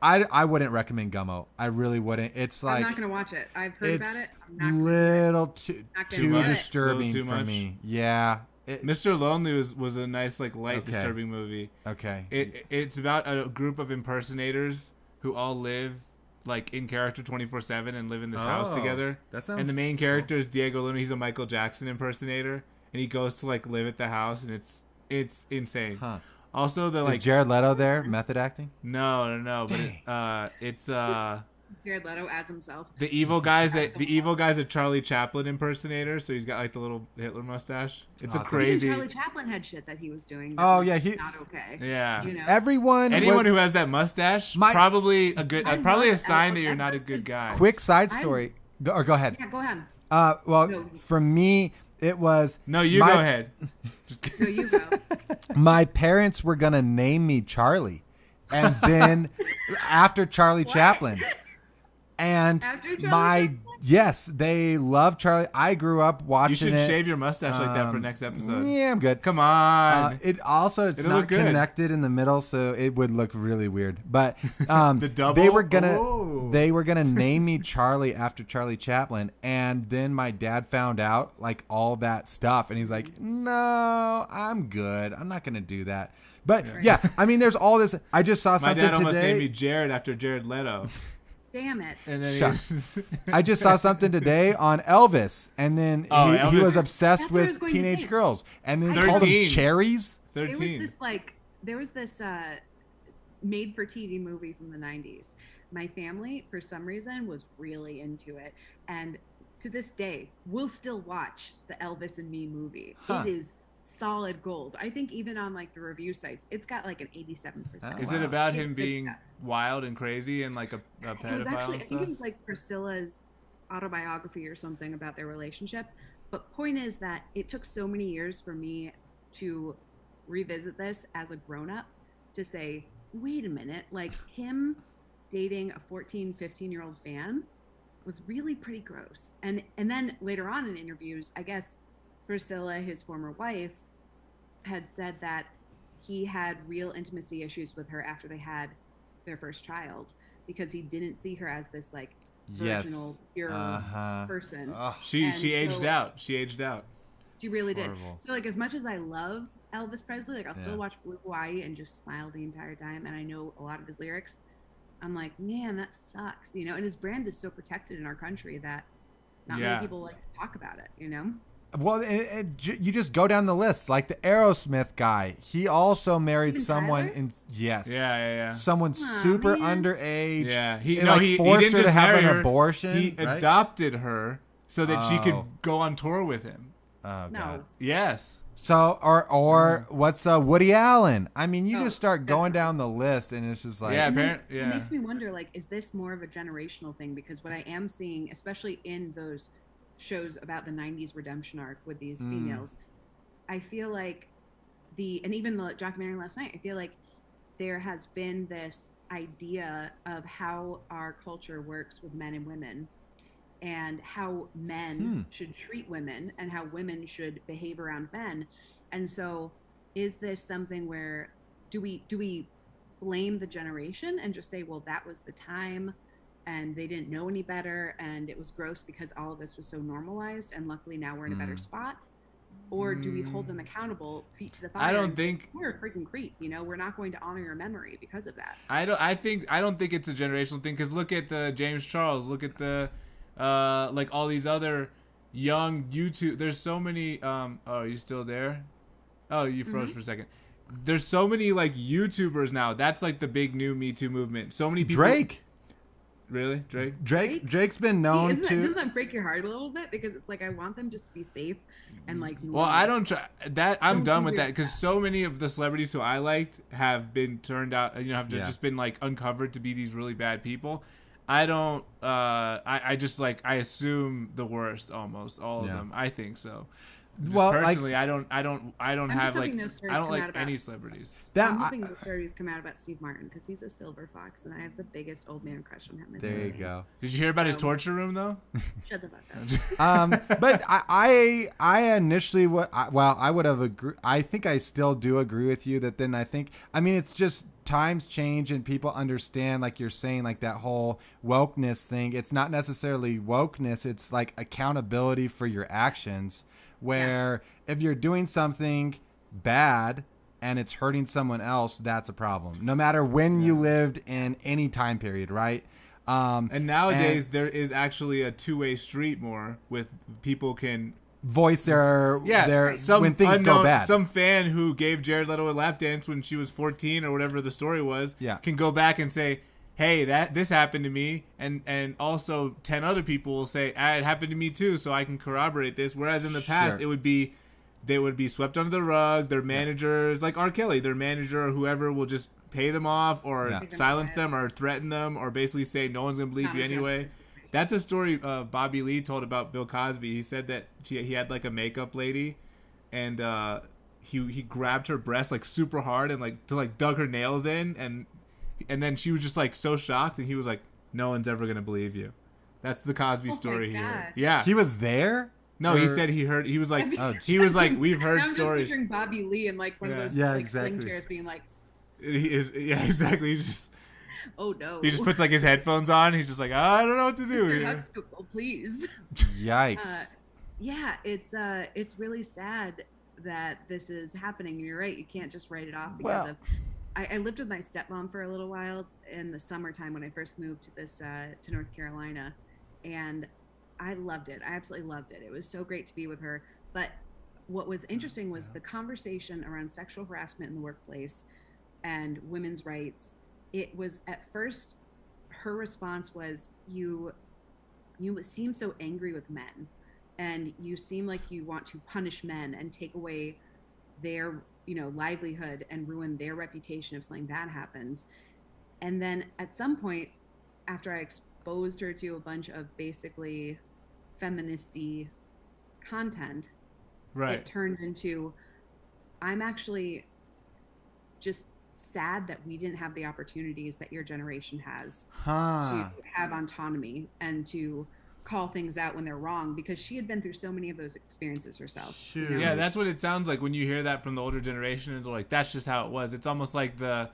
I wouldn't recommend Gummo. I really wouldn't. It's I'm like not going to watch it. I've heard it's about it. I'm not gonna little too Not gonna too do it. disturbing Little too for much. me. Yeah. Mr. Lonely was a nice like light Okay. disturbing movie. Okay. It's about a group of impersonators who all live like in character 24/7 and live in this house Oh, together. that sounds And the main character is Diego Luna. He's a Michael Jackson impersonator, and he goes to like live at the house, and it's insane. Huh. Also, the Is like Jared Leto there? Method acting? no, but Dang. it's Jared Leto as himself. the evil guys a Charlie Chaplin impersonator. So he's got like the little Hitler mustache. It's a Awesome. crazy. Charlie Chaplin had shit that he was doing. that Oh, was yeah, he- not okay. Yeah. You know. Everyone. Anyone who has that mustache, My- probably a good, I probably a love sign that Alex. you're not a good guy. quick side story. Go ahead. Yeah, go ahead. Well, No. for me, it was No, you my- go ahead. No, you go. my parents were gonna name me Charlie, and then after Charlie Chaplin, and After Charlie my Chaplin? yes, they love Charlie. I grew up watching You should it. shave your mustache like that for Um, next episode. Yeah, I'm good. Come on. It also it's It'll not look good. connected in the middle, so it would look really weird. But The double? they Oh. were gonna name me Charlie after Charlie Chaplin, and then my dad found out like all that stuff, and he's like, "No, I'm good. I'm not gonna do that." But yeah, I mean, there's all this. I just saw My something dad almost named me today. Jared after Jared Leto. Damn it. And then Shucks. I just saw something today on Elvis, and then Oh, he Elvis. was obsessed That's what I was with going to teenage say. girls, and then called them 13. cherries. There was 13. this made for TV movie from the 90s. My family, for some reason, was really into it. And to this day will still watch the Elvis and Me movie. Huh. It is solid gold. I think even on like the review sites, it's got like an 87%. Oh, Is wow. it about It's him good being stuff. wild and crazy and like a It was pedophile actually, and I think it stuff? was like Priscilla's autobiography or something about their relationship. But point is that it took so many years for me to revisit this as a grown up to say, wait a minute, like him dating a 14, 15-year-old fan was really pretty gross. And then later on in interviews, I guess Priscilla, his former wife, had said that he had real intimacy issues with her after they had their first child because he didn't see her as this like Yes. virginal, pure person. Ugh. She And aged so- out. She aged out. She really did. Horrible. So like as much as I love Elvis Presley, like I'll Yeah. still watch Blue Hawaii and just smile the entire time, and I know a lot of his lyrics. I'm like, man, that sucks, you know. And his brand is so protected in our country that not Yeah. many people like to talk about it, you know. Well, you just go down the list, like the Aerosmith guy. He also married Steven someone Tyler? in Yeah, yeah. someone Aw, super man. underage. Yeah, and, like, forced didn't her to just have marry an her. abortion. He right? adopted her so that she could Oh. go on tour with him. Oh No. god. Yes. So or what's Woody Allen? I mean, you Oh, just start going definitely. down the list, and it's just like Yeah, And then apparent- yeah. It makes me wonder, like, is this more of a generational thing? Because what I am seeing, especially in those shows about the 90s redemption arc with these Mm. females, I feel like and even the documentary last night, I feel like there has been this idea of how our culture works with men and women and how men should treat women and how women should behave around men. And so is this something where do we blame the generation and just say, well, that was the time and they didn't know any better and it was gross because all of this was so normalized and luckily now we're in a better spot? Or do we hold them accountable, feet to the fire? I don't and say, think- you're a freaking creep, you know, we're not going to honor your memory because of that. I don't think it's a generational thing because look at the James Charles, look at the like all these other young YouTube. There's so many. Oh, are you still there? Oh, you froze for a second. There's so many like YouTubers now. That's like the big new Me Too movement. So many people. Drake. Really, Drake? Drake's been known Doesn't to. that break your heart a little bit? Because it's like I want them just to be safe and like. Well, normal. I don't try that. I'm Don't done do with that weird because stuff. so many of the celebrities who I liked have been turned out. You know, have Yeah. just been like uncovered to be these really bad people. I don't. I just like I assume the worst almost all of Yeah. them. I think so. Just Well, like- personally, I don't I'm have just like hoping no stories I don't come like out about- any celebrities. That I'm I- hoping the stories come out about Steve Martin because he's a silver fox and I have the biggest old man crush on him. It's there you insane. go. Did you hear about his torture room though? Shut the fuck up. But I initially I would have agreed. I think I still do agree with you that then I mean it's just times change and people understand, like you're saying, like that whole wokeness thing. It's not necessarily wokeness. It's like accountability for your actions, where if you're doing something bad and it's hurting someone else, that's a problem. No matter when you lived in any time period, right? And nowadays there is actually a two-way street more with people can voice their when things go unknown- bad. Some fan who gave Jared Leto a lap dance when she was 14 or whatever the story was, Yeah. can go back and say, "Hey, this happened to me," and also 10 other people will say, "Ah, it happened to me too," so I can corroborate this. Whereas in the past, Sure. they would be swept under the rug. Their managers, like R. Kelly, their manager or whoever will just pay them off or Yeah. silence them or threaten them or basically say no one's gonna believe Not you address anyway. this. That's a story Bobby Lee told about Bill Cosby. He said that he had like a makeup lady, and he grabbed her breast like super hard and like dug her nails in, and then she was just like so shocked, and he was like, "No one's ever gonna believe you." That's the Cosby Oh my story God. here. Yeah. He was there. No, he Or- said he heard. He was like, Oh, he was like, we've heard I'm stories. just picturing Bobby Lee in like one Yeah. of those Yeah, like exactly. sling chairs being like, He is, yeah, exactly. oh no. He just puts like his headphones on. He's just like, I don't know what to do Mr. here. Huxtable, please. Yikes. Yeah, it's really sad that this is happening. You're right. You can't just write it off because Well- of. I lived with my stepmom for a little while in the summertime when I first moved to this to North Carolina, and I loved it. I absolutely loved it. It was so great to be with her. But what was interesting was the conversation around sexual harassment in the workplace and women's rights. It was at first her response was, you you seem so angry with men, and you seem like you want to punish men and take away their, livelihood and ruin their reputation if something bad happens. And then at some point, after I exposed her to a bunch of basically feministy content, Right. it turned into, I'm actually just sad that we didn't have the opportunities that your generation has Huh. to have autonomy and to call things out when they're wrong, because she had been through so many of those experiences herself. Shoot. Yeah, that's what it sounds like when you hear that from the older generation. It's like, that's just how it was. It's almost like Yeah,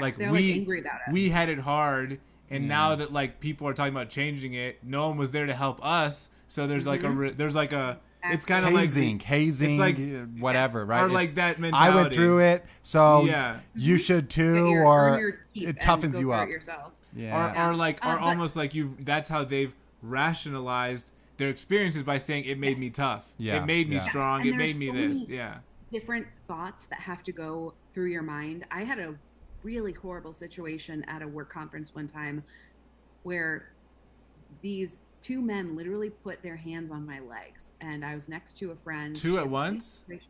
like they're we angry about it. we had it hard, and Yeah. now that like people are talking about changing it, no one was there to help us. So there's like it's kind of like hazing, it's like whatever, right? or like It's, that mentality. I went through it, so Yeah. you should That too, you're- or earn your keep it and toughens go you for it up. yourself. Yeah. Or like But- almost like that's how they've rationalized their experiences by saying it made me tough. Yeah, It made me yeah. strong. And It made there's me so this. many- Yeah. Different thoughts that have to go through your mind. I had a really horrible situation at a work conference one time where these two men literally put their hands on my legs, and I was next to a friend. Two She at had the same once? situation.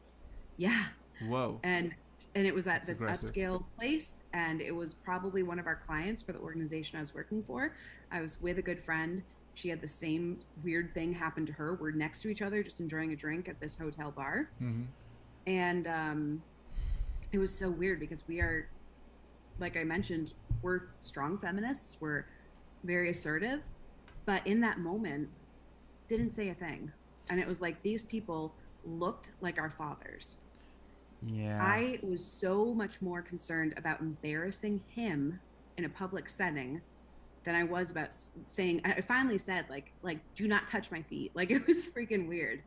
Yeah. Whoa. And it was at That's this aggressive. upscale place, and it was probably one of our clients for the organization I was working for. I was with a good friend. She had the same weird thing happen to her. We're next to each other, just enjoying a drink at this hotel bar. hmm And it was so weird because we are, like I mentioned, we're strong feminists. We're very assertive, but in that moment, didn't say a thing. And it was like these people looked like our fathers. Yeah. I was so much more concerned about embarrassing him in a public setting than I was about saying. I finally said, like, do not touch my feet. Like, it was freaking weird.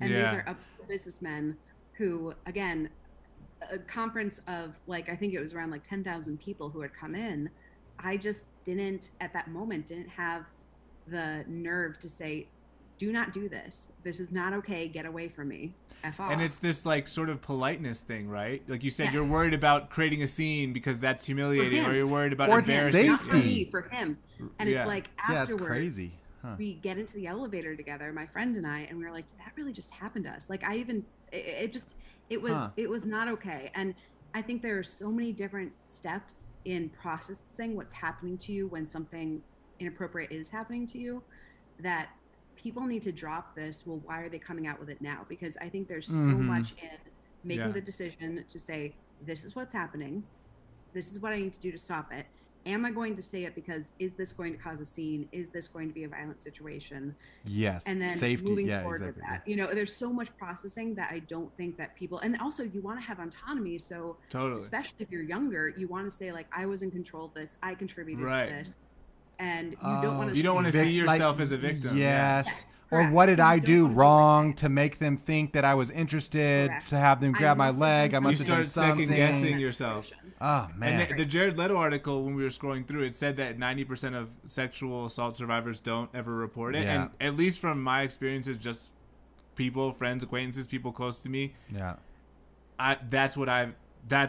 And these Yeah. are upscale businessmen who, again, a conference of like, I think it was around like 10,000 people who had come in. I just didn't, at that moment, didn't have the nerve to say, do not do this. This is not okay. Get away from me. F off. And it's this like sort of politeness thing, right? Like you said, Yes. you're worried about creating a scene because that's humiliating, For him. or you're worried about Or it's embarrassing. Not for safety. me, for him. And Yeah. it's like Yeah, it's afterwards, crazy. Huh. we get into the elevator together, my friend and I, and we were like, did that really just happen to us? Like, it was Huh. it was not okay. And I think there are so many different steps in processing what's happening to you when something inappropriate is happening to you, that people need to drop this. Well, why are they coming out with it now? Because I think there's so Mhm. much in making Yeah. the decision to say, this is what's happening. This is what I need to do to stop it. Am I going to say it because is this going to cause a scene? Is this going to be a violent situation? Yes. And then Safety. moving Yeah, forward exactly. with that. There's so much processing that I don't think that people, and also you want to have autonomy. So Totally. especially if you're younger, you want to say like, I was in control of this. I contributed Right. to this. And you don't want to. You don't wanna see Like, yourself as a victim. Yes. Yes, Or correct. what did So you I don't do wanna be wrong like to make them think that I was interested, Correct. to have them grab my must have leg? I done must You have done start second something. guessing yourself. Oh, man. And the Jared Leto article, when we were scrolling through, it said that 90% of sexual assault survivors don't ever report it. Yeah. And at least from my experiences, just people, friends, acquaintances, people close to me, yeah. that's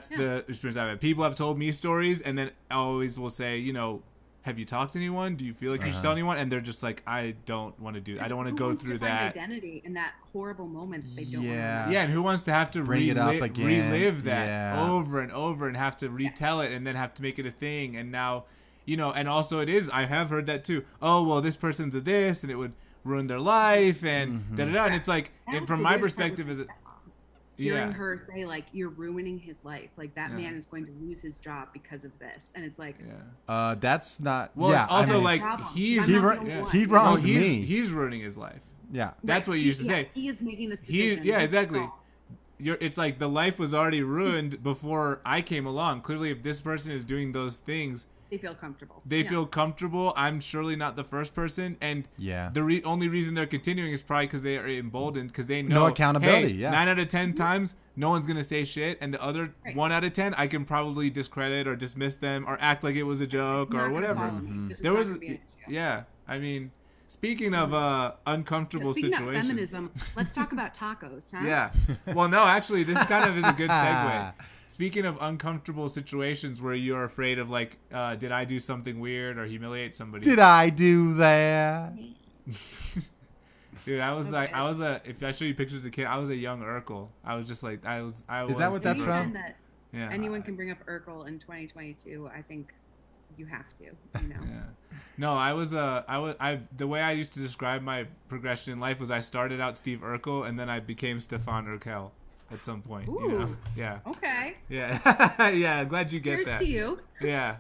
the experience I've had. People have told me stories, and then I always will say, have you talked to anyone? Do you feel like you should tell anyone? And they're just like, I don't want to do. I don't want to Who go wants through find that. identity in that horrible moment that they don't Yeah. want to Yeah, and who wants to have to Bring it up again. relive that Yeah. over and over and have to retell it and then have to make it a thing? And now, and also it is, I have heard that too. Oh, well, this person's a this, and it would ruin their life, and da-da-da. And it's like, That's from the my weirdest part perspective, with is it, my stepmom. Hearing yeah. her say like, you're ruining his life, like that Yeah. man is going to lose his job because of this, and it's like, Yeah. That's not. Well, yeah, it's also I mean, like, Problem. he's, I'm He not ru- the only yeah. one. he You know? wronged he's, me. he's ruining his life. yeah. That's what you used to say. He is making this He, decision. yeah, He's exactly. wrong. It's like the life was already ruined before I came along. Clearly, if this person is doing those things, They feel comfortable. they Yeah. feel comfortable. I'm surely not the first person, and Yeah. the only reason they're continuing is probably because they are emboldened, because they know accountability, Hey, yeah. 9 out of 10 times, no one's gonna say shit, and the other Right. 1 out of 10, I can probably discredit or dismiss them or act like it was a joke It's not or gonna whatever. follow me. This is There not was, gonna be an issue. yeah. I mean, speaking of uncomfortable Speaking situations. of feminism, let's talk about tacos, huh? Yeah. Well, no, actually, this kind of is a good segue. Speaking of uncomfortable situations where you're afraid of, like, did I do something weird or humiliate somebody? Did I do that? Dude, I was like, Okay. if I show you pictures of a kid, I was a young Urkel. I was just like, I was. Is that what that's Steve from? Urkel. That Yeah. anyone can bring up Urkel in 2022. I think you have to. You know. Yeah. No, the way I used to describe my progression in life was I started out Steve Urkel and then I became Stefan Urkel at some point. You know? Ooh. Yeah. Okay. Yeah. Yeah. Glad you get Here's that. to you. Yeah.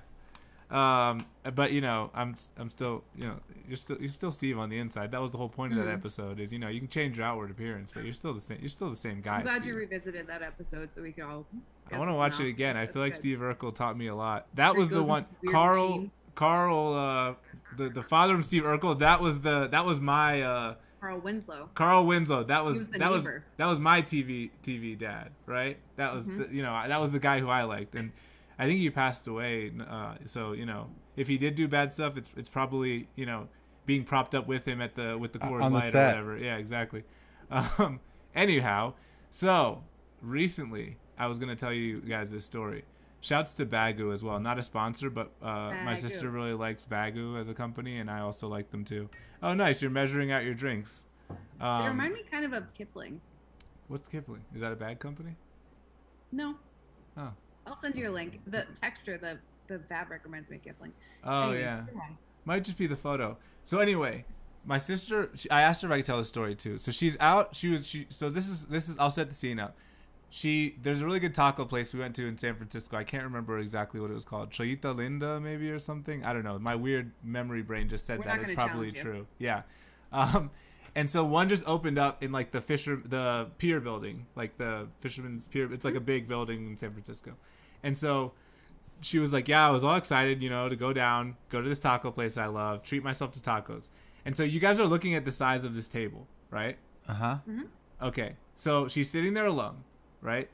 But you know, I'm still, you know, you're still Steve on the inside. That was the whole point of that episode. Is, you know, you can change your outward appearance, but you're still the same. You're still the same guy. I'm glad Steve. you revisited that episode so we could all. I want to watch it again. I feel like Steve Urkel taught me a lot. That Sure was the goes one. with weird Carl, machine. the father of Steve Urkel. That was my Carl Winslow. Carl Winslow. That was was the that was neighbor. that was my TV dad, right? That was you know, that was the guy who I liked, and I think he passed away. So you know, if he did do bad stuff, it's probably, you know, being propped up with him at with the Coors on the Light or set. whatever. Yeah, exactly. Anyhow, so recently I was gonna tell you guys this story. Shouts to Bagoo as well. Not a sponsor, but my Bagoo. sister really likes Bagoo as a company, and I also like them too. Oh, nice! You're measuring out your drinks. They remind me kind of Kipling. What's Kipling? Is that a bag company? No, Oh. I'll send you a link. The texture, the fabric reminds me of Kipling. Oh Anyways, yeah. go on. Might just be the photo. So anyway, my sister, I asked her if I could tell the story too. So she's out. So this is. I'll set the scene up. There's a really good taco place we went to in San Francisco. I can't remember exactly what it was called. Choyita Linda maybe or something. I don't know. My weird memory brain just said We're that. not It's gonna probably challenge you. true. Yeah. And so one just opened up in like the pier building, like the Fisherman's Pier. It's like a big building in San Francisco. And so she was like, yeah, I was all excited, you know, to go to this taco place I love, treat myself to tacos. And so you guys are looking at the size of this table, right? Uh-huh. Okay. So she's sitting there alone, right?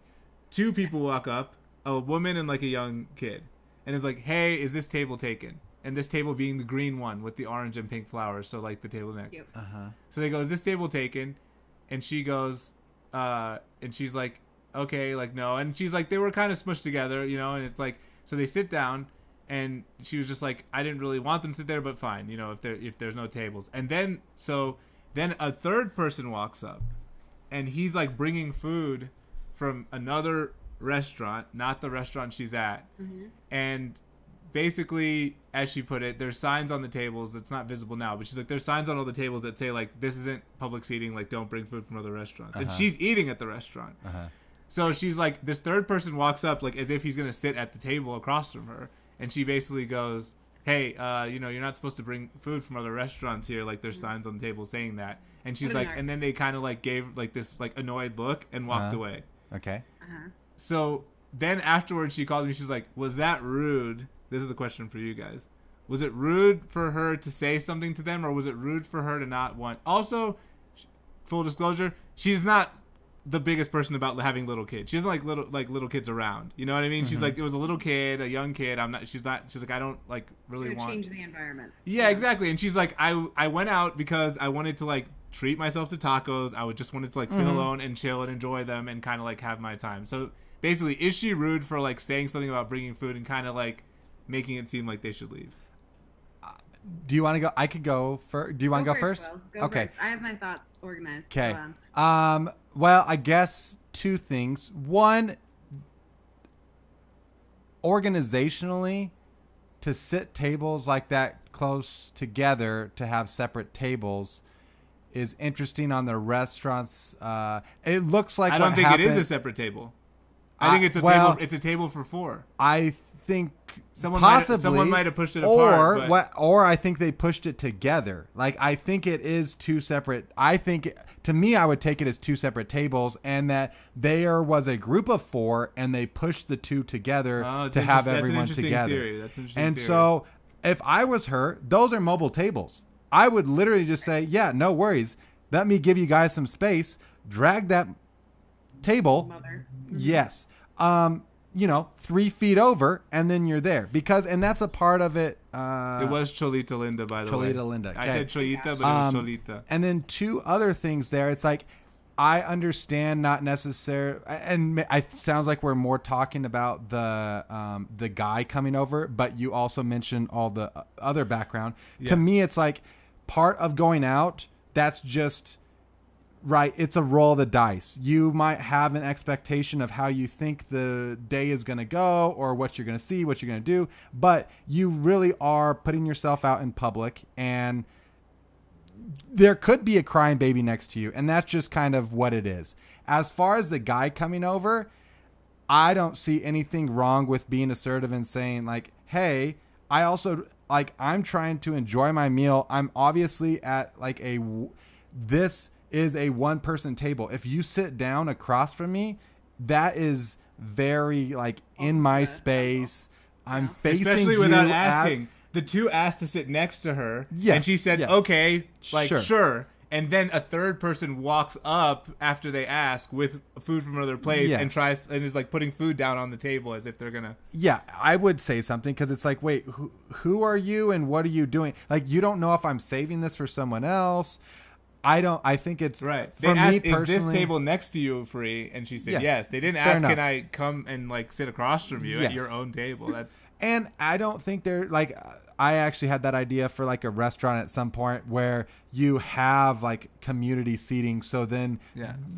Two people walk up, a woman and like a young kid, and is like, hey, is this table taken? And this table being the green one with the orange and pink flowers, so like the table next. Cute. Uh-huh. So they go, is this table taken? And she goes, and she's like, okay, like no. And she's like, they were kind of smushed together, you know, and it's like, so they sit down, and she was just like, I didn't really want them to sit there, but fine, you know, if there's no tables. And then a third person walks up, and he's like bringing food from another restaurant, not the restaurant she's at. And basically, as she put it, there's signs on the tables that's not visible now, but she's like, there's signs on all the tables that say like, this isn't public seating, like don't bring food from other restaurants. And she's eating at the restaurant. So she's like, this third person walks up like as if he's gonna sit at the table across from her, and she basically goes, hey, you know, you're not supposed to bring food from other restaurants here, like there's signs on the table saying that. And she's What a like, narc. and then they kind of like gave like this like annoyed look and walked away. Okay. So then afterwards she called me, she's like, was that rude? This is the question for you guys. Was it rude for her to say something to them, or was it rude for her to not want? Also, full disclosure, she's not the biggest person about having little kids. She doesn't like little kids around. You know what I mean? She's like, it was a little kid, a young kid. She's like, I don't like really To want. change the environment. Yeah, exactly. And she's like, I went out because I wanted to like treat myself to tacos. I would just wanted to like sit alone and chill and enjoy them and kind of like have my time. So basically, is she rude for like saying something about bringing food and kind of like making it seem like they should leave? Do you want to go? I could go first. Do you want to go first? Will. Go Okay. first. I have my thoughts organized. Okay. Go on. Well, I guess two things. One, organizationally, to sit tables like that close together to have separate tables is interesting on the restaurants. It looks like I don't what think happened, it is a separate table. I think it's a well, table. It's a table for four. I think Someone possibly might have pushed it or apart. But or I think they pushed it together. Like I think it is two separate. I think to me, I would take it as two separate tables, and that there was a group of four, and they pushed the two together it's to have that's an everyone interesting together. Theory. That's an interesting And theory. so, if I was her, those are mobile tables. I would literally just say, "Yeah, no worries. Let me give you guys some space. Drag that table." Mother. Yes. 3 feet over, and then you're there and that's a part of it. it was Cholita Linda, by the way. Cholita Linda. I Okay. said Cholita, but it was Cholita. And then two other things there. It's like, I understand not necessarily, and it sounds like we're more talking about the guy coming over, but you also mentioned all the other background. Yeah. To me, it's like, part of going out, that's just right. It's a roll of the dice. You might have an expectation of how you think the day is going to go or what you're going to see, what you're going to do, but you really are putting yourself out in public, and there could be a crying baby next to you, and that's just kind of what it is. As far as the guy coming over, I don't see anything wrong with being assertive and saying like, hey, I also like, I'm trying to enjoy my meal. I'm obviously at like this is a one person table. If you sit down across from me, that is very like in my space. I'm facing especially you without asking. The two asked to sit next to her, and she said, okay, like, sure. And then a third person walks up after they ask with food from another place and tries and is like putting food down on the table as if they're gonna. Yeah, I would say something, because it's like, wait, who are you and what are you doing? Like, you don't know if I'm saving this for someone else. I think it's right. For they asked, me personally, is this table next to you free? And she said yes. They didn't ask, can I come and like sit across from you at your own table? That's. And I don't think they're like, I actually had that idea for like a restaurant at some point where you have like community seating. So then,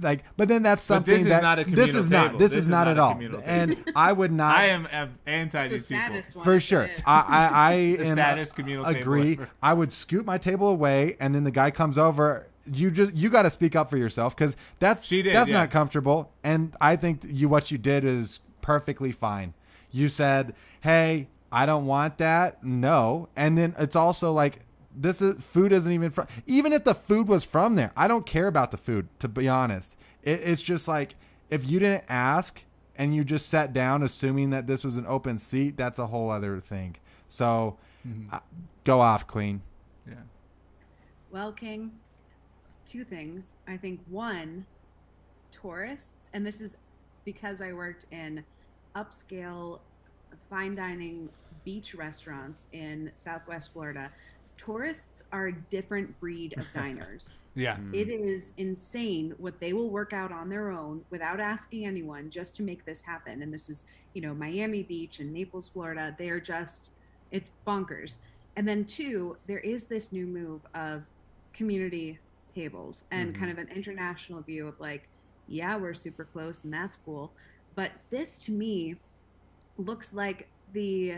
like, but then that's something this is that not a communal table. This is not at all. And I would not. I am anti these people for sure. I the am saddest communal agree. Table I would scoot my table away, and then the guy comes over. You got to speak up for yourself, because that's not comfortable. And I think what you did is perfectly fine. You said, hey, I don't want that. No. And then it's also like, food isn't even from, even if the food was from there, I don't care about the food, to be honest. It's just like, if you didn't ask and you just sat down assuming that this was an open seat, that's a whole other thing. So go off, Queen. Yeah. Well, King, two things. I think one, tourists, and this is because I worked in upscale fine dining beach restaurants in Southwest Florida. Tourists are a different breed of diners. Yeah. It is insane what they will work out on their own without asking anyone just to make this happen. And this is, Miami Beach and Naples, Florida. They are just, it's bonkers. And then two, there is this new move of community tables and kind of an international view of like, yeah, we're super close and that's cool. But this to me looks like the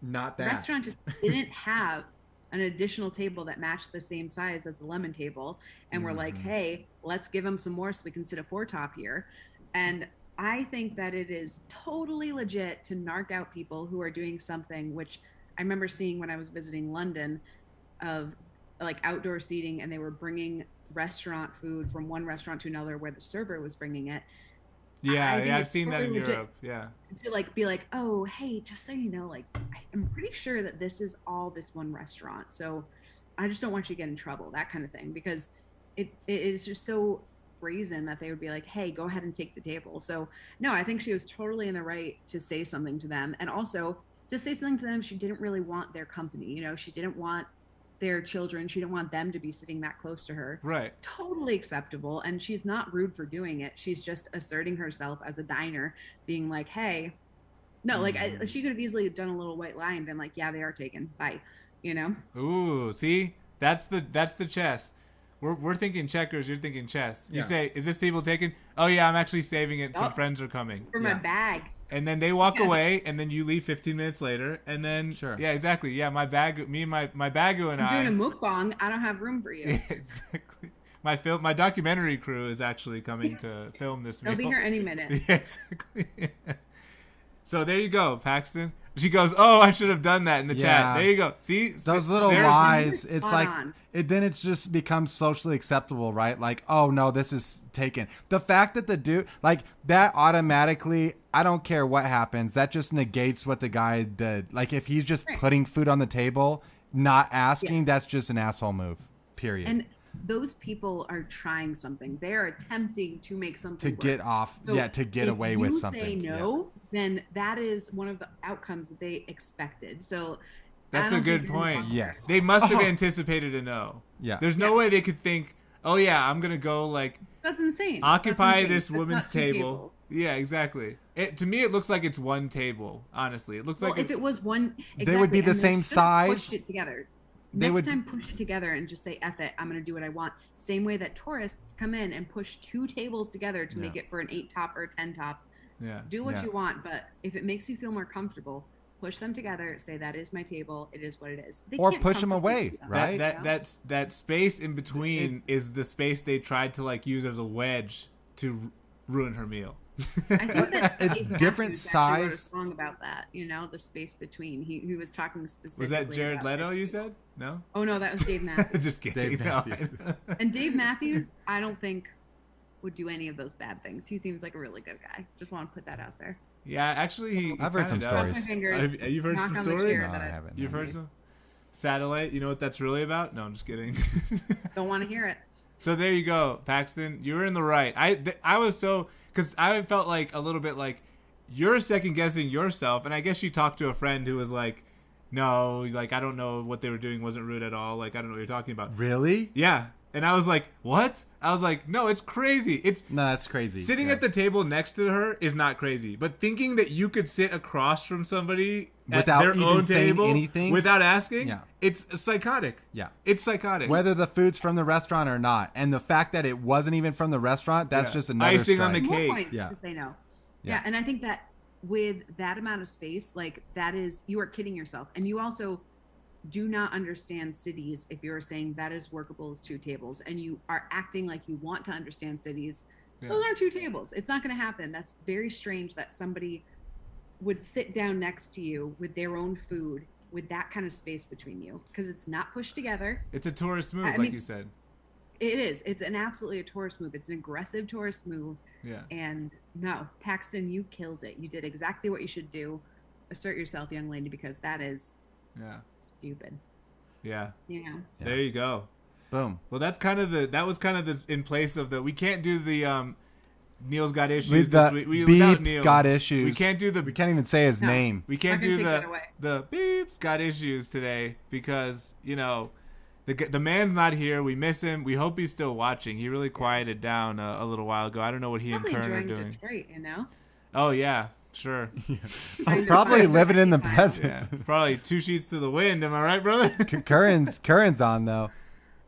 not that restaurant just didn't have an additional table that matched the same size as the lemon table, and we're like, hey, let's give them some more so we can sit a four top here. And I think that it is totally legit to narc out people who are doing something, which I remember seeing when I was visiting London, of like outdoor seating, and they were bringing restaurant food from one restaurant to another where the server was bringing it. Yeah, I've seen that in Europe. Yeah. To like be like, oh, hey, just so you know, like I'm pretty sure that this is all this one restaurant. So I just don't want you to get in trouble, that kind of thing, because it is just so brazen that they would be like, hey, go ahead and take the table. So no, I think she was totally in the right to say something to them, and also to say something to them. She didn't really want their company. She didn't want their children. She didn't want them to be sitting that close to her. Right. Totally acceptable. And she's not rude for doing it. She's just asserting herself as a diner, being like, hey, no, like she could have easily done a little white lie and been like, yeah, they are taken. Bye. Ooh, see, that's the chess. We're thinking checkers. You're thinking chess. You say, is this table taken? Oh yeah, I'm actually saving it. Some friends are coming. For my bag. And then they walk away, and then you leave 15 minutes later, and then yeah, exactly. Yeah, my bagu and I'm doing a mukbang. I don't have room for you. Exactly. My documentary crew is actually coming to film this meal. They'll be here any minute. Yeah, exactly. So there you go, Paxton. She goes, oh, I should have done that in the chat. There you go. See? Those little lies. It's like, then it's just becomes socially acceptable, right? Like, oh, no, this is taken. The fact that the dude, like, that automatically, I don't care what happens. That just negates what the guy did. Like, if he's just putting food on the table, not asking, that's just an asshole move, period. And those people are trying something. They are attempting to make something to get off, to get away with something. If you say no, then that is one of the outcomes that they expected. So that's a good point. Yes. They must have anticipated a no. Yeah. There's no way they could think, oh yeah, I'm going to go like that's insane. Occupy this woman's table. Yeah, exactly. To me, it looks like it's one table. Honestly, it looks like if it was one, they would be the same size. Pushed it together. Next time, push it together and just say, F it, I'm going to do what I want. Same way that tourists come in and push 2 tables together to make it for an 8 top or a 10 top. Yeah. Do what you want, but if it makes you feel more comfortable, push them together, say, that is my table, it is what it is. They or can't push them away, comfortably do right? That space in between is the space they tried to like use as a wedge to ruin her meal. I think that It's Dave different Matthews actually wrote a size. song about that, the space between. He was talking specifically. Was that Jared about Leto? this You table. said no. Oh no, that was Dave Matthews. Just kidding. Dave No, Matthews. And Dave Matthews, I don't think would do any of those bad things. He seems like a really good guy. Just want to put that out there. Yeah, actually, I've heard some kinda stories. does. Cross my fingers. You've heard Knock some on the stories? chair No, that I haven't. You've heard some? Satellite, you know what that's really about? No, I'm just kidding. Don't want to hear it. So there you go, Paxton. You were in the right. I was so, because I felt like a little bit like you're second guessing yourself, and I guess you talked to a friend who was like, no, like I don't know what they were doing wasn't rude at all. Like I don't know what you're talking about. Really? Yeah, and I was like, what? I was like, no, it's crazy. It's No, that's crazy. sitting Yeah. at the table next to her is not crazy, but thinking that you could sit across from somebody Without at their even own saying table anything? without asking, Yeah. it's psychotic. Yeah. It's psychotic. Whether the food's from the restaurant or not, and the fact that it wasn't even from the restaurant, that's Yeah. just another Icing on the strike. More cake. points Yeah. to say no. Yeah. Yeah, and I think that with that amount of space, like that is, you are kidding yourself, and you also do not understand cities if you're saying that is workable as 2 tables, and you are acting like you want to understand cities. Yeah. Those aren't 2 tables. It's not going to happen. That's very strange that somebody would sit down next to you with their own food with that kind of space between you, because it's not pushed together. It's a tourist move, I like mean- you said. It is. It's an absolutely a tourist move. It's an aggressive tourist move. Yeah. And no, Paxton, you killed it. You did exactly what you should do. Assert yourself, young lady, because that is Yeah. stupid. Yeah. Yeah. There you go. Boom. Well, that was kind of the in place of the, we can't do the Neil's got issues With this the week. Without beep Neil. got issues. We can't do the We can't even say his No. name. we can't Not gonna do take that away. the beeps got issues today because, the man's not here. We miss him. We hope he's still watching. He really quieted down a little while ago. I don't know what he Probably and Kern are enjoying doing. Detroit, Oh yeah, sure. Trying to Probably find living in the time. present. Yeah, probably 2 sheets to the wind. Am I right, brother? Curran's on though.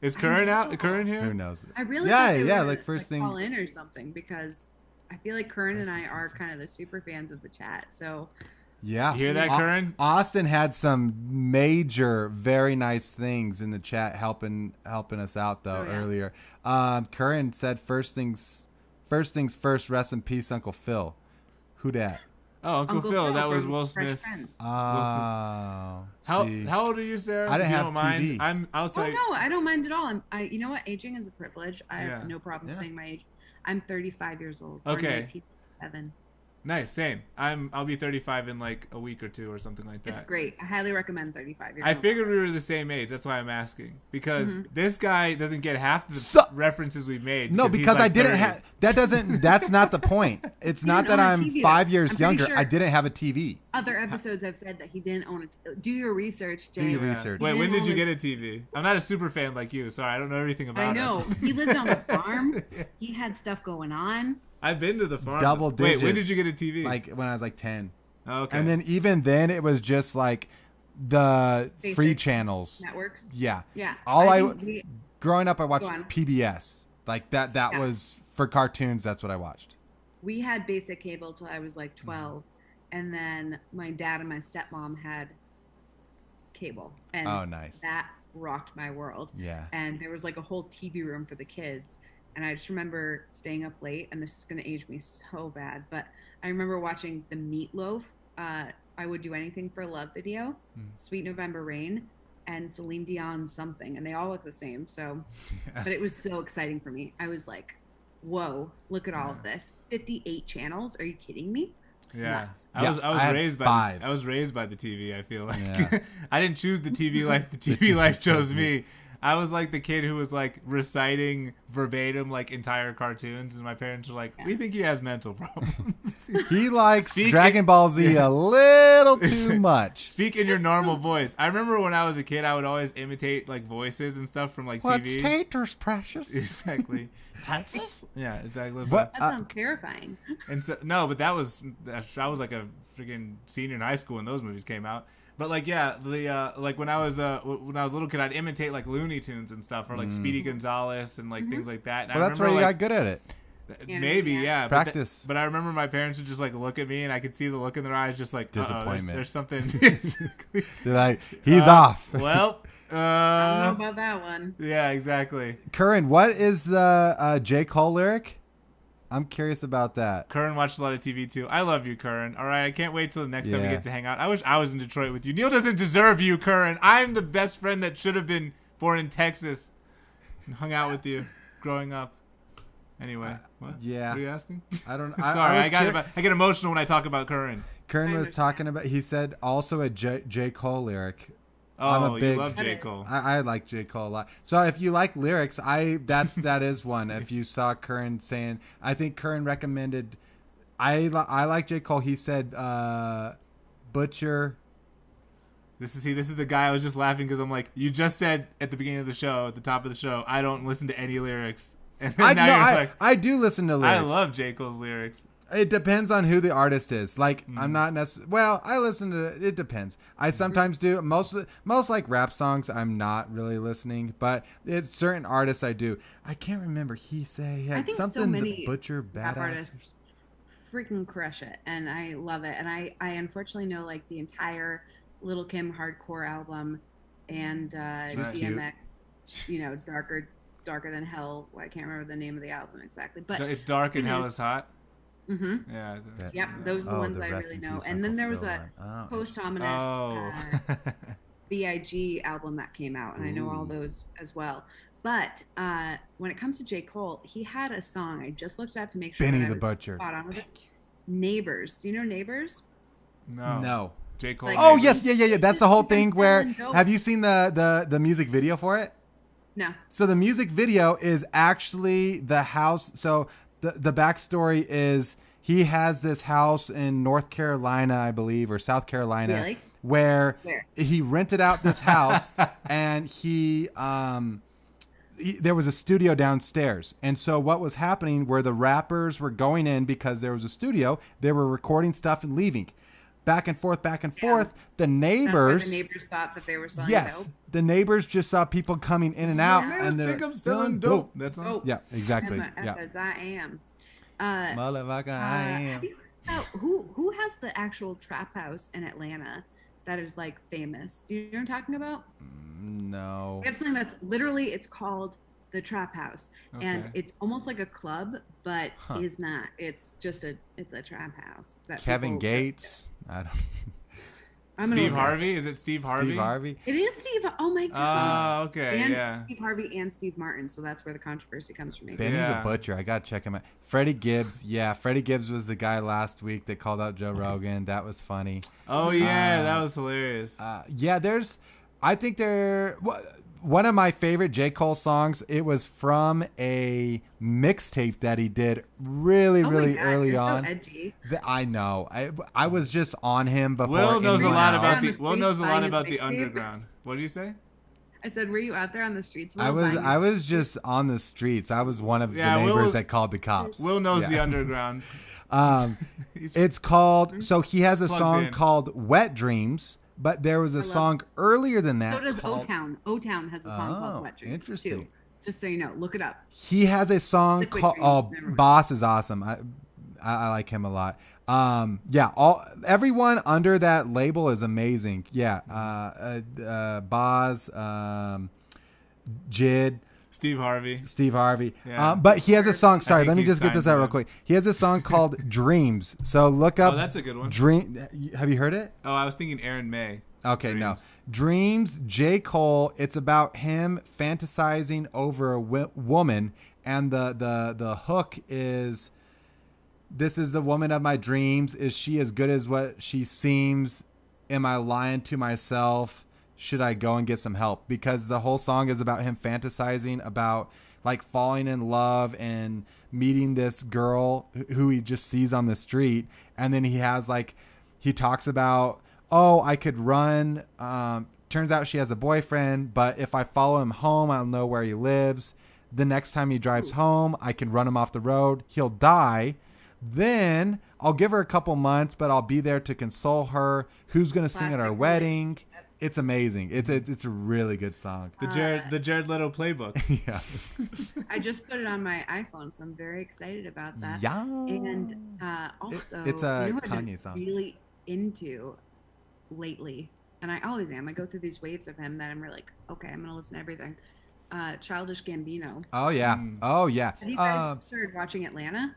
Is Curran out? Curran here? Who knows? I really Yeah, thought they were yeah, gonna, like first thing- call in or something, because I feel like Kern and First I thing, are first kind of the super fans of the chat. So Yeah. You hear that, Au- Curran? Austin had some major, very nice things in the chat helping us out though Oh, yeah. earlier. Curran said first things first. Rest in peace, Uncle Phil. Who dat? Oh, Uncle Phil. That was from Will Fresh Smith's. Prince. Oh, see. How old are you, Sarah? I didn't If you have don't mind, TV. I'll Oh say. no, I don't mind at all. You know what? Aging is a privilege. I Yeah. have no problem Yeah. saying my age. I'm 35 years old. born Okay. 1987. Nice, same. I'll be 35 in like a week or 2 or something like that. It's great. I highly recommend 35. You're I gonna figured love we were the same age. That's why I'm asking, because Mm-hmm. this guy doesn't get half the So- references we've made. No, he's because like I didn't 30. have. That doesn't. That's not the point. It's He not didn't that own a I'm TV, 5 though. years I'm pretty younger. sure- I didn't have a TV. Other episodes I've said that he didn't own it. Do your research, Jay. Do your Yeah. research. Wait, He when didn't did you own get a TV? I'm not a super fan like you. Sorry, I don't know everything about I know. us. He lived on the farm. He had stuff going on. I've been to the farm. Double Wait, when did digits. you get a TV? Like when I was like 10. okay. And then even then, it was just like the free Basic channels. Networks. Yeah. Yeah. All think we- Growing up, I watched Go on. PBS. Like that. That Yeah. was for cartoons. That's what I watched. we had basic cable till I was like Mm-hmm. 12, and then my dad and my stepmom had cable, and Oh, nice. that rocked my world. Yeah. And there was like a whole TV room for the kids, and I just remember staying up late, and this is gonna age me so bad, but I remember watching the Meatloaf I Would Do Anything for Love video, Sweet November Rain, and Celine Dion's Something, and they all look the same. So, but it was so exciting for me. I was like, whoa, look at all of this. 58 channels. Are you kidding me? yeah, Nuts. I was I had raised by 5. I was raised by the TV. I feel like Yeah. I didn't choose the TV life. The TV life chose me. I was like the kid who was like reciting verbatim like entire cartoons, and my parents were like, "We think he has mental problems." He likes Speak Dragon it- Ball Z a little too much. Speak in your normal voice. I remember when I was a kid, I would always imitate like voices and stuff from like What's TV. taters, precious? Exactly. Texas? Yeah, exactly. What? That sounds terrifying. And so, no, but that was I was like a freaking senior in high school when those movies came out. But like, yeah, the like when I was a little kid, I'd imitate like Looney Tunes and stuff, or like Speedy Gonzales and like things like that. And Well, that's where you got good at it. Maybe, yeah. Practice. But I remember my parents would just like look at me, and I could see the look in their eyes, just like Disappointment. There's something. They're like, he's off. Well, I don't know about that one. yeah, exactly. Curran, what is the J. Cole lyric? I'm curious about that. Curran watches a lot of TV too. I love you, Curran. All right, I can't wait till the next time we Yeah. get to hang out. I wish I was in Detroit with you. Neil doesn't deserve you, Curran. I'm the best friend that should have been born in Texas and hung out with you growing up. Anyway, what? Yeah. What are you asking? I don't. Sorry, was I get emotional when I talk about Curran. Curran I was understand. talking about. He said also a J. Cole lyric. Oh, I'm a big- you love J. That is- Cole. I like J. Cole a lot. So if you like lyrics, that is one. If you saw Curran saying, I think Curran recommended. I like J. Cole. He said, "Butcher." This is the guy I was just laughing because I'm like, you just said at the beginning of the show, at the top of the show, I don't listen to any lyrics. And then now you're like, I do listen to lyrics. I love J. Cole's lyrics. It depends on who the artist is. Like I'm not necessarily. Well, I listen to. It depends. I sometimes do. Most like rap songs, I'm not really listening. But it's certain artists I do. I can't remember. He had think so something. The many Butcher rap Badass. artists freaking crush it, and I love it. And I unfortunately know like the entire Little Kim hardcore album and She's DMX. You know, darker than hell. Well, I can't remember the name of the album exactly, but It's dark and you know, hell is hot. hmm Yeah. Yep, those are the ones the I Rest really in know. Peace, And then Uncle there was Phil a one. Oh, post-ominous Oh. Big album that came out, and I know all Ooh. those as well. But when it comes to J. Cole, he had a song. I just looked it up to make sure Benny that I the was Butcher. spot on with it. Neighbors. Do you know Neighbors? No. No. J. Cole. Like- Oh Neighbors? yes, yeah. That's the whole thing. Where Sound dope. have you seen the music video for it? No. So the music video is actually the house. So the backstory is he has this house in North Carolina, I believe, or South Carolina, Really? where Where? he rented out this house and there was a studio downstairs. And so what was happening where the rappers were going in because there was a studio, they were recording stuff and leaving. Back and forth. The That's why neighbors. the neighbors thought that they were selling Yes, dope. the neighbors just saw people coming in and out, Neighbors and they're think I'm selling dope. That's all. Dope. Yeah, exactly. Yeah. As I am. Motherfucker, I am. Have you heard about who has the actual trap house in Atlanta that is like famous? Do you know what I'm talking about? No. We have something that's literally it's called the Trap House, and Okay. it's almost like a club, but Huh. is not. It's just a trap house. That Kevin people- Gates. I don't. I'm gonna Steve look it up. Harvey? Is it Steve Harvey? Steve Harvey. It is Steve. Oh my god. Okay, and yeah. Steve Harvey and Steve Martin. So that's where the controversy comes from. Benny Yeah. the Butcher. I gotta check him out. Freddie Gibbs. Yeah, Freddie Gibbs was the guy last week that called out Joe Rogan. That was funny. Oh yeah, that was hilarious. Yeah, I think one of my favorite J. Cole songs. It was from a mixtape that he did really Oh my God, early you're on. So edgy. I know. I was just on him before. Will knows a anyone lot else. about On the the Will street knows a lot buying his about the mixtape? underground. What did you say? I said, were you out there on the streets? I Will, was buying I your- was just on the streets. I was one of Yeah, the Will neighbors was- that called the cops. Will knows Yeah. the underground. He's- It's called. So he has a Plugged song in. called "Wet Dreams," but there was a love song earlier than that. So does called- O-Town. O-Town has a song Oh, called Wet Dreams. interesting. Too. Just so you know, look it up. He has a song Liquid called Dreams, "Oh, never mind. Boss" is awesome. I like him a lot. Yeah, everyone under that label is amazing. Yeah, Boz, Jid, Steve Harvey. Steve Harvey. Yeah. But he has a song. Sorry, think let me he's just get this signed out real to quick. He has a song called "Dreams." So look up. Oh, that's a good one. Dream. Have you heard it? Oh, I was thinking Aaron May. Okay, no. Dreams. Dreams, J. Cole. It's about him fantasizing over a woman, and the hook is, "This is the woman of my dreams. Is she as good as what she seems? Am I lying to myself? Should I go and get some help?" Because the whole song is about him fantasizing about like falling in love and meeting this girl who he just sees on the street, and then he talks about, oh, I could run. Turns out she has a boyfriend, but if I follow him home, I'll know where he lives. The next time he drives home, I can run him off the road. He'll die. Then I'll give her a couple months, but I'll be there to console her. Who's gonna sing at our Classic wedding? It's amazing. It's a really good song. The Jared Leto playbook. Yeah. I just put it on my iPhone, so I'm very excited about that. Yeah. And also, it's a you know what I've Kanye been song. really into lately, and I always am. I go through these waves of him that I'm really like, okay, I'm gonna listen to everything. Childish Gambino. Oh yeah. Oh yeah. Have you guys started watching Atlanta?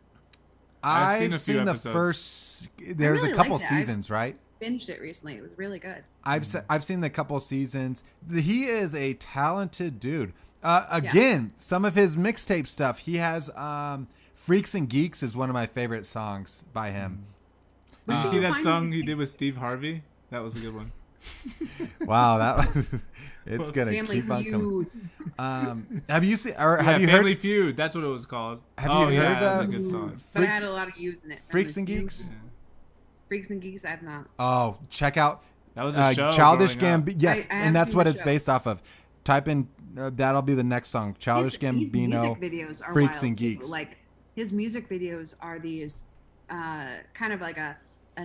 I've seen I've a few seen the episodes. first. There's really a couple liked it. seasons, right? Binged it recently. It was really good. I've seen the couple seasons. He is a talented dude. Again, some of his mixtape stuff. He has "Freaks and Geeks" is one of my favorite songs by him. Did you Uh, see that Find song me- he did with Steve Harvey? That was a good one. Wow, that it's gonna Family keep on coming. Feud. Have you seen or Yeah, have you Family heard Feud. That's what it was called. Have oh, you yeah, heard that's a good song. But I Freaks, had a lot of U's in it. Freaks Family and Feud. Geeks? Freaks and Geeks. I have not. Oh, check out That was a show. Childish growing up. Gambino. Yes, I have and that's seen what the it's show. based off of. Type in that'll be the next song. Childish His Gambino. music videos are Freaks wild and too. Geeks. Like his music videos are these kind of like a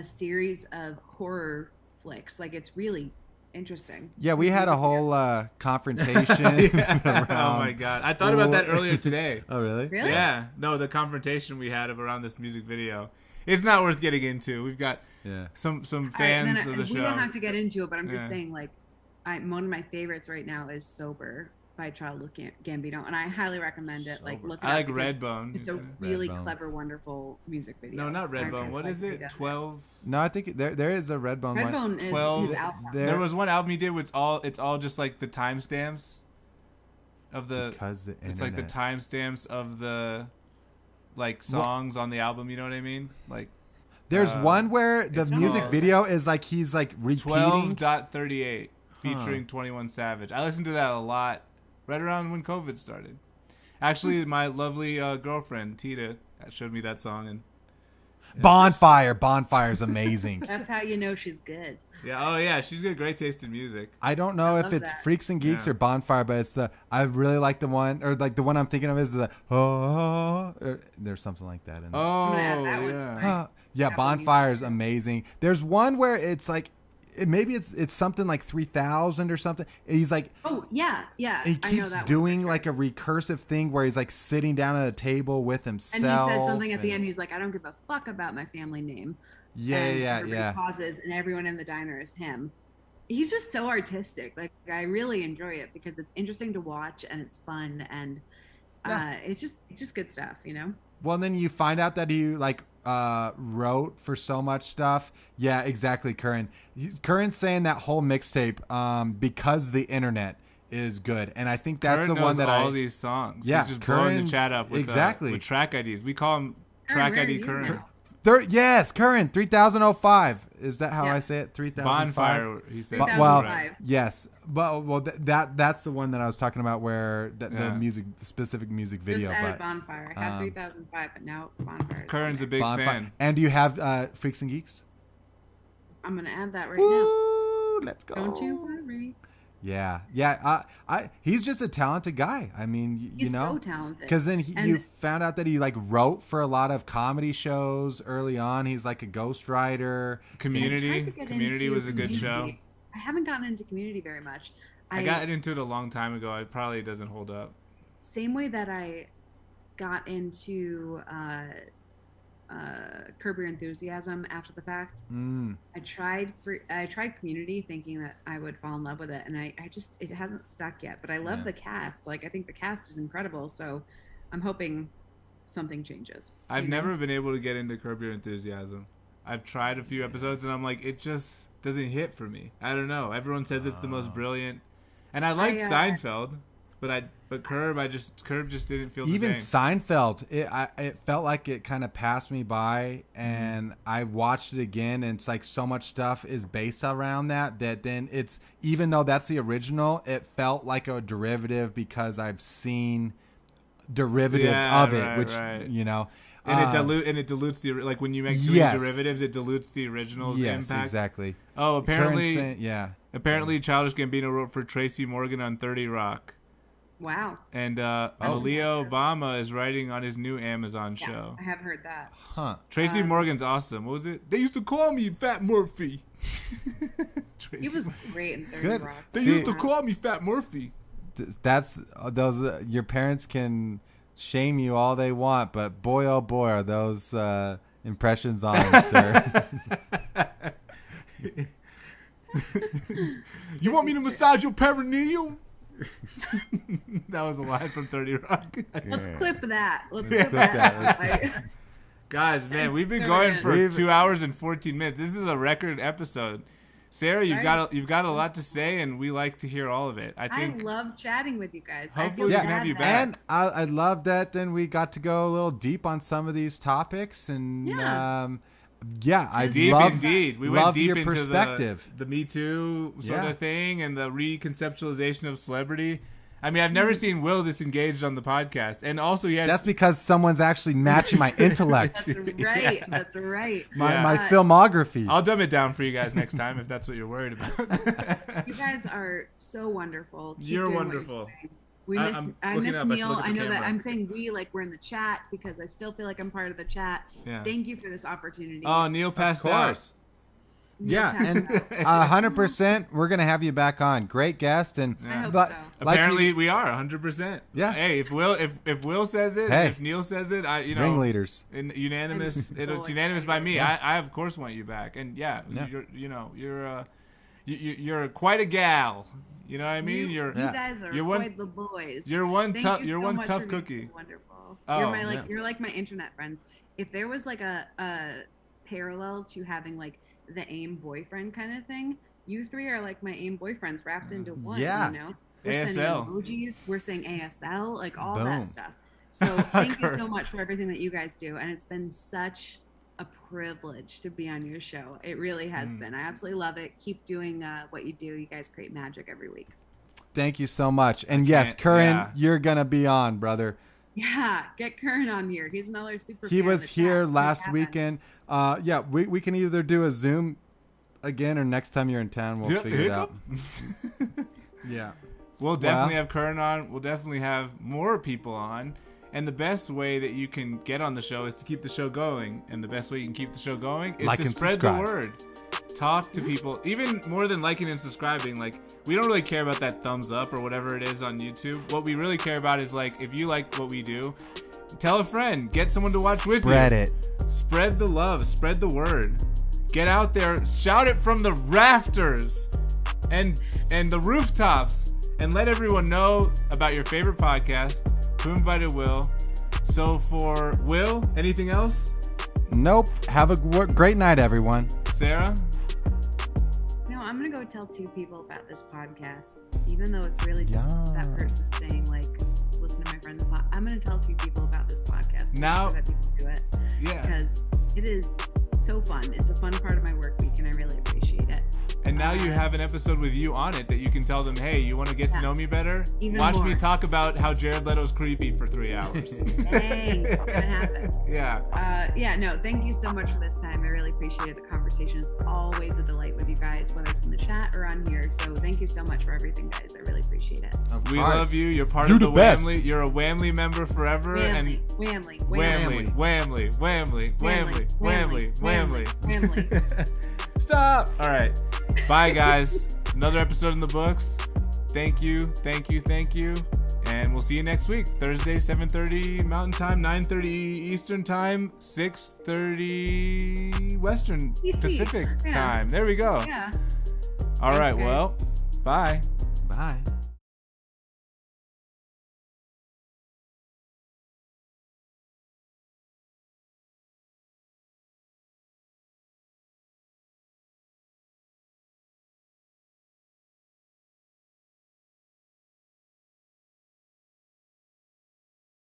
series of horror flicks. Like it's really interesting. Yeah, we His had a music whole confrontation. Oh around- my god! I thought about that earlier today. Oh really? Really? Yeah, no, the confrontation we had around this music video. It's not worth getting into. We've got Yeah. some All right, fans and of the we show. don't have to get into it, but I'm just Yeah. saying, like, one of my favorites right now is "Sober" by Childish Gambino, and I highly recommend it. Like, Sober. look it I up like because Redbone. It's a Redbone. really Redbone. clever, wonderful music video. No, not I Redbone. What like is he it? does 12. No, I think there is a Redbone one. Redbone is 12. his album. There was one album he did. Where it's all just like the timestamps of the. Because the internet. It's like the timestamps of the, like songs on the album. You know what I mean? Like There's one where the it's music called- video is like he's like repeating. 12.38 featuring 21 Savage. I listened to that a lot right around when COVID started. Actually, my lovely girlfriend Tita showed me that song, and Bonfire. Bonfire is amazing. That's how you know she's good. yeah, she's got great taste in music. I don't know if love it's that. Freaks and Geeks Yeah. or Bonfire, but it's I really like the one, or like the one I'm thinking of is the or there's something like that in there. Oh gonna add that one to yeah. my- Yeah, Apple Music. Bonfire is amazing. There's one where it's like, maybe it's something like 3000 or something. He's like, Oh yeah, yeah. he I know keeps that one doing for like sure. a recursive thing where he's like sitting down at a table with himself. And he says something at the and- end. He's like, "I don't give a fuck about my family name." Yeah, and yeah, everybody yeah. pauses, and everyone in the diner is him. He's just so artistic. Like I really enjoy it because it's interesting to watch and it's fun and Yeah. it's just good stuff, you know. Well, and then you find out that he like wrote for so much stuff. Yeah, exactly, Curran. Curran's saying that whole mixtape because the internet is good, and I think that's Curran the knows one that all I. these songs. Yeah, He's just blowing Curran- the chat up with exactly. with track IDs. We call him Curran, track where are ID you Curran. now? Yes, Curran 3005. Is that how Yeah. I say it? 3005. Bonfire. He said. But, well, 3005. yes, but that's the one that I was talking about where the Yeah. music, the specific music video. Just added But Bonfire. I had um, 3005, but now Bonfire. Is Curran's a on there. big Bonfire. fan. And do you have Freaks and Geeks? I'm gonna add that right Woo, let's go. now. Don't you worry. Yeah, he's just a talented guy. I mean, He's you know, so talented. because then And- you found out that he like wrote for a lot of comedy shows early on. He's like a ghostwriter. Community. I tried to get Community into was a good show. Community. I haven't gotten into Community very much. I got into it a long time ago. It probably doesn't hold up. Same way that I got into Curb Your Enthusiasm after the fact. Mm. I tried Community thinking that I would fall in love with it, and I just it hasn't stuck yet. But I love Yeah. the cast. Like I think the cast is incredible. So I'm hoping something changes. I've you know? never been able to get into Curb Your Enthusiasm. I've tried a few episodes and I'm like, it just doesn't hit for me. I don't know. Everyone says it's the most brilliant, and I like Seinfeld, but Curb just didn't feel Even the same. Seinfeld, it felt like it kind of passed me by, and I watched it again, and it's like so much stuff is based around that then it's, even though that's the original, it felt like a derivative because I've seen derivatives Yeah, of it, right, which right. you know, And it dilutes the, like when you make too Yes. many derivatives, it dilutes the original's yes, impact. exactly. Oh, Current apparently yeah. Childish Gambino wrote for Tracy Morgan on 30 Rock. Wow. And Oh. Malia Obama is writing on his new Amazon Yeah, show. I have heard that. Huh. Tracy Morgan's awesome. What was it? They used to call me Fat Murphy. He was great in 30 Good. Rock. They See- used to call me Fat Murphy. That's those. Your parents can shame you all they want, but boy, oh boy, are those impressions on, sir. You want me to massage your perineum? That was a line from 30 Rock. Let's clip that. Let's Yeah. clip that. Clip Guys, man, we've been So going good. for We've- 2 hours and 14 minutes. This is a record episode. Sarah, you've Sorry. got a lot to say, and we like to hear all of it. I I think love chatting with you guys. Hopefully I feel we can bad have you that- back. And I love that. Then we got to go a little deep on some of these topics, and Yeah. I deep love indeed. We love went deep your into perspective. the Me Too sort Yeah. of thing and the reconceptualization of celebrity. I mean, I've never seen Will disengaged on the podcast, and also he has That's because someone's actually matching my intellect, That's right. That's right. my Yeah. filmography. I'll dumb it down for you guys next time if that's what you're worried about. You guys are so wonderful. Keep You're doing what wonderful. doing. We I- miss. I'm I looking miss up. I should Neil. look at I the know that camera. I'm saying we like we're in the chat because I still feel like I'm part of the chat. Yeah. Thank you for this opportunity. Oh, Neil Of passed out. course. Yeah, and 100%, we're gonna have you back on. Great guest, and I hope but so. like Apparently, you- we are 100%. Yeah. Hey, if Will says it, Hey. if Neil says it, you know, ringleaders. unanimous. I'm It's so unanimous by me. excited. I of course want you back, and yeah, Yeah. you're quite a gal. You know what I mean? You, You're you guys are you're one- quite the boys. you're one Thank tough you you're so one much tough for being cookie. so wonderful. Oh, yeah. You're like my internet friends. If there was like a parallel to having like the AIM boyfriend kind of thing, you three are like my AIM boyfriends wrapped into one. Yeah. You know, we're sending ASL. emojis, we're saying ASL, like all Boom. that stuff. So thank you so much for everything that you guys do, and it's been such a privilege to be on your show. It really has been. I absolutely love it. Keep doing what you do. You guys create magic every week. Thank you so much. And yes, can't- Curran, yeah. you're gonna be on, brother. Yeah, get Curran on here. He's another super. He fan was of the here chat. Make it last happen. weekend. Yeah, we can either do a Zoom again, or next time you're in town, we'll figure it out. Yeah. We'll definitely have Curran on. We'll definitely have more people on. And the best way that you can get on the show is to keep the show going. And the best way you can keep the show going is Like to and spread subscribe. the word. Talk to people. Even more than liking and subscribing. Like, we don't really care about that thumbs up or whatever it is on YouTube. What we really care about is, like, if you like what we do, tell a friend. Get someone to watch with you. Spread it. Spread the love. Spread the word. Get out there. Shout it from the rafters and the rooftops. And let everyone know about your favorite podcast. Who Invited Will? So for Will, anything else? Nope. Have a great night, everyone. Sarah? No, I'm gonna go tell 2 people about this podcast, even though it's really just Yeah. that person saying like, "Listen to my friend." I'm gonna tell 2 people about this podcast. to make Now- sure that people do it Yeah. because it is so fun. It's a fun part of my work week, and I really appreciate it. And now you have an episode with you on it that you can tell them, hey, you want to get to Yeah. know me better? Even Watch me more. talk about how Jared Leto's creepy for 3 hours. Dang, it's gonna happen. Yeah. Yeah, no, thank you so much for this time. I really appreciate it. The conversation is always a delight with you guys, whether it's in the chat or on here. So thank you so much for everything, guys. I really appreciate it. Of We course. love you. You're part You of the the best. Whamly. You're a Whamly member forever. And Whamly, Whamly, Whamly, Whamly, Whamly, Whamly, Whamly. Stop. All right. Bye, guys. Another episode in the books. Thank you. Thank you. Thank you. And we'll see you next week. Thursday, 7:30 Mountain Time, 9:30 Eastern Time, 6:30 Western ET. Pacific Yeah. Time. There we go. Yeah. All Thanks, right. guys. Well, bye. Bye.